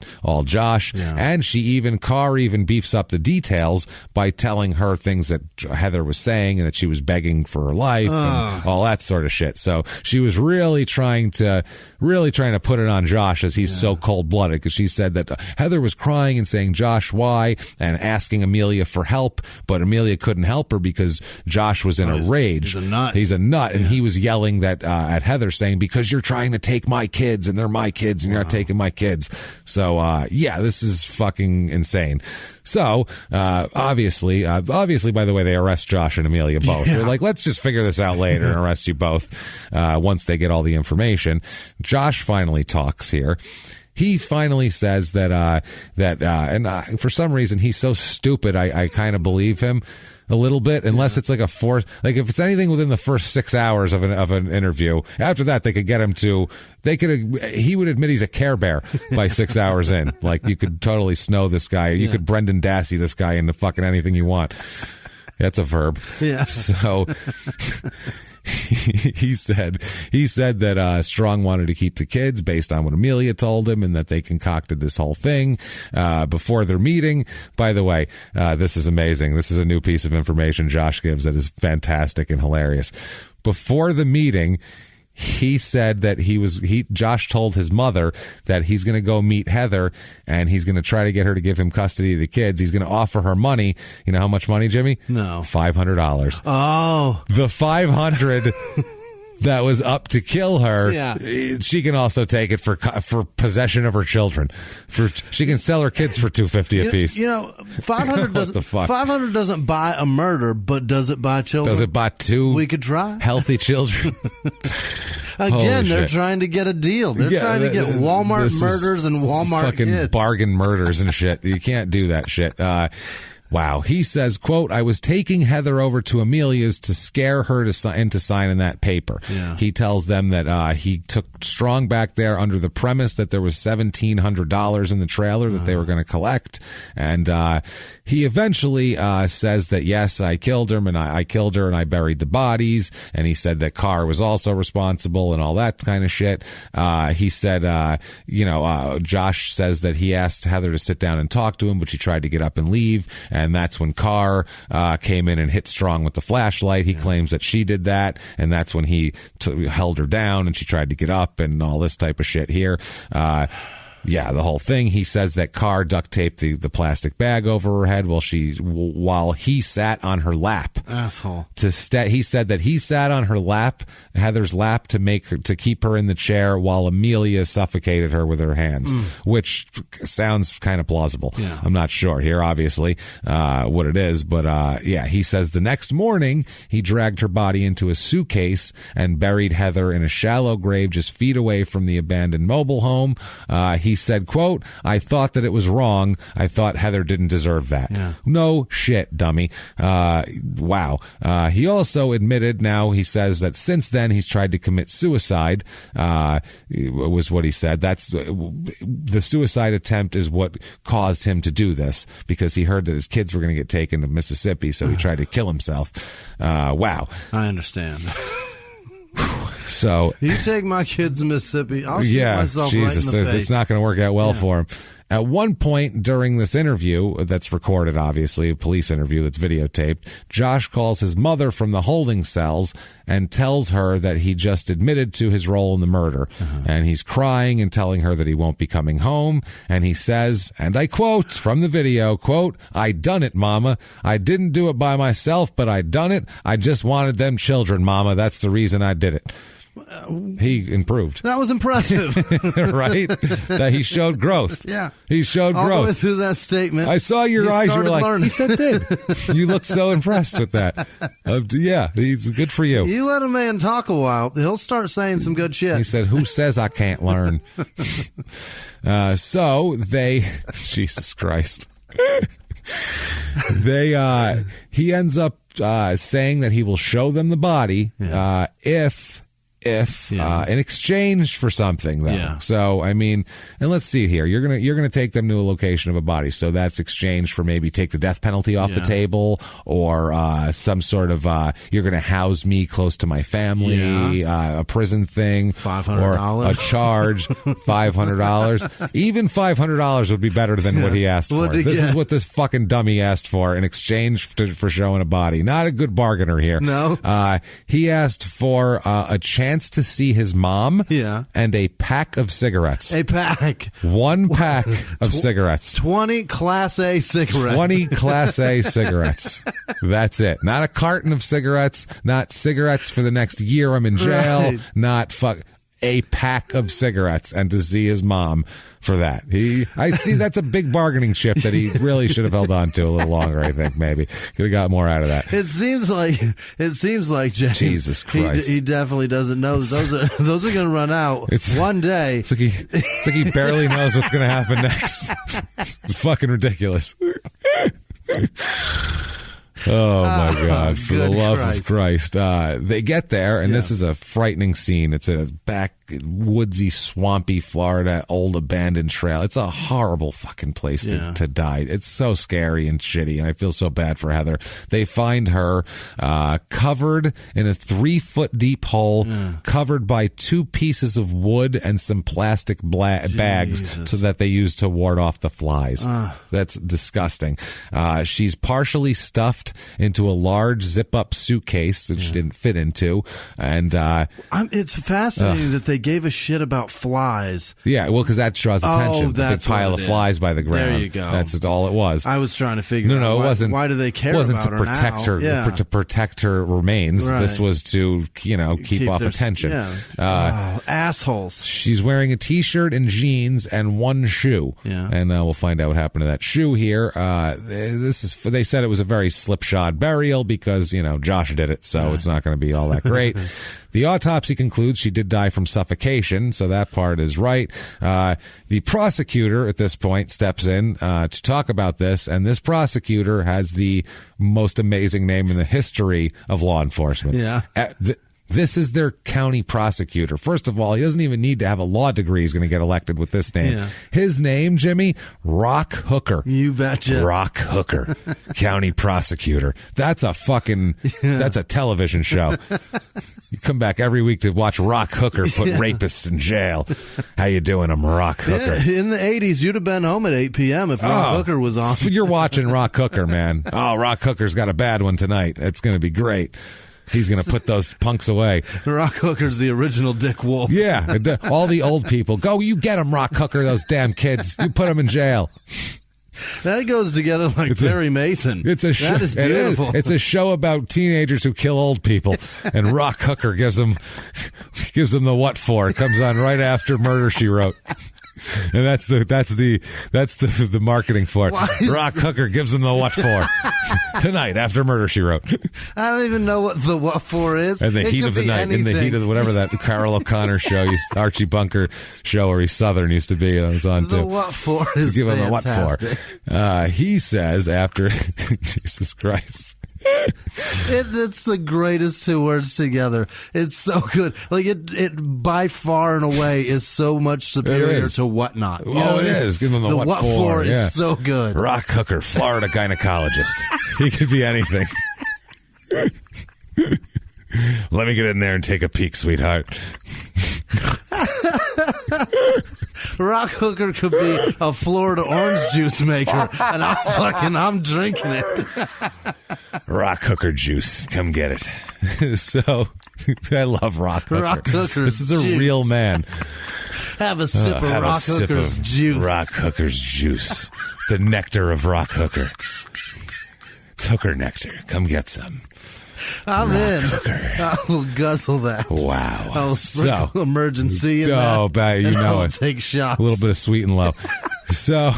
Josh, and she even beefs up the details by telling her things that Heather was saying and that she was begging for her life and all that sort of shit. So she was really trying to put it on Josh, as he's so cold-blooded, because she said that Heather was crying and saying, Josh, why? And asking Amelia for help, but Amelia couldn't help her because Josh was in a rage. He's a nut. And he was yelling that at Heather, saying, because you're trying to take my kids and they're my kids and you're not taking my kids. So, this is fucking insane. So, obviously, by the way, they arrest Josh and Amelia both. They're like, let's just figure this out later and arrest you both once they get all the information. Josh finally talks here. He finally says that for some reason, he's so stupid, I kind of believe him a little bit, unless it's like if it's anything within the first 6 hours of an interview. After that, they could get him to, he would admit he's a Care Bear by 6 hours in. Like, you could totally snow this guy. You could Brendan Dassey this guy into fucking anything you want. That's a verb. Yeah. So he said that Strong wanted to keep the kids based on what Amelia told him, and that they concocted this whole thing before their meeting. By the way, this is amazing. This is a new piece of information Josh gives that is fantastic and hilarious. Before the meeting, he said that Josh told his mother that he's going to go meet Heather and he's going to try to get her to give him custody of the kids. He's going to offer her money. You know how much money, Jimmy? No. $500. Oh. The $500 that was up to kill her, she can also take it for possession of her children. She can sell her kids for $250 a piece. $500 doesn't buy a murder, but does it buy children? Does it buy 2? We could try healthy children. Again, they're trying to get a deal. They're trying to get Walmart murders and Walmart fucking kids. Bargain murders and shit. You can't do that shit. Wow. He says, quote, I was taking Heather over to Amelia's to scare her into signing that paper. Yeah. He tells them that he took Strong back there under the premise that there was $1,700 in the trailer that they were going to collect. And he eventually says that, yes, I killed him, and I killed her, and I buried the bodies. And he said that Carr was also responsible and all that kind of shit. He said, Josh says that he asked Heather to sit down and talk to him, but she tried to get up and leave. And that's when Carr came in and hit Strong with the flashlight. He claims that she did that, and that's when he held her down and she tried to get up and all this type of shit here. Yeah, the whole thing. He says that Carr duct taped the plastic bag over her head while he sat on her lap. Asshole. He said that he sat on her lap, Heather's lap, to keep her in the chair while Amelia suffocated her with her hands, which sounds kind of plausible. Yeah. I'm not sure here, obviously, what it is, but yeah, he says the next morning he dragged her body into a suitcase and buried Heather in a shallow grave just feet away from the abandoned mobile home. He said, quote, I thought that it was wrong. I thought Heather didn't deserve that. Yeah. No shit, dummy. Wow. He also admitted now, he says that since then he's tried to commit suicide, was what he said. That's the suicide attempt is what caused him to do this, because he heard that his kids were going to get taken to Mississippi, so he tried to kill himself. Wow. I understand. So you take my kids to Mississippi, I'll shoot myself Jesus, right in the face. It's not going to work out well for him. At one point during this interview that's recorded, obviously, a police interview that's videotaped, Josh calls his mother from the holding cells and tells her that he just admitted to his role in the murder. And he's crying and telling her that he won't be coming home. And he says, and I quote from the video, quote, I done it, Mama. I didn't do it by myself, but I done it. I just wanted them children, Mama. That's the reason I did it. He improved. That was impressive. Right? That he showed growth. Yeah. He showed All growth. the way through that statement. I saw your eyes. You were like, learning. he said did. You look so impressed with that. Yeah, he's good for you. You let a man talk a while, he'll start saying some good shit. He said, who says I can't learn? So they, Jesus Christ. He ends up saying that he will show them the body if in exchange for something, though. Yeah. So I mean, and let's see here. You're gonna take them to a location of a body, so that's exchange for maybe take the death penalty off the table, or some sort of you're gonna house me close to my family, a prison thing, $500, or a charge, $500. Even $500 would be better than what he asked for. This is what this fucking dummy asked for in exchange for showing a body. Not a good bargainer here. No. He asked for a chance to see his mom and a pack of cigarettes. A pack. One pack of cigarettes. 20 Class A cigarettes. 20 Class A cigarettes. That's it. Not a carton of cigarettes. Not cigarettes for the next year I'm in jail. Right. Not a pack of cigarettes, and to see his mom for that. I see that's a big bargaining chip that he really should have held on to a little longer, I think, maybe. Could have got more out of that. It seems like James, Jesus Christ. He definitely doesn't know those are going to run out one day. It's like he barely knows what's going to happen next. It's fucking ridiculous. Oh my God! For the love of Christ, they get there, and this is a frightening scene. It's a woodsy, swampy Florida old abandoned trail. It's a horrible fucking place to die. It's so scary and shitty, and I feel so bad for Heather. They find her covered in a 3-foot deep hole, covered by 2 pieces of wood and some plastic bags so that they use to ward off the flies. That's disgusting. She's partially stuffed into a large zip-up suitcase that she didn't fit into, and it's fascinating that they gave a shit about flies. Yeah, well, because that draws attention. That's a big pile of flies by the ground. There you go. That's all it was. I was trying to figure out. No, it wasn't. Why do they care? It wasn't about to protect her. To protect her remains. Right. This was to keep off attention. Assholes. She's wearing a t-shirt and jeans and 1 shoe. Yeah. And we'll find out what happened to that shoe here. They said it was a very slipshod burial because Josh did it, so it's not going to be all that great. The autopsy concludes she did die from suffocation, so that part is right. The prosecutor at this point steps in to talk about this, and this prosecutor has the most amazing name in the history of law enforcement. Yeah. This is their county prosecutor. First of all, he doesn't even need to have a law degree. He's going to get elected with this name. Yeah. His name, Jimmy, Rock Hooker. You betcha. Rock Hooker, county prosecutor. That's a that's a television show. You come back every week to watch Rock Hooker put rapists in jail. How you doing? I'm Rock Hooker. Yeah, in the 80s, you'd have been home at 8 p.m. if Rock Hooker was on. You're watching Rock Hooker, man. Oh, Rock Hooker's got a bad one tonight. It's going to be great. He's going to put those punks away. Rock Hooker's the original Dick Wolf. Yeah. All the old people. Go, you get them, Rock Hooker, those damn kids. You put them in jail. That goes together like Perry Mason. It's a show. That is beautiful. It's a show about teenagers who kill old people, and Rock Hooker gives them the what for. It comes on right after Murder, She Wrote. And that's the marketing for it. Rock Hooker gives them the what for tonight after Murder, She Wrote. I don't even know what the what for is. In the heat of the night, anything. In the heat of whatever that Carol O'Connor show, Archie Bunker show where he's Southern used to be, and I was on the too. The what for is give him fantastic. The what for. He says after Jesus Christ. It's the greatest two words together. It's so good. Like it by far and away is so much superior to whatnot. You know, it is. Give him the what for. Is so good. Rock Hooker, Florida gynecologist. He could be anything. Let me get in there and take a peek, sweetheart. Rock Hooker could be a Florida orange juice maker, and I'm drinking it. Rock Hooker juice, come get it. So, I love Rock Hooker. Rock Hooker's This is a juice. real man. Have a sip of Rock Hooker's juice. Rock Hooker's juice. The nectar of Rock Hooker. It's Hooker nectar. Come get some. I'm in. Hooker. I will guzzle that. Wow. I'll sprinkle emergency in that. Oh, you know I'll it. Take shots. A little bit of sweet and low. So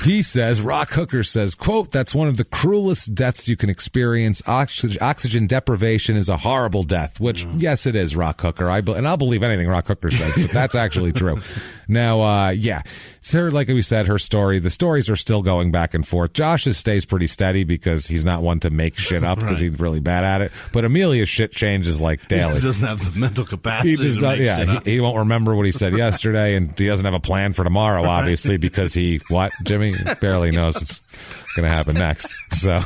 he says, Rock Hooker says, quote, that's one of the cruelest deaths you can experience. Oxygen deprivation is a horrible death, which, yes, it is, Rock Hooker. And I'll believe anything Rock Hooker says, but that's actually true. Now, it's her, like we said, her story. The stories are still going back and forth. Josh's stays pretty steady because he's not one to make shit up because he's really bad at it. But Amelia's shit changes like daily. He doesn't have the mental capacity. He just does, he won't remember what he said yesterday, and he doesn't have a plan for tomorrow, obviously, because Jimmy barely knows what's going to happen next. So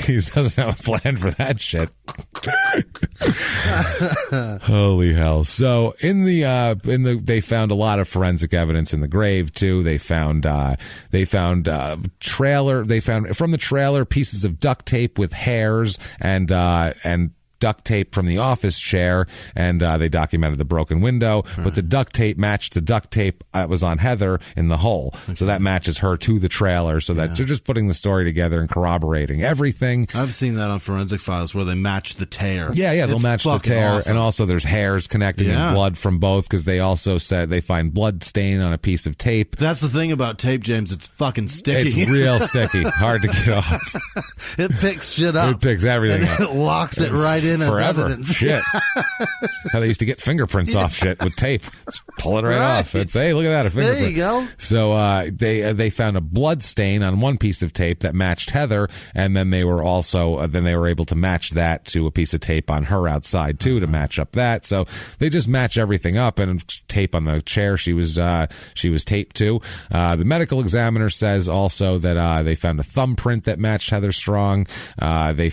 he doesn't have a plan for that shit. Holy hell. So they found a lot of forensic evidence in the grave too. They found from the trailer pieces of duct tape with hairs and duct tape from the office chair, and they documented the broken window, but the duct tape matched the duct tape that was on Heather in the hole. Okay. So that matches her to the trailer, so that they're just putting the story together and corroborating everything. I've seen that on Forensic Files where they match the tear. Yeah, they'll match the tear, awesome. and also there's hairs connecting and blood from both, because they also said they find blood stain on a piece of tape. That's the thing about tape, James. It's fucking sticky. It's real sticky. Hard to get off. It picks shit up. It picks everything and up. It locks it right in forever. As evidence. Shit. How they used to get fingerprints off shit with tape. Just pull it right off. It's, hey, look at that, a fingerprint. There you go. So they found a blood stain on one piece of tape that matched Heather, and then they were also able to match that to a piece of tape on her outside too to match up that. So they just match everything up, and tape on the chair she was taped to. The medical examiner says also that they found a thumbprint that matched Heather Strong. They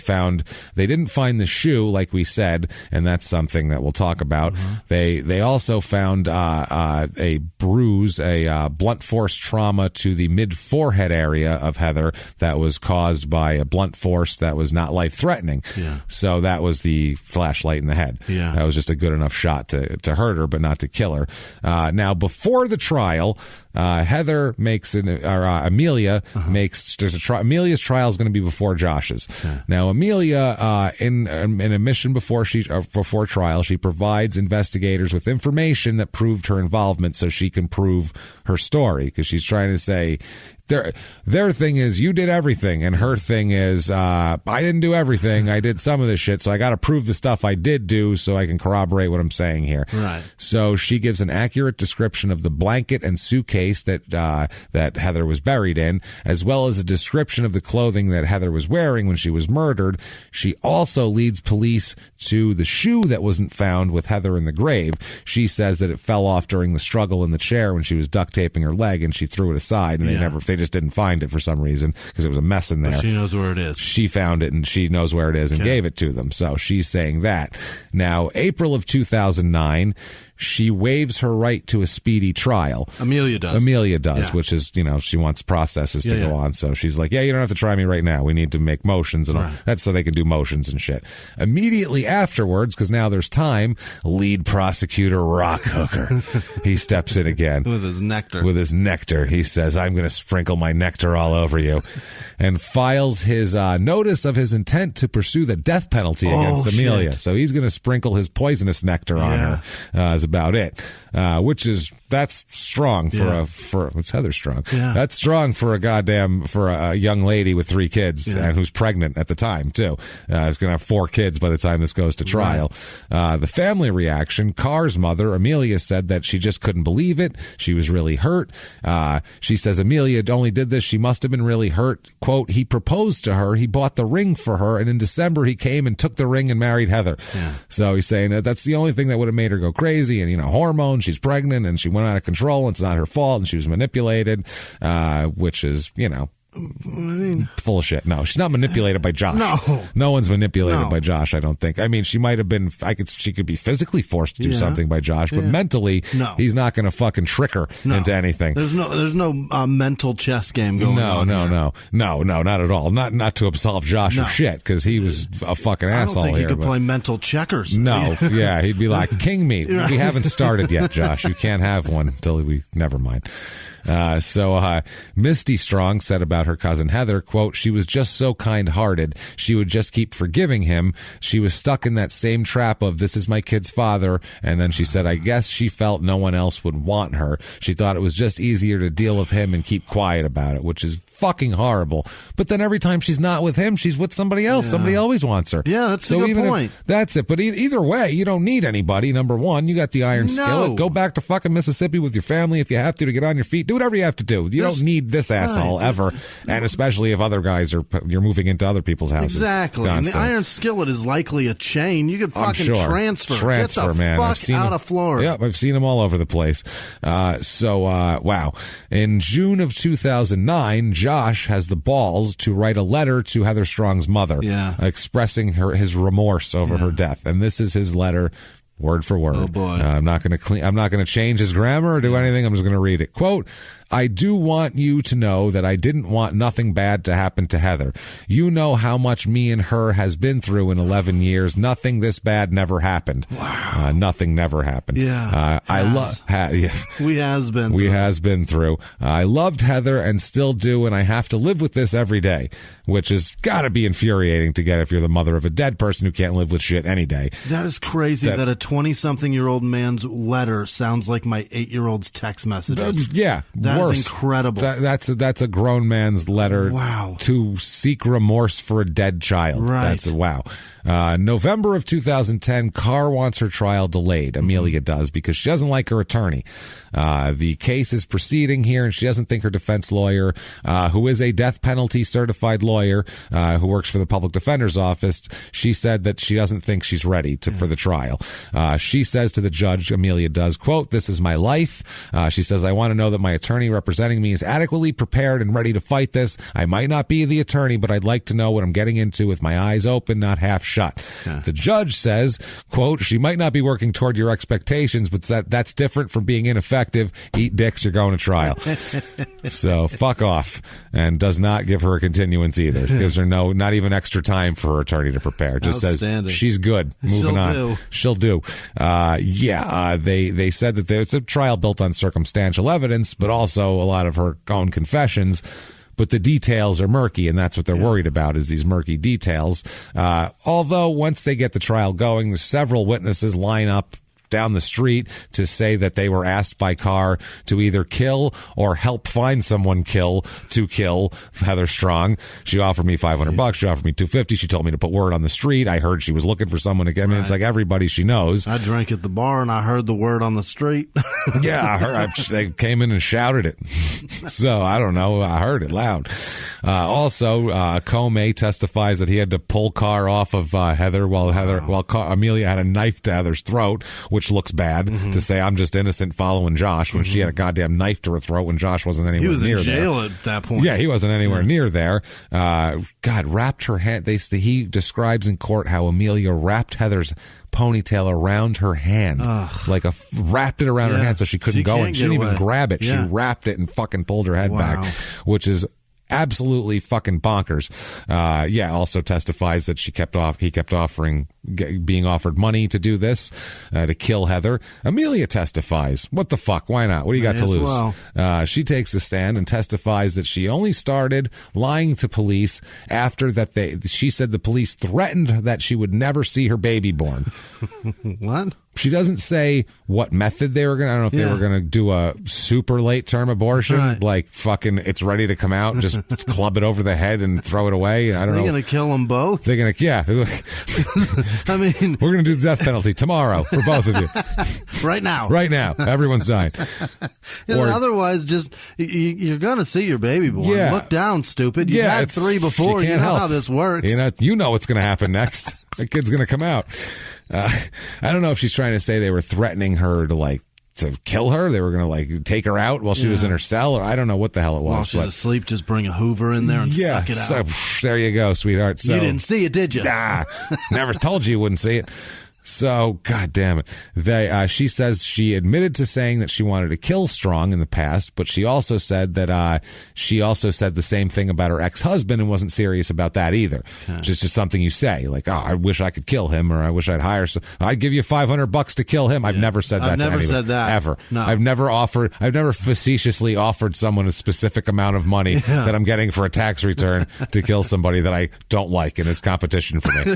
didn't find the shoe like we said, and that's something that we'll talk about. They also found a bruise, a blunt force trauma to the mid forehead area of Heather that was caused by a blunt force that was not life threatening. Yeah. So that was the flashlight in the head. Yeah. That was just a good enough shot to hurt her, but not to kill her. Now, before the trial, Heather Amelia makes Amelia's trial is going to be before Josh's. Okay. Now, Amelia, in admission before trial, she provides investigators with information that proved her involvement, so she can prove her story, because she's trying to say their thing is you did everything, and her thing is I didn't do everything. I did some of this shit, so I got to prove the stuff I did do so I can corroborate what I'm saying here. Right. So she gives an accurate description of the blanket and suitcase that Heather was buried in, as well as a description of the clothing that Heather was wearing when she was murdered. She also leads police to the shoe that wasn't found with Heather in the grave. She says that it fell off during the struggle in the chair when she was duct taping her leg, and she threw it aside, and they just didn't find it for some reason because it was a mess in there. But she knows where it is. She found it, and she knows where it is and gave it to them. So she's saying that. Now, April of 2009, she waives her right to a speedy trial. Amelia does, which is, she wants processes to go on. So she's like, you don't have to try me right now. We need to make motions and all. That's so they can do motions and shit. Immediately afterwards, because now there's time, lead prosecutor Rock Hooker, he steps in again. With his nectar. He says, I'm going to sprinkle my nectar all over you, and files his notice of his intent to pursue the death penalty against Amelia. Shit. So he's going to sprinkle his poisonous nectar on her. Is about it, that's strong for it's Heather Strong. Yeah. That's strong for a young lady with 3 kids and who's pregnant at the time too. Is going to have 4 kids by the time this goes to trial. Right. The family reaction: Carr's mother, Amelia, said that she just couldn't believe it. She was really hurt. She says Amelia only did this. She must have been really hurt. Quote, he proposed to her. He bought the ring for her. And in December, he came and took the ring and married Heather. Yeah. So he's saying that's the only thing that would have made her go crazy. And, hormones, she's pregnant and she went out of control. It's not her fault. And she was manipulated, which is, full of shit. No, she's not manipulated by Josh. No one's manipulated by Josh, I don't think. I mean, she might have been, she could be physically forced to do something by Josh, but mentally, he's not going to fucking trick her into anything. There's no mental chess game going on. No, not at all. Not to absolve Josh of shit, because he was a fucking asshole here. I don't think he could play mental checkers. No, he'd be like, king meat. We haven't started yet, Josh. You can't have one until never mind. So Misty Strong said about her cousin Heather, quote, she was just so kind-hearted. She would just keep forgiving him. She was stuck in that same trap of, this is my kid's father. And then she said, I guess she felt no one else would want her. She thought it was just easier to deal with him and keep quiet about it, which is fucking horrible. But then every time she's not with him, she's with somebody else. Somebody always wants her. Yeah, that's a good point. That's it. But either way, you don't need anybody. Number one, you got the iron skillet. Go back to fucking Mississippi with your family if you have to get on your feet. Do whatever you have to do. You don't need this asshole ever. And especially if other guys you're moving into other people's houses. Exactly. And the iron skillet is likely a chain. You could fucking transfer. Get the man. Fuck out of Florida. Yep, I've seen them all over the place. Wow. In June of 2009, Josh has the balls to write a letter to Heather Strong's mother, expressing his remorse over her death. And this is his letter, word for word. Oh boy. I'm not going to change his grammar or do anything. I'm just going to read it. Quote, I do want you to know that I didn't want nothing bad to happen to Heather. You know how much me and her has been through in 11 years. Nothing this bad never happened. Wow. Nothing never happened. Yeah. We has been through. I loved Heather and still do, and I have to live with this every day, which has got to be infuriating to get if you're the mother of a dead person who can't live with shit any day. That is crazy that a 20-something-year-old man's letter sounds like my 8-year-old's text messages. That's incredible. That's a grown man's letter to seek remorse for a dead child. Right. November of 2010, Carr wants her trial delayed. Amelia does, because she doesn't like her attorney. The case is proceeding here, and she doesn't think her defense lawyer, who is a death penalty certified lawyer, who works for the public defender's office, she said that she doesn't think she's ready for the trial. She says to the judge, Amelia does, quote, this is my life. She says, I want to know that my attorney representing me is adequately prepared and ready to fight this. I might not be the attorney, but I'd like to know what I'm getting into with my eyes open, not half shut. The judge says, quote, she might not be working toward your expectations, but that's different from being ineffective. Eat dicks, you're going to trial. So fuck off. And does not give her a continuance either. Gives her not even extra time for her attorney to prepare. Just says she's good. Moving on. She'll do. They said that it's a trial built on circumstantial evidence, but also a lot of her own confessions. But the details are murky, and that's what they're worried about, is these murky details. Although once they get the trial going, several witnesses line up down the street to say that they were asked by Carr to either kill or help find someone to kill Heather Strong. She offered me $500. She offered me $250. She told me to put word on the street. I heard she was looking for someone again. I mean, it's like everybody she knows. I drank at the bar and I heard the word on the street. Yeah, they came in and shouted it. So I don't know. I heard it loud. Also, Comey testifies that he had to pull Carr off of Heather while Amelia had a knife to Heather's throat, which looks bad to say I'm just innocent following Josh when she had a goddamn knife to her throat when Josh wasn't anywhere near there. He was in jail at that point. Yeah, he wasn't anywhere near there. God, wrapped her hand. He describes in court how Amelia wrapped Heather's ponytail around her hand, wrapped it around her hand so she couldn't go and she didn't even grab it. She wrapped it and fucking pulled her head back, which is absolutely fucking bonkers. Also testifies that he kept being offered money to do this, to kill Heather. Amelia testifies. What the fuck? Why not? What do you got to lose? She takes a stand and testifies that she only started lying to police after that she said the police threatened that she would never see her baby born. What? She doesn't say what method they were going to, I don't know if they were going to do a super late term abortion, like fucking it's ready to come out and just club it over the head and throw it away. I don't know. They're going to kill them both? They're going to, I mean, we're going to do the death penalty tomorrow for both of you. Right now. Right now. Everyone's dying. Otherwise, just, you're going to see your baby born. Yeah. Look down, stupid. You've had 3 before. You know how this works. You know what's going to happen next. The kid's going to come out. I don't know if she's trying to say they were threatening her to kill her. They were going to take her out while she was in her cell, or I don't know what the hell it was. While she's asleep, just bring a Hoover in there and suck it out. There you go, sweetheart. So, you didn't see it, did you? Never told you wouldn't see it. So, God damn it. She says she admitted to saying that she wanted to kill Strong in the past, but she also said that the same thing about her ex-husband and wasn't serious about that either. Okay. It's just something you say, like, I wish I could kill him, or I wish I'd hire I'd give you $500 to kill him. I've never said that to anyone. I've never said that. Ever. No. I've never facetiously offered someone a specific amount of money that I'm getting for a tax return to kill somebody that I don't like, and it's competition for me.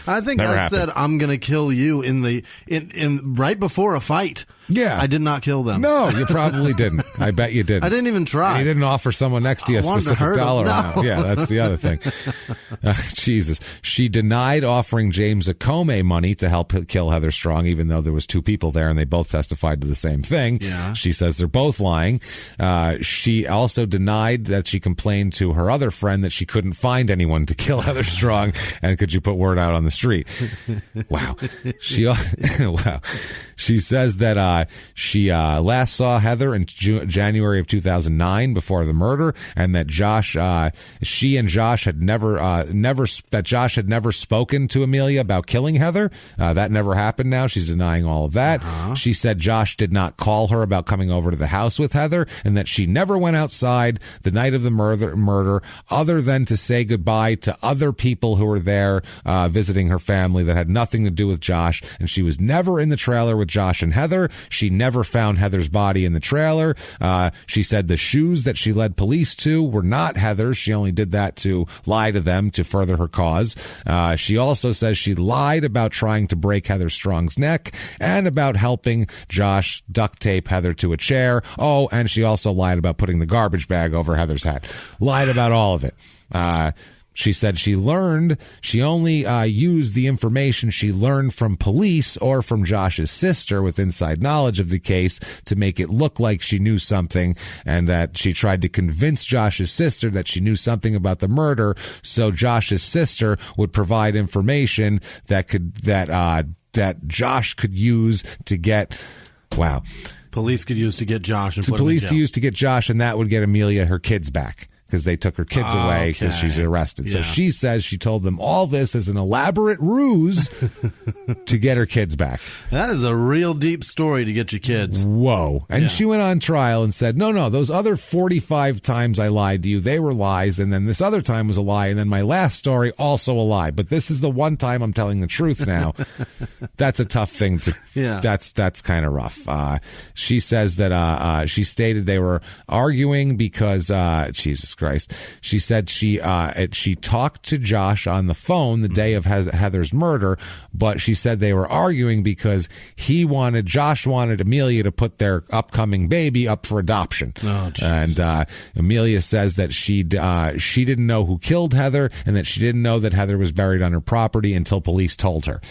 I think I said I'm going to kill you in right before a fight. Yeah. I did not kill them. No, you probably didn't. I bet you didn't. I didn't even try. You didn't offer someone next to you a specific dollar amount. Yeah, that's the other thing. Jesus. She denied offering James Comey money to help kill Heather Strong, even though there was 2 people there and they both testified to the same thing. Yeah. She says they're both lying. She also denied that she complained to her other friend that she couldn't find anyone to kill Heather Strong, and could you put word out on the street? Wow. She says that she last saw Heather in January of 2009 before the murder, and that Josh had never spoken to Amelia about killing Heather. That never happened. Now she's denying all of that. She said Josh did not call her about coming over to the house with Heather, and that she never went outside the night of the murder other than to say goodbye to other people who were there visiting her family that had nothing to do with Josh, and she was never in the trailer with Josh and Heather. She never found Heather's body in the trailer. She said the shoes that she led police to were not Heather's. She only did that to lie to them to further her cause. She also says she lied about trying to break Heather Strong's neck and about helping Josh duct tape Heather to a chair. Oh, and she also lied about putting the garbage bag over Heather's head. Lied about all of it. She said she only used the information she learned from police or from Josh's sister with inside knowledge of the case to make it look like she knew something, and that she tried to convince Josh's sister that she knew something about the murder so Josh's sister would provide information that Josh could use to get, police could use to get Josh and use to get Josh, and that would get Amelia her kids back, because they took her kids away because she's arrested. Yeah. So she says she told them all this as an elaborate ruse to get her kids back. That is a real deep story to get your kids. Whoa. And she went on trial and said, no, those other 45 times I lied to you, they were lies, and then this other time was a lie, and then my last story, also a lie. But this is the one time I'm telling the truth now. That's a tough thing to... Yeah. That's kind of rough. She says that she stated they were arguing because... Jesus Christ. She said she talked to Josh on the phone the day of Heather's murder, but she said they were arguing because Josh wanted Amelia to put their upcoming baby up for adoption. Oh, and Amelia says that she didn't know who killed Heather and that she didn't know that Heather was buried on her property until police told her.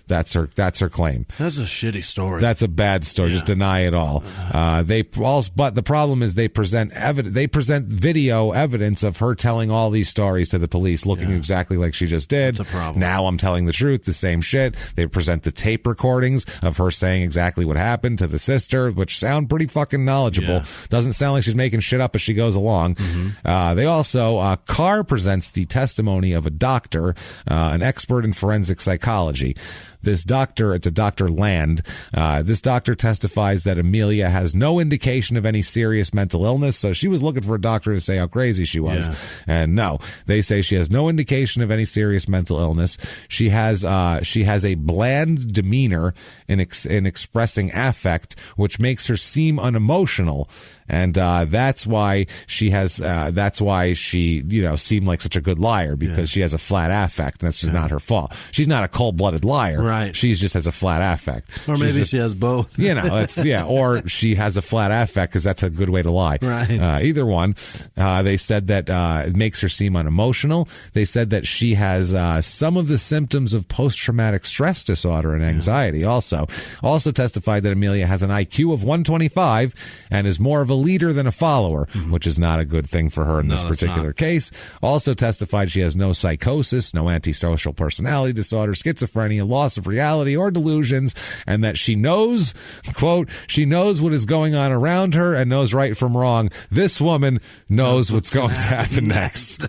That's her claim. That's a shitty story. That's a bad story. Just deny it all. But the problem is they present video evidence of her telling all these stories to the police, looking exactly like she just did. That's a problem. Now I'm telling the truth, the same shit. They present the tape recordings of her saying exactly what happened to the sister, which sound pretty fucking knowledgeable. Yeah. Doesn't sound like she's making shit up as she goes along. Mm-hmm. They also, Carr presents the testimony of a doctor, an expert in forensic psychology. This doctor, it's a Dr. Land. This doctor testifies that Amelia has no indication of any serious mental illness. So she was looking for a doctor to say how crazy she was. Yeah. And no, they say she has no indication of any serious mental illness. She has a bland demeanor in expressing affect, which makes her seem unemotional. And that's why she seemed like such a good liar, because she has a flat affect, and that's just not her fault. She's not a cold-blooded liar. Right. She just has a flat affect. Or maybe she has both. Or she has a flat affect because that's a good way to lie. Right. Either one. They said that it makes her seem unemotional. They said that she has some of the symptoms of post-traumatic stress disorder and anxiety also. Also testified that Amelia has an IQ of 125 and is more of a leader than a follower, which is not a good thing for her in this particular case. Also testified she has no psychosis, no antisocial personality disorder, schizophrenia, loss of reality, or delusions, and that she knows, quote, she knows what is going on around her and knows right from wrong. This woman knows what's going to happen next.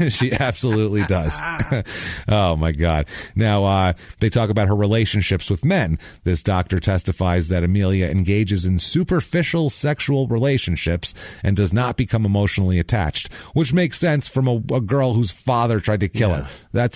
She absolutely does. Oh, my God. Now, they talk about her relationships with men. This doctor testifies that Amelia engages in superficial sexual relationships and does not become emotionally attached, which makes sense from a girl whose father tried to kill her.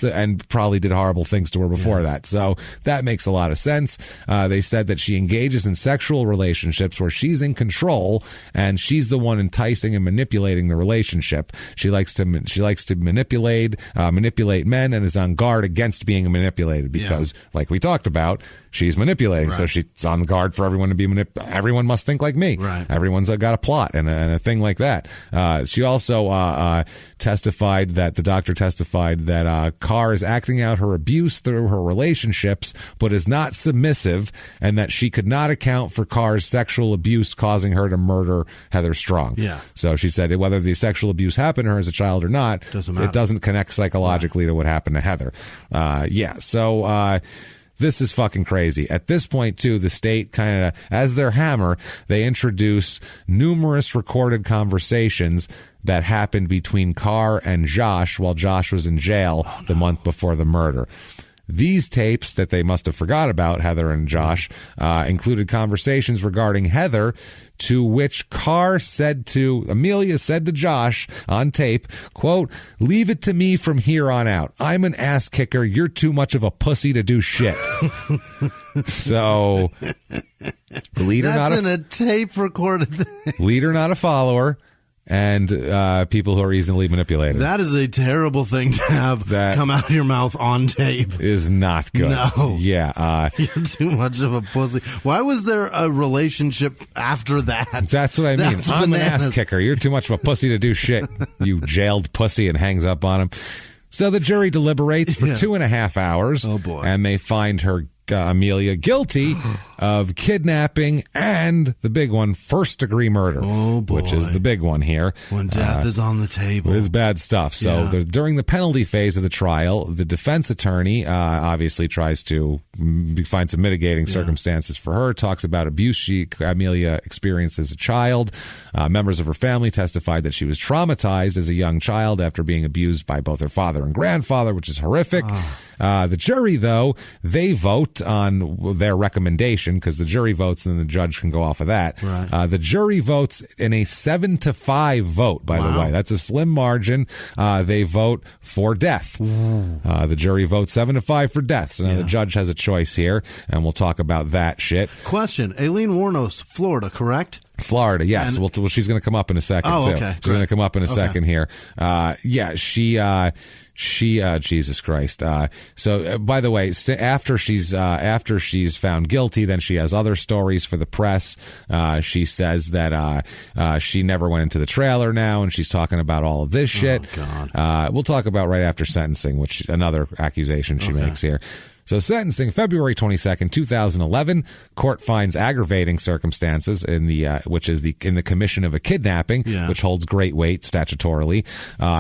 And probably did horrible things to her before that. So that makes a lot of sense. They said that she engages in sexual relationships where she's in control and she's the one enticing and manipulating the relationship. She likes to manipulate men and is on guard against being manipulated because, like we talked about, she's manipulating. Right. So she's on guard for everyone to be everyone must think like me. Right. Everyone's got a plot and a thing like that. She also testified that the doctor testified that Carr is acting out her abuse through her relationships, but is not submissive, and that she could not account for Carr's sexual abuse causing her to murder Heather Strong. Yeah. So she said whether the sexual abuse happened to her as a child or not, it doesn't connect psychologically to what happened to Heather. So this is fucking crazy. At this point, too, the state kind of, as their hammer, they introduce numerous recorded conversations that happened between Carr and Josh while Josh was in jail the month before the murder. These tapes that they must have forgot about, Heather and Josh, included conversations regarding Heather, to which Amelia said to Josh on tape, quote, "Leave it to me from here on out. I'm an ass kicker. You're too much of a pussy to do shit." So, leader not in a tape recorded thing. Leader, not a follower. And people who are easily manipulated. That is a terrible thing to have come out of your mouth on tape. Is not good. No. Yeah. You're too much of a pussy. Why was there a relationship after that? That's what I mean. I'm an ass kicker. You're too much of a pussy to do shit. You jailed pussy, and hangs up on him. So the jury deliberates for 2.5 hours. Oh, boy. And they find Amelia guilty of kidnapping and the big one, first-degree murder. Oh, boy. Which is the big one here. When death is on the table. It's bad stuff. So during the penalty phase of the trial, the defense attorney obviously tries to find some mitigating circumstances for her, talks about abuse Amelia experienced as a child. Members of her family testified that she was traumatized as a young child after being abused by both her father and grandfather, which is horrific. The jury, though, they vote on their recommendation, because the jury votes and then the judge can go off of that. Right. The jury votes in a 7-5 vote, by the way. That's a slim margin. They vote for death. The jury votes 7-5 for death. So now the judge has a choice here, and we'll talk about that shit. Question. Aileen Wuornos, Florida, correct? Florida, yes. Well, she's going to come up in a second, too. Okay. She's going to come up in a second here. She Jesus Christ. So by the way, after she's found guilty, then she has other stories for the press. She says that she never went into the trailer now, and she's talking about all of this shit. Oh, God. We'll talk about right after sentencing, which another accusation she makes here. So sentencing, February 22nd, 2011, court finds aggravating circumstances in the in the commission of a kidnapping, which holds great weight statutorily,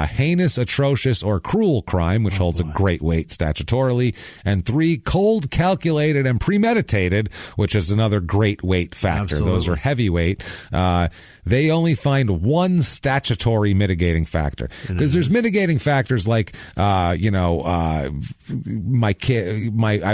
heinous, atrocious, or cruel crime, which holds a great weight statutorily, and 3, cold, calculated, and premeditated, which is another great weight factor. Absolutely. Those are heavyweight. They only find 1 statutory mitigating factor, because there's mitigating factors like, I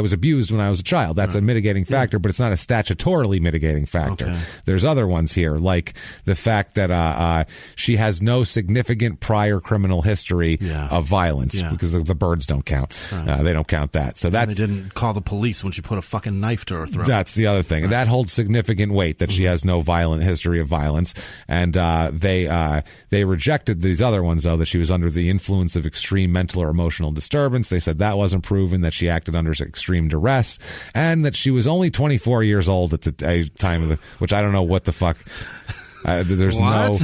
was abused when I was a child. That's a mitigating factor, but it's not a statutorily mitigating factor. Okay. There's other ones here, like the fact that she has no significant prior criminal history of violence, because the birds don't count. Right. They don't count that. So they didn't call the police when she put a fucking knife to her throat. That's the other thing. Right. That holds significant weight, that she has no violent history of violence. And they rejected these other ones, though, that she was under the influence of extreme mental or emotional disturbance. They said that wasn't proven, that she acted under extreme duress, and that she was only 24 years old at the time of which I don't know what the fuck. There's what?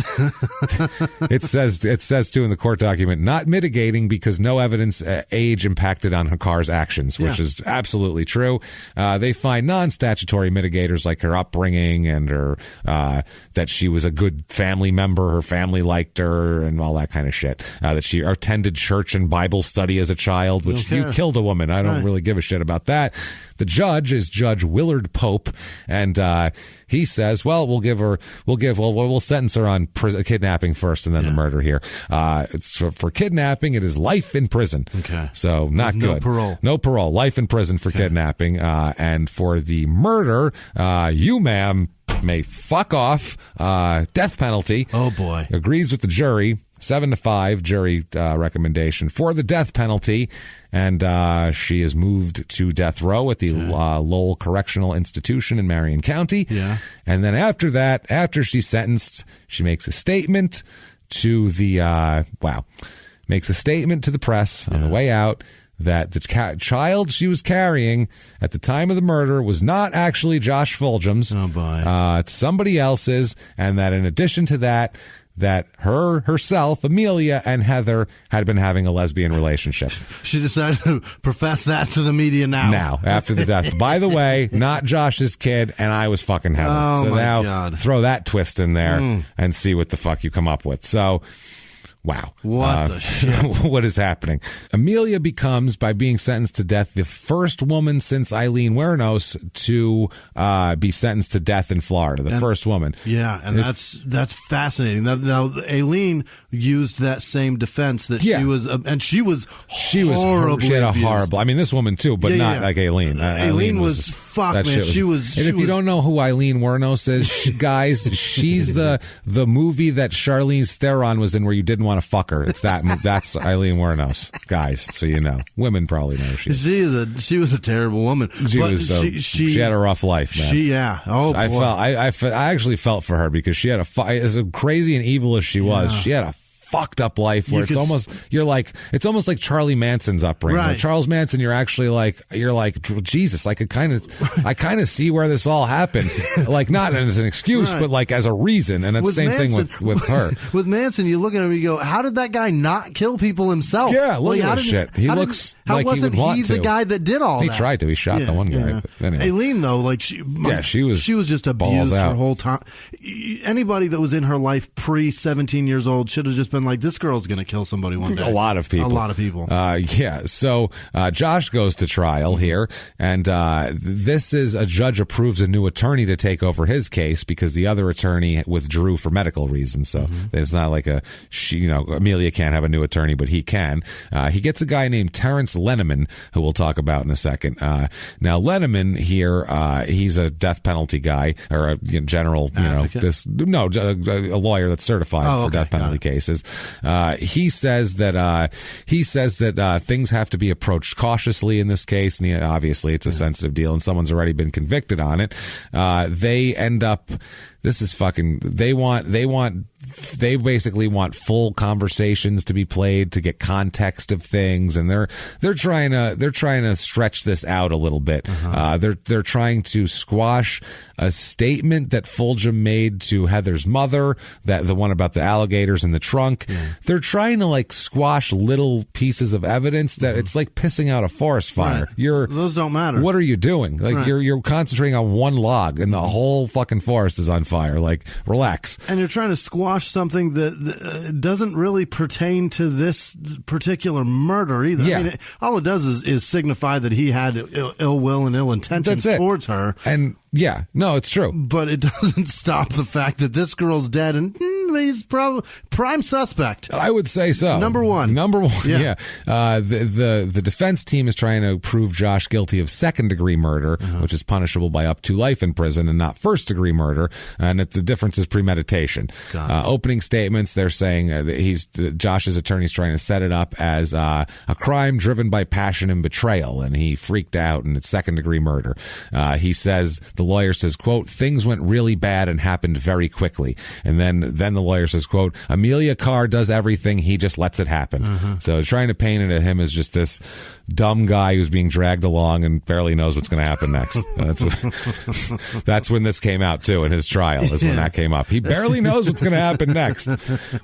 It says too in the court document, not mitigating because no evidence age impacted on Hakar's actions, which is absolutely true. They find non-statutory mitigators like her upbringing and her that she was a good family member, her family liked her, and all that kind of shit. That she attended church and Bible study as a child, which you killed a woman. I don't really give a shit about that. The judge is Judge Willard Pope, and he says, well, we'll sentence her on kidnapping first and then the murder here. It's for kidnapping, it is life in prison. Okay. So not good. No parole. Life in prison for kidnapping. And for the murder, you, ma'am, may fuck off. Death penalty. Oh, boy. Agrees with the jury. 7-5 jury recommendation for the death penalty, and she is moved to death row at the Lowell Correctional Institution in Marion County. Yeah. And then after that, after she's sentenced, she makes a statement to the press on the way out that the child she was carrying at the time of the murder was not actually Josh Fulgham's. Oh boy. It's somebody else's, and that in addition to that herself, Amelia, and Heather had been having a lesbian relationship. She decided to profess that to the media now. After the death. By the way, not Josh's kid, and I was fucking Heather. Oh, so my now God. Throw that twist in there and see what the fuck you come up with. So, wow. What the shit? What is happening? Amelia becomes, by being sentenced to death, the first woman since Eileen Wuornos to be sentenced to death in Florida. The first woman. Yeah, and that's fascinating. Now, Eileen used that same defense that she was horribly She had a abused. horrible. I mean, this woman too, but not like Eileen. Eileen was fucked, man. She was. And if you don't know who Eileen Wuornos is, guys, she's the movie that Charlize Theron was in where you didn't want to fuck her. It's that's Eileen Wuornos, guys. So you know, women probably know she was a terrible woman. She had a rough life, man. Oh, boy. I actually felt for her because she had as crazy and evil as she was, she had a fucked up life where it's almost like Charlie Manson's upbringing. Right. Like Charles Manson, you're like Jesus, I kind of see where this all happened. Like not as an excuse, but like as a reason. And it's the same thing with her. With Manson, you look at him and you go, how did that guy not kill people himself? Yeah, look at this shit. He looks like he would want to. He the guy that did all that? He tried to. He shot the one guy. But anyway. Aileen, though, she was just abused her whole time. Anybody that was in her life pre-17 years old should have just been like, this girl's going to kill somebody one day. A lot of people. So Josh goes to trial here, and this is a judge approves a new attorney to take over his case because the other attorney withdrew for medical reasons. So it's not like Amelia can't have a new attorney, but he can. He gets a guy named Terrence Lenneman, who we'll talk about in a second. Now Lenneman here, he's a death penalty guy or a general, a lawyer that's certified for death penalty cases. He says that things have to be approached cautiously in this case, and obviously it's a sensitive deal, and someone's already been convicted on it. They end up. This is fucking. They basically want full conversations to be played to get context of things, and they're trying to stretch this out a little bit. They're trying to squash a statement that Fulgham made to Heather's mother, that the one about the alligators in the trunk. They're trying to squash little pieces of evidence that it's like pissing out a forest fire. Right. Those don't matter. What are you doing? You're concentrating on one log, and the whole fucking forest is on fire. Relax. And you're trying to squash something that doesn't really pertain to this particular murder either. Yeah. I mean, all it does is signify that he had ill will and ill intentions towards her. And yeah, no, it's true. But it doesn't stop the fact that this girl's dead, and he's probably prime suspect. I would say so. Number one. Yeah. The defense team is trying to prove Josh guilty of second-degree murder, which is punishable by up to life in prison, and not first-degree murder. And the difference is premeditation. Opening statements, they're saying Josh's attorney's trying to set it up as a crime driven by passion and betrayal, and he freaked out, and it's second-degree murder. He says, the lawyer says, quote, things went really bad and happened very quickly. And then the lawyer says, quote, Amelia Carr does everything, he just lets it happen. So trying to paint it at him as just this dumb guy who's being dragged along and barely knows what's going to happen next. That's when this came out too in his trial, is when that came up. He barely knows what's going to happen next,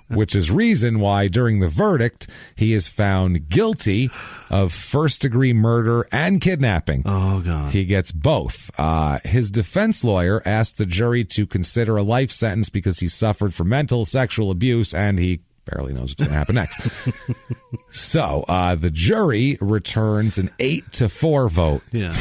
which is reason why during the verdict he is found guilty of first-degree murder and kidnapping. Oh, God. He gets both. His defense lawyer asked the jury to consider a life sentence because he suffered from mental sexual abuse, and he barely knows what's going to happen next. So the jury returns an 8-4 vote. Yeah.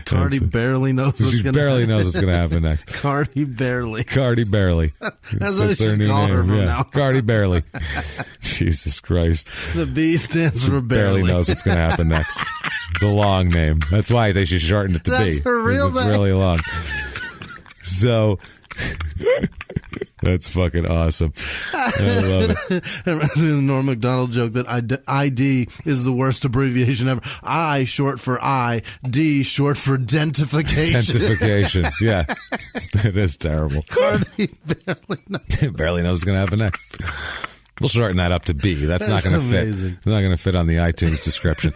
Cardi barely knows what's going to happen. Barely knows what's going to happen next. Cardi barely. That's what she called her from now. Cardi barely. Jesus Christ. The B stands for barely. Barely knows what's going to happen next. It's a long name. That's why they should shorten it to B. That's her real name. It's really long. So that's fucking awesome. I love it. It reminds me of the Norm Macdonald joke that ID is the worst abbreviation ever. I short for I, D short for dentification. Dentification, yeah. That is terrible. Cardi barely knows what's going to happen next. We'll shorten that up to B. That's not going to fit. It's not going to fit on the iTunes description.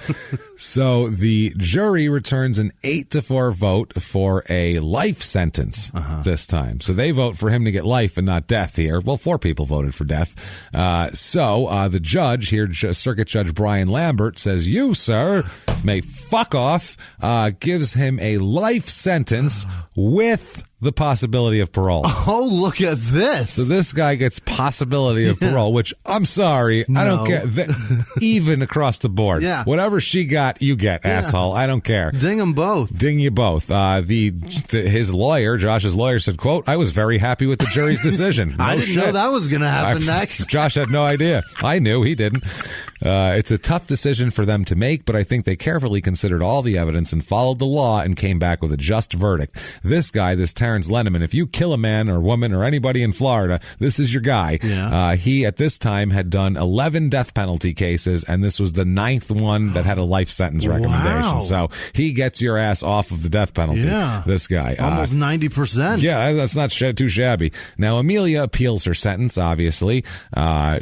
So the jury returns an 8-4 vote for a life sentence this time. So they vote for him to get life and not death here. Well, 4 people voted for death. So the judge here, Circuit Judge Brian Lambert, says, you, sir, may fuck off, gives him a life sentence with the possibility of parole. Oh, look at this. So this guy gets possibility of parole, which I'm sorry, I don't care. Even across the board. Yeah. Whatever she got, you get, asshole. I don't care. Ding them both. Ding you both. His lawyer, Josh's lawyer, said, quote, I was very happy with the jury's decision. I didn't know that was going to happen next. Josh had no idea. I knew. He didn't. It's a tough decision for them to make, but I think they carefully considered all the evidence and followed the law and came back with a just verdict. This guy, this Terrence Lenneman, if you kill a man or woman or anybody in Florida, this is your guy. Yeah. He, at this time, had done 11 death penalty cases, and this was the 9th one that had a life sentence recommendation. Wow. So he gets your ass off of the death penalty, this guy. Almost 90%. Yeah, that's not too shabby. Now, Amelia appeals her sentence, obviously.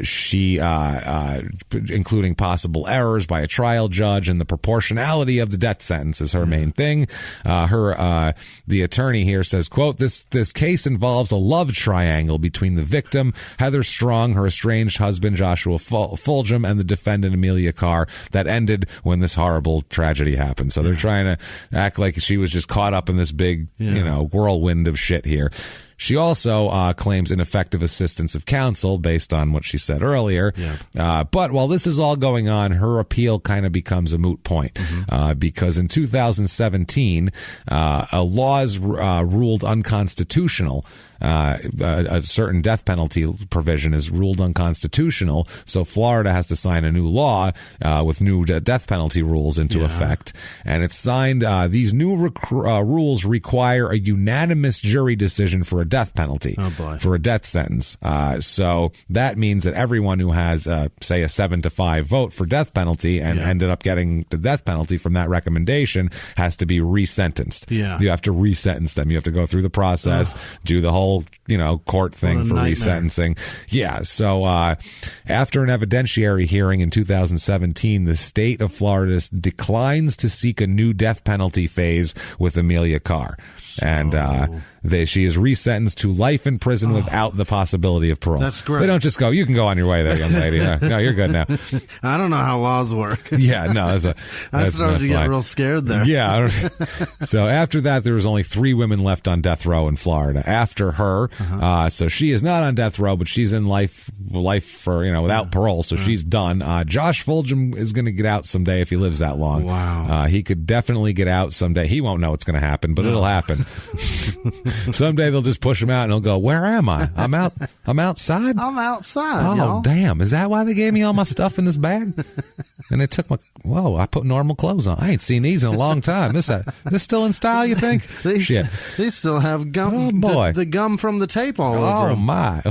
She, including possible errors by a trial judge, and the proportionality of the death sentence is her main thing. The attorney here says, quote, this case involves a love triangle between the victim, Heather Strong, her estranged husband, Joshua Fulgham, and the defendant, Amelia Carr, that ended when this horrible tragedy happened. So they're trying to act like she was just caught up in this big, whirlwind of shit here. She also claims ineffective assistance of counsel based on what she said earlier. Yeah. But while this is all going on, her appeal kind of becomes a moot point because in 2017, a law is ruled unconstitutional. A certain death penalty provision is ruled unconstitutional, so Florida has to sign a new law with new death penalty rules into effect. And it's signed, these new rules require a unanimous jury decision for a death penalty, for a death sentence. So that means that everyone who has, say, a 7-5 vote for death penalty and ended up getting the death penalty from that recommendation has to be resentenced. Yeah. You have to resentence them. You have to go through the process, do the whole, court thing for resentencing. Yeah. So after an evidentiary hearing in 2017, the state of Florida declines to seek a new death penalty phase with Amelia Carr. And she is resentenced to life in prison without the possibility of parole. That's great. They don't just go, you can go on your way there, young lady. No, you're good now. I don't know how laws work. Yeah, no, I started to get real scared there. Yeah. So after that, there was only 3 women left on death row in Florida. After her, so she is not on death row, but she's in life for, without parole. So she's done. Josh Fulgham is going to get out someday if he lives that long. Wow. He could definitely get out someday. He won't know what's going to happen, but it'll happen. Someday they'll just push him out and he'll go, where am I? I'm outside? I'm outside, Oh, y'all. damn. Is that why they gave me all my stuff in this bag? And they took I put normal clothes on. I ain't seen these in a long time. This still in style, you think? They still have gum. Oh, boy. The gum from the tape all over Oh, them. my.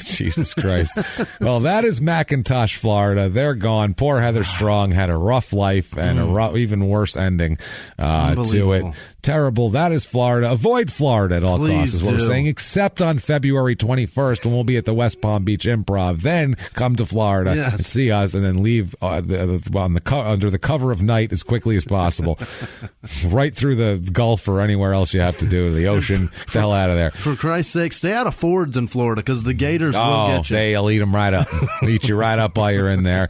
Jesus Christ. Well, that is McIntosh, Florida. They're gone. Poor Heather Strong had a rough life and even worse ending to it. Terrible. That is Florida. Avoid Florida at all costs is what we're saying, except on February 21st when we'll be at the West Palm Beach Improv. Then come to Florida and see us and then leave under the cover of night as quickly as possible. Right through the Gulf or anywhere else you have to do, the ocean. Get the hell out of there. For Christ's sake, stay out of Fords in Florida because the gators will get you. They'll eat them right up. Eat you right up while you're in there.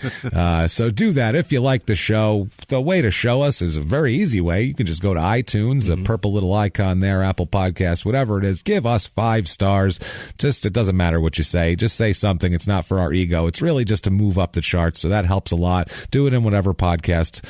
So do that. If you like the show, the way to show us is a very easy way. You can just go to iTunes, a purple little icon there, Apple Podcasts, whatever it is. Give us 5 stars. It doesn't matter what you say. Just say something. It's not for our ego. It's really just to move up the charts. So that helps a lot. Do it in whatever podcast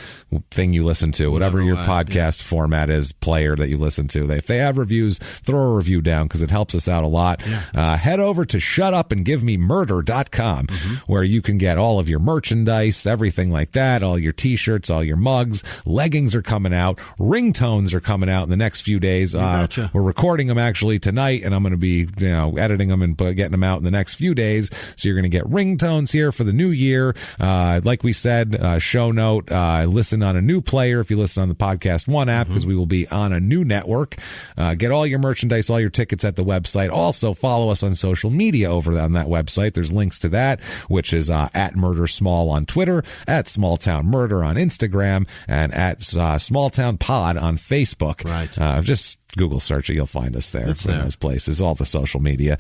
thing you listen to, whatever your podcast format is, player that you listen to. If they have reviews, throw a review down because it helps us out a lot. Head over to shutupandgivememurder.com where you can get all of your merchandise, everything like that, all your t-shirts, all your mugs. Leggings are coming out. Ringtones are coming out in the next few days. We're recording them actually tonight, and I'm going to be editing them and getting them out in the next few days. So you're going to get ringtones here for the new year. Like we said, show note, listen on a new player if you listen on the Podcast One app because we will be on a new network. Get all your merchandise, all your tickets at the website. Also follow us on social media over on that website. There's links to that, which is at Murder Small on Twitter, at Small Town Murder on Instagram, and at Small Town Pod on Facebook. Right. Just Google search it. You'll find us there in those places, all the social media.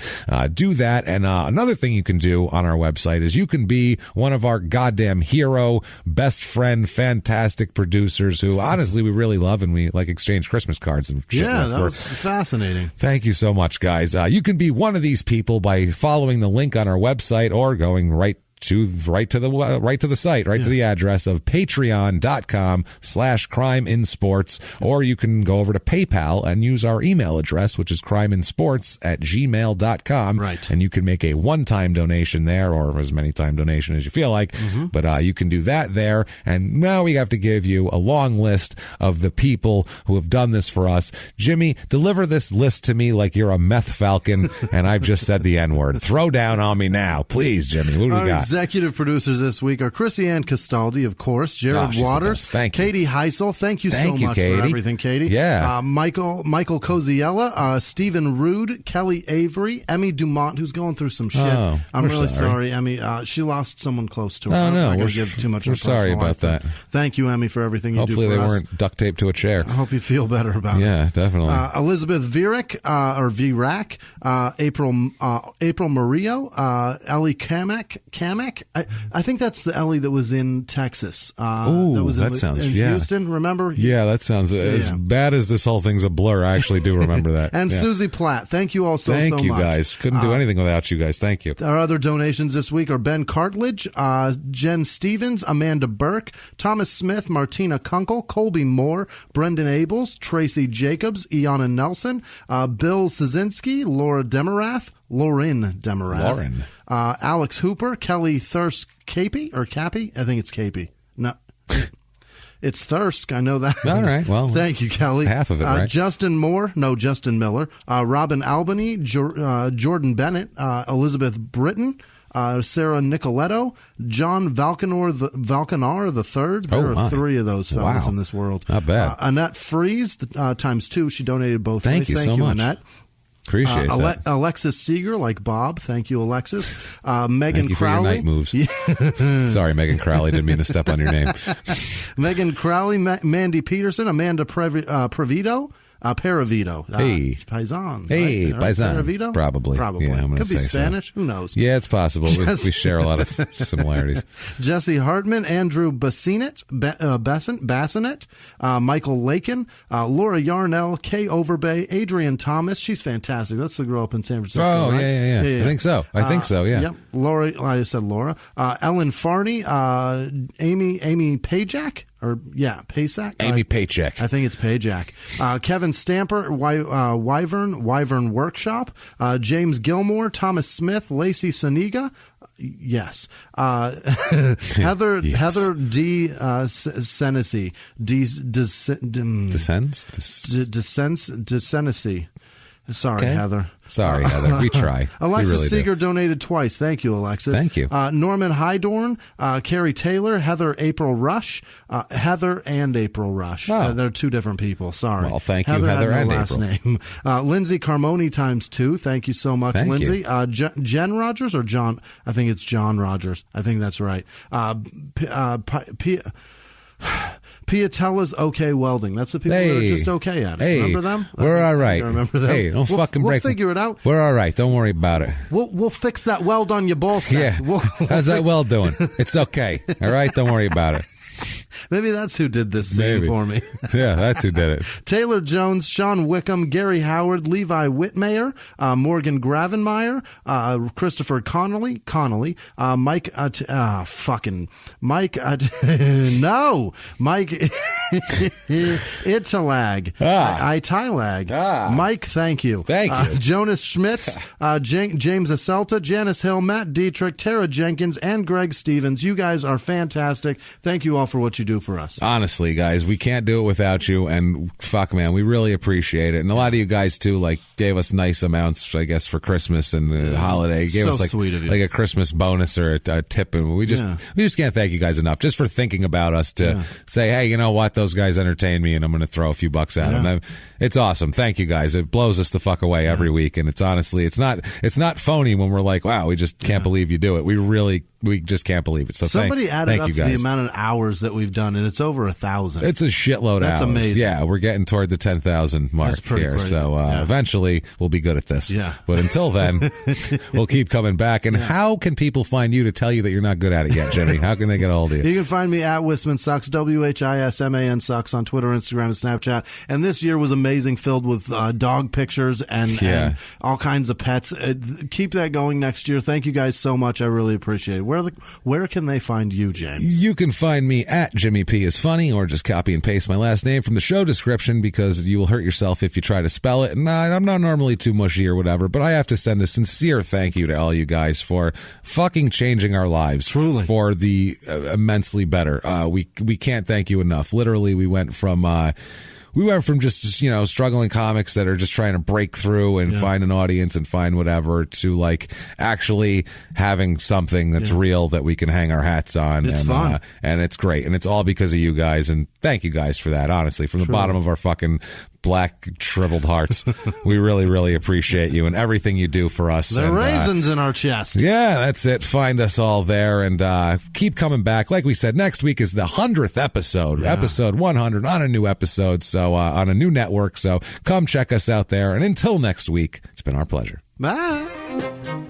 Do that. And another thing you can do on our website is you can be one of our goddamn hero, best friend, fantastic producers who honestly we really love and we like exchange Christmas cards and shit. Yeah, that was fascinating. Thank you so much, guys. You can be one of these people by following the link on our website or going right to the site, to the address of patreon.com/crimeinsports, or you can go over to PayPal and use our email address, which is crimeinsports@gmail.com. Right. And you can make a one-time donation there or as many time donation as you feel like. But you can do that there. And now we have to give you a long list of the people who have done this for us. Jimmie, deliver this list to me like you're a meth falcon and I've just said the N-word. Throw down on me now. Please, Jimmie. Who do we got? Executive producers this week are Chrissy Ann Castaldi, of course, Jared Waters, Katie Heisel. Thank you so much for everything, Katie. Yeah. Michael Coziella, Stephen Rude, Kelly Avery, Emmy Dumont, who's going through some shit. I'm really sorry, Emmy. She lost someone close to her. Oh, no. I'm not going to give too much. We're sorry about that. Thank you, Emmy, for everything you Hopefully do for us. Hopefully they weren't duct taped to a chair. I hope you feel better about it. Yeah, definitely. Elizabeth Virac, April Murillo, Ellie Kamek. I think that's the Ellie that was in Texas. That sounds in Houston, remember? Yeah, that sounds as bad as this whole thing's a blur. I actually do remember that. And Susie Platt. Thank you all so much. Thank you, guys. Couldn't do anything without you guys. Thank you. Our other donations this week are Ben Cartledge, Jen Stevens, Amanda Burke, Thomas Smith, Martina Kunkel, Colby Moore, Brendan Abels, Tracy Jacobs, Iana Nelson, Bill Szynski, Lauren Demarath, Alex Hooper, Kelly Thirst Cappy, I think it's Capey. No. It's Thirsk. I know that. All right. Well, thank you, Kelly. Half of it, right? Justin Miller, Robin Albany, Jordan Bennett, Elizabeth Britton, Sarah Nicoletto, John Valcanar the third. There are 3 of those fellas in this world. Not bad. Annette Fries, times 2. She donated both Thank ways. you Thank so you, much. Annette. Appreciate that. Alexis Seeger, like Bob. Thank you, Alexis. Megan Thank you Crowley. for your night moves. Sorry, Megan Crowley. Didn't mean to step on your name. Megan Crowley, Mandy Peterson, Amanda Paravito. Paravito. Hey. Paisan. Hey, right? Paisan. Paravito? Probably. Probably. Yeah, I'm gonna Could be say so. Spanish. Who knows? Yeah, it's possible. We share a lot of similarities. Jesse Hartman, Andrew Bassinet, Michael Lakin, Laura Yarnell, Kay Overbay, Adrian Thomas. She's fantastic. That's the girl up in San Francisco. Oh, right? yeah. I think so. Yeah. Yep. Laura, I said Laura. Ellen Farney, Amy Pajak. Paysack? Amy Paycheck. I think it's Payjack. Kevin Stamper, Wyvern Workshop. James Gilmore, Thomas Smith, Lacey Soniga. Yes. Heather D. Senesi. Senesi. Sorry, Okay. Heather. Sorry, Heather. We try. Alexis we really Seeger do. donated twice. Thank you, Alexis. Thank you. Norman Hydorn, Carrie Taylor, Heather April Rush, Heather and April Rush. Oh. They're 2 different people. Sorry. Well, thank you, Heather Heather had and no last April. name. Lindsay Carmoni times 2. Thank you so much, Thank Lindsay. you. Jen Rogers or John? I think it's John Rogers. I think that's right. Piatella's OK Welding. That's the people that are just okay at it. Hey, remember them? We're all right. I remember them. Hey, don't fucking break. We'll figure it out. We're all right. Don't worry about it. We'll fix that weld on your ball sack. Yeah. How's that weld doing? It's okay. All right. Don't worry about it. Maybe that's who did this scene for me. Yeah, that's who did it. Taylor Jones, Sean Wickham, Gary Howard, Levi Whitmayer, Morgan Gravenmeyer, Christopher Connolly, Mike, Mike Italag, Italag, Mike, thank you. Thank you. Jonas Schmitz, James Aselta, Janice Hill, Matt Dietrich, Tara Jenkins, and Greg Stevens. You guys are fantastic. Thank you all for what you do for us. Honestly, guys, we can't do it without you, and fuck, man, we really appreciate it. And a lot of you guys too, like, gave us nice amounts, I guess, for Christmas and the holiday. Gave us like a Christmas bonus or a tip, and we just can't thank you guys enough just for thinking about us to say, hey, you know what, those guys entertain me, and I'm going to throw a few bucks at them. It's awesome. Thank you guys. It blows us the fuck away every week, and it's honestly, it's not phony when we're like, wow, we just can't believe you do it. We just can't believe it. So somebody added up you to guys. the amount of hours that we've done, and it's over 1,000. It's a shitload of hours. That's amazing. Yeah, we're getting toward the 10,000 mark here. Crazy. So eventually we'll be good at this. Yeah. But until then, we'll keep coming back. And how can people find you to tell you that you're not good at it yet, Jimmie? How can they get a hold of you? You can find me at Whisman Sucks, WHISMAN Sucks on Twitter, Instagram, and Snapchat. And this year was amazing, filled with dog pictures and all kinds of pets. Keep that going next year. Thank you guys so much. I really appreciate it. Where can they find you, James? You can find me at Jimmie P is Funny, or just copy and paste my last name from the show description, because you will hurt yourself if you try to spell it. And I'm not normally too mushy or whatever, but I have to send a sincere thank you to all you guys for fucking changing our lives. Truly. For the immensely better. We can't thank you enough. Literally, we went from just, struggling comics that are just trying to break through and find an audience and find whatever, to like actually having something that's real that we can hang our hats on. It's fun. And it's great. And it's all because of you guys. And thank you guys for that, honestly, from the bottom of our fucking black shriveled hearts. We really, really appreciate you and everything you do for us. The raisins in our chest. Yeah, that's it. Find us all there, and keep coming back. Like we said, next week is the 100th episode, episode 100 on a new episode, so on a new network. So come check us out there. And until next week, it's been our pleasure. Bye.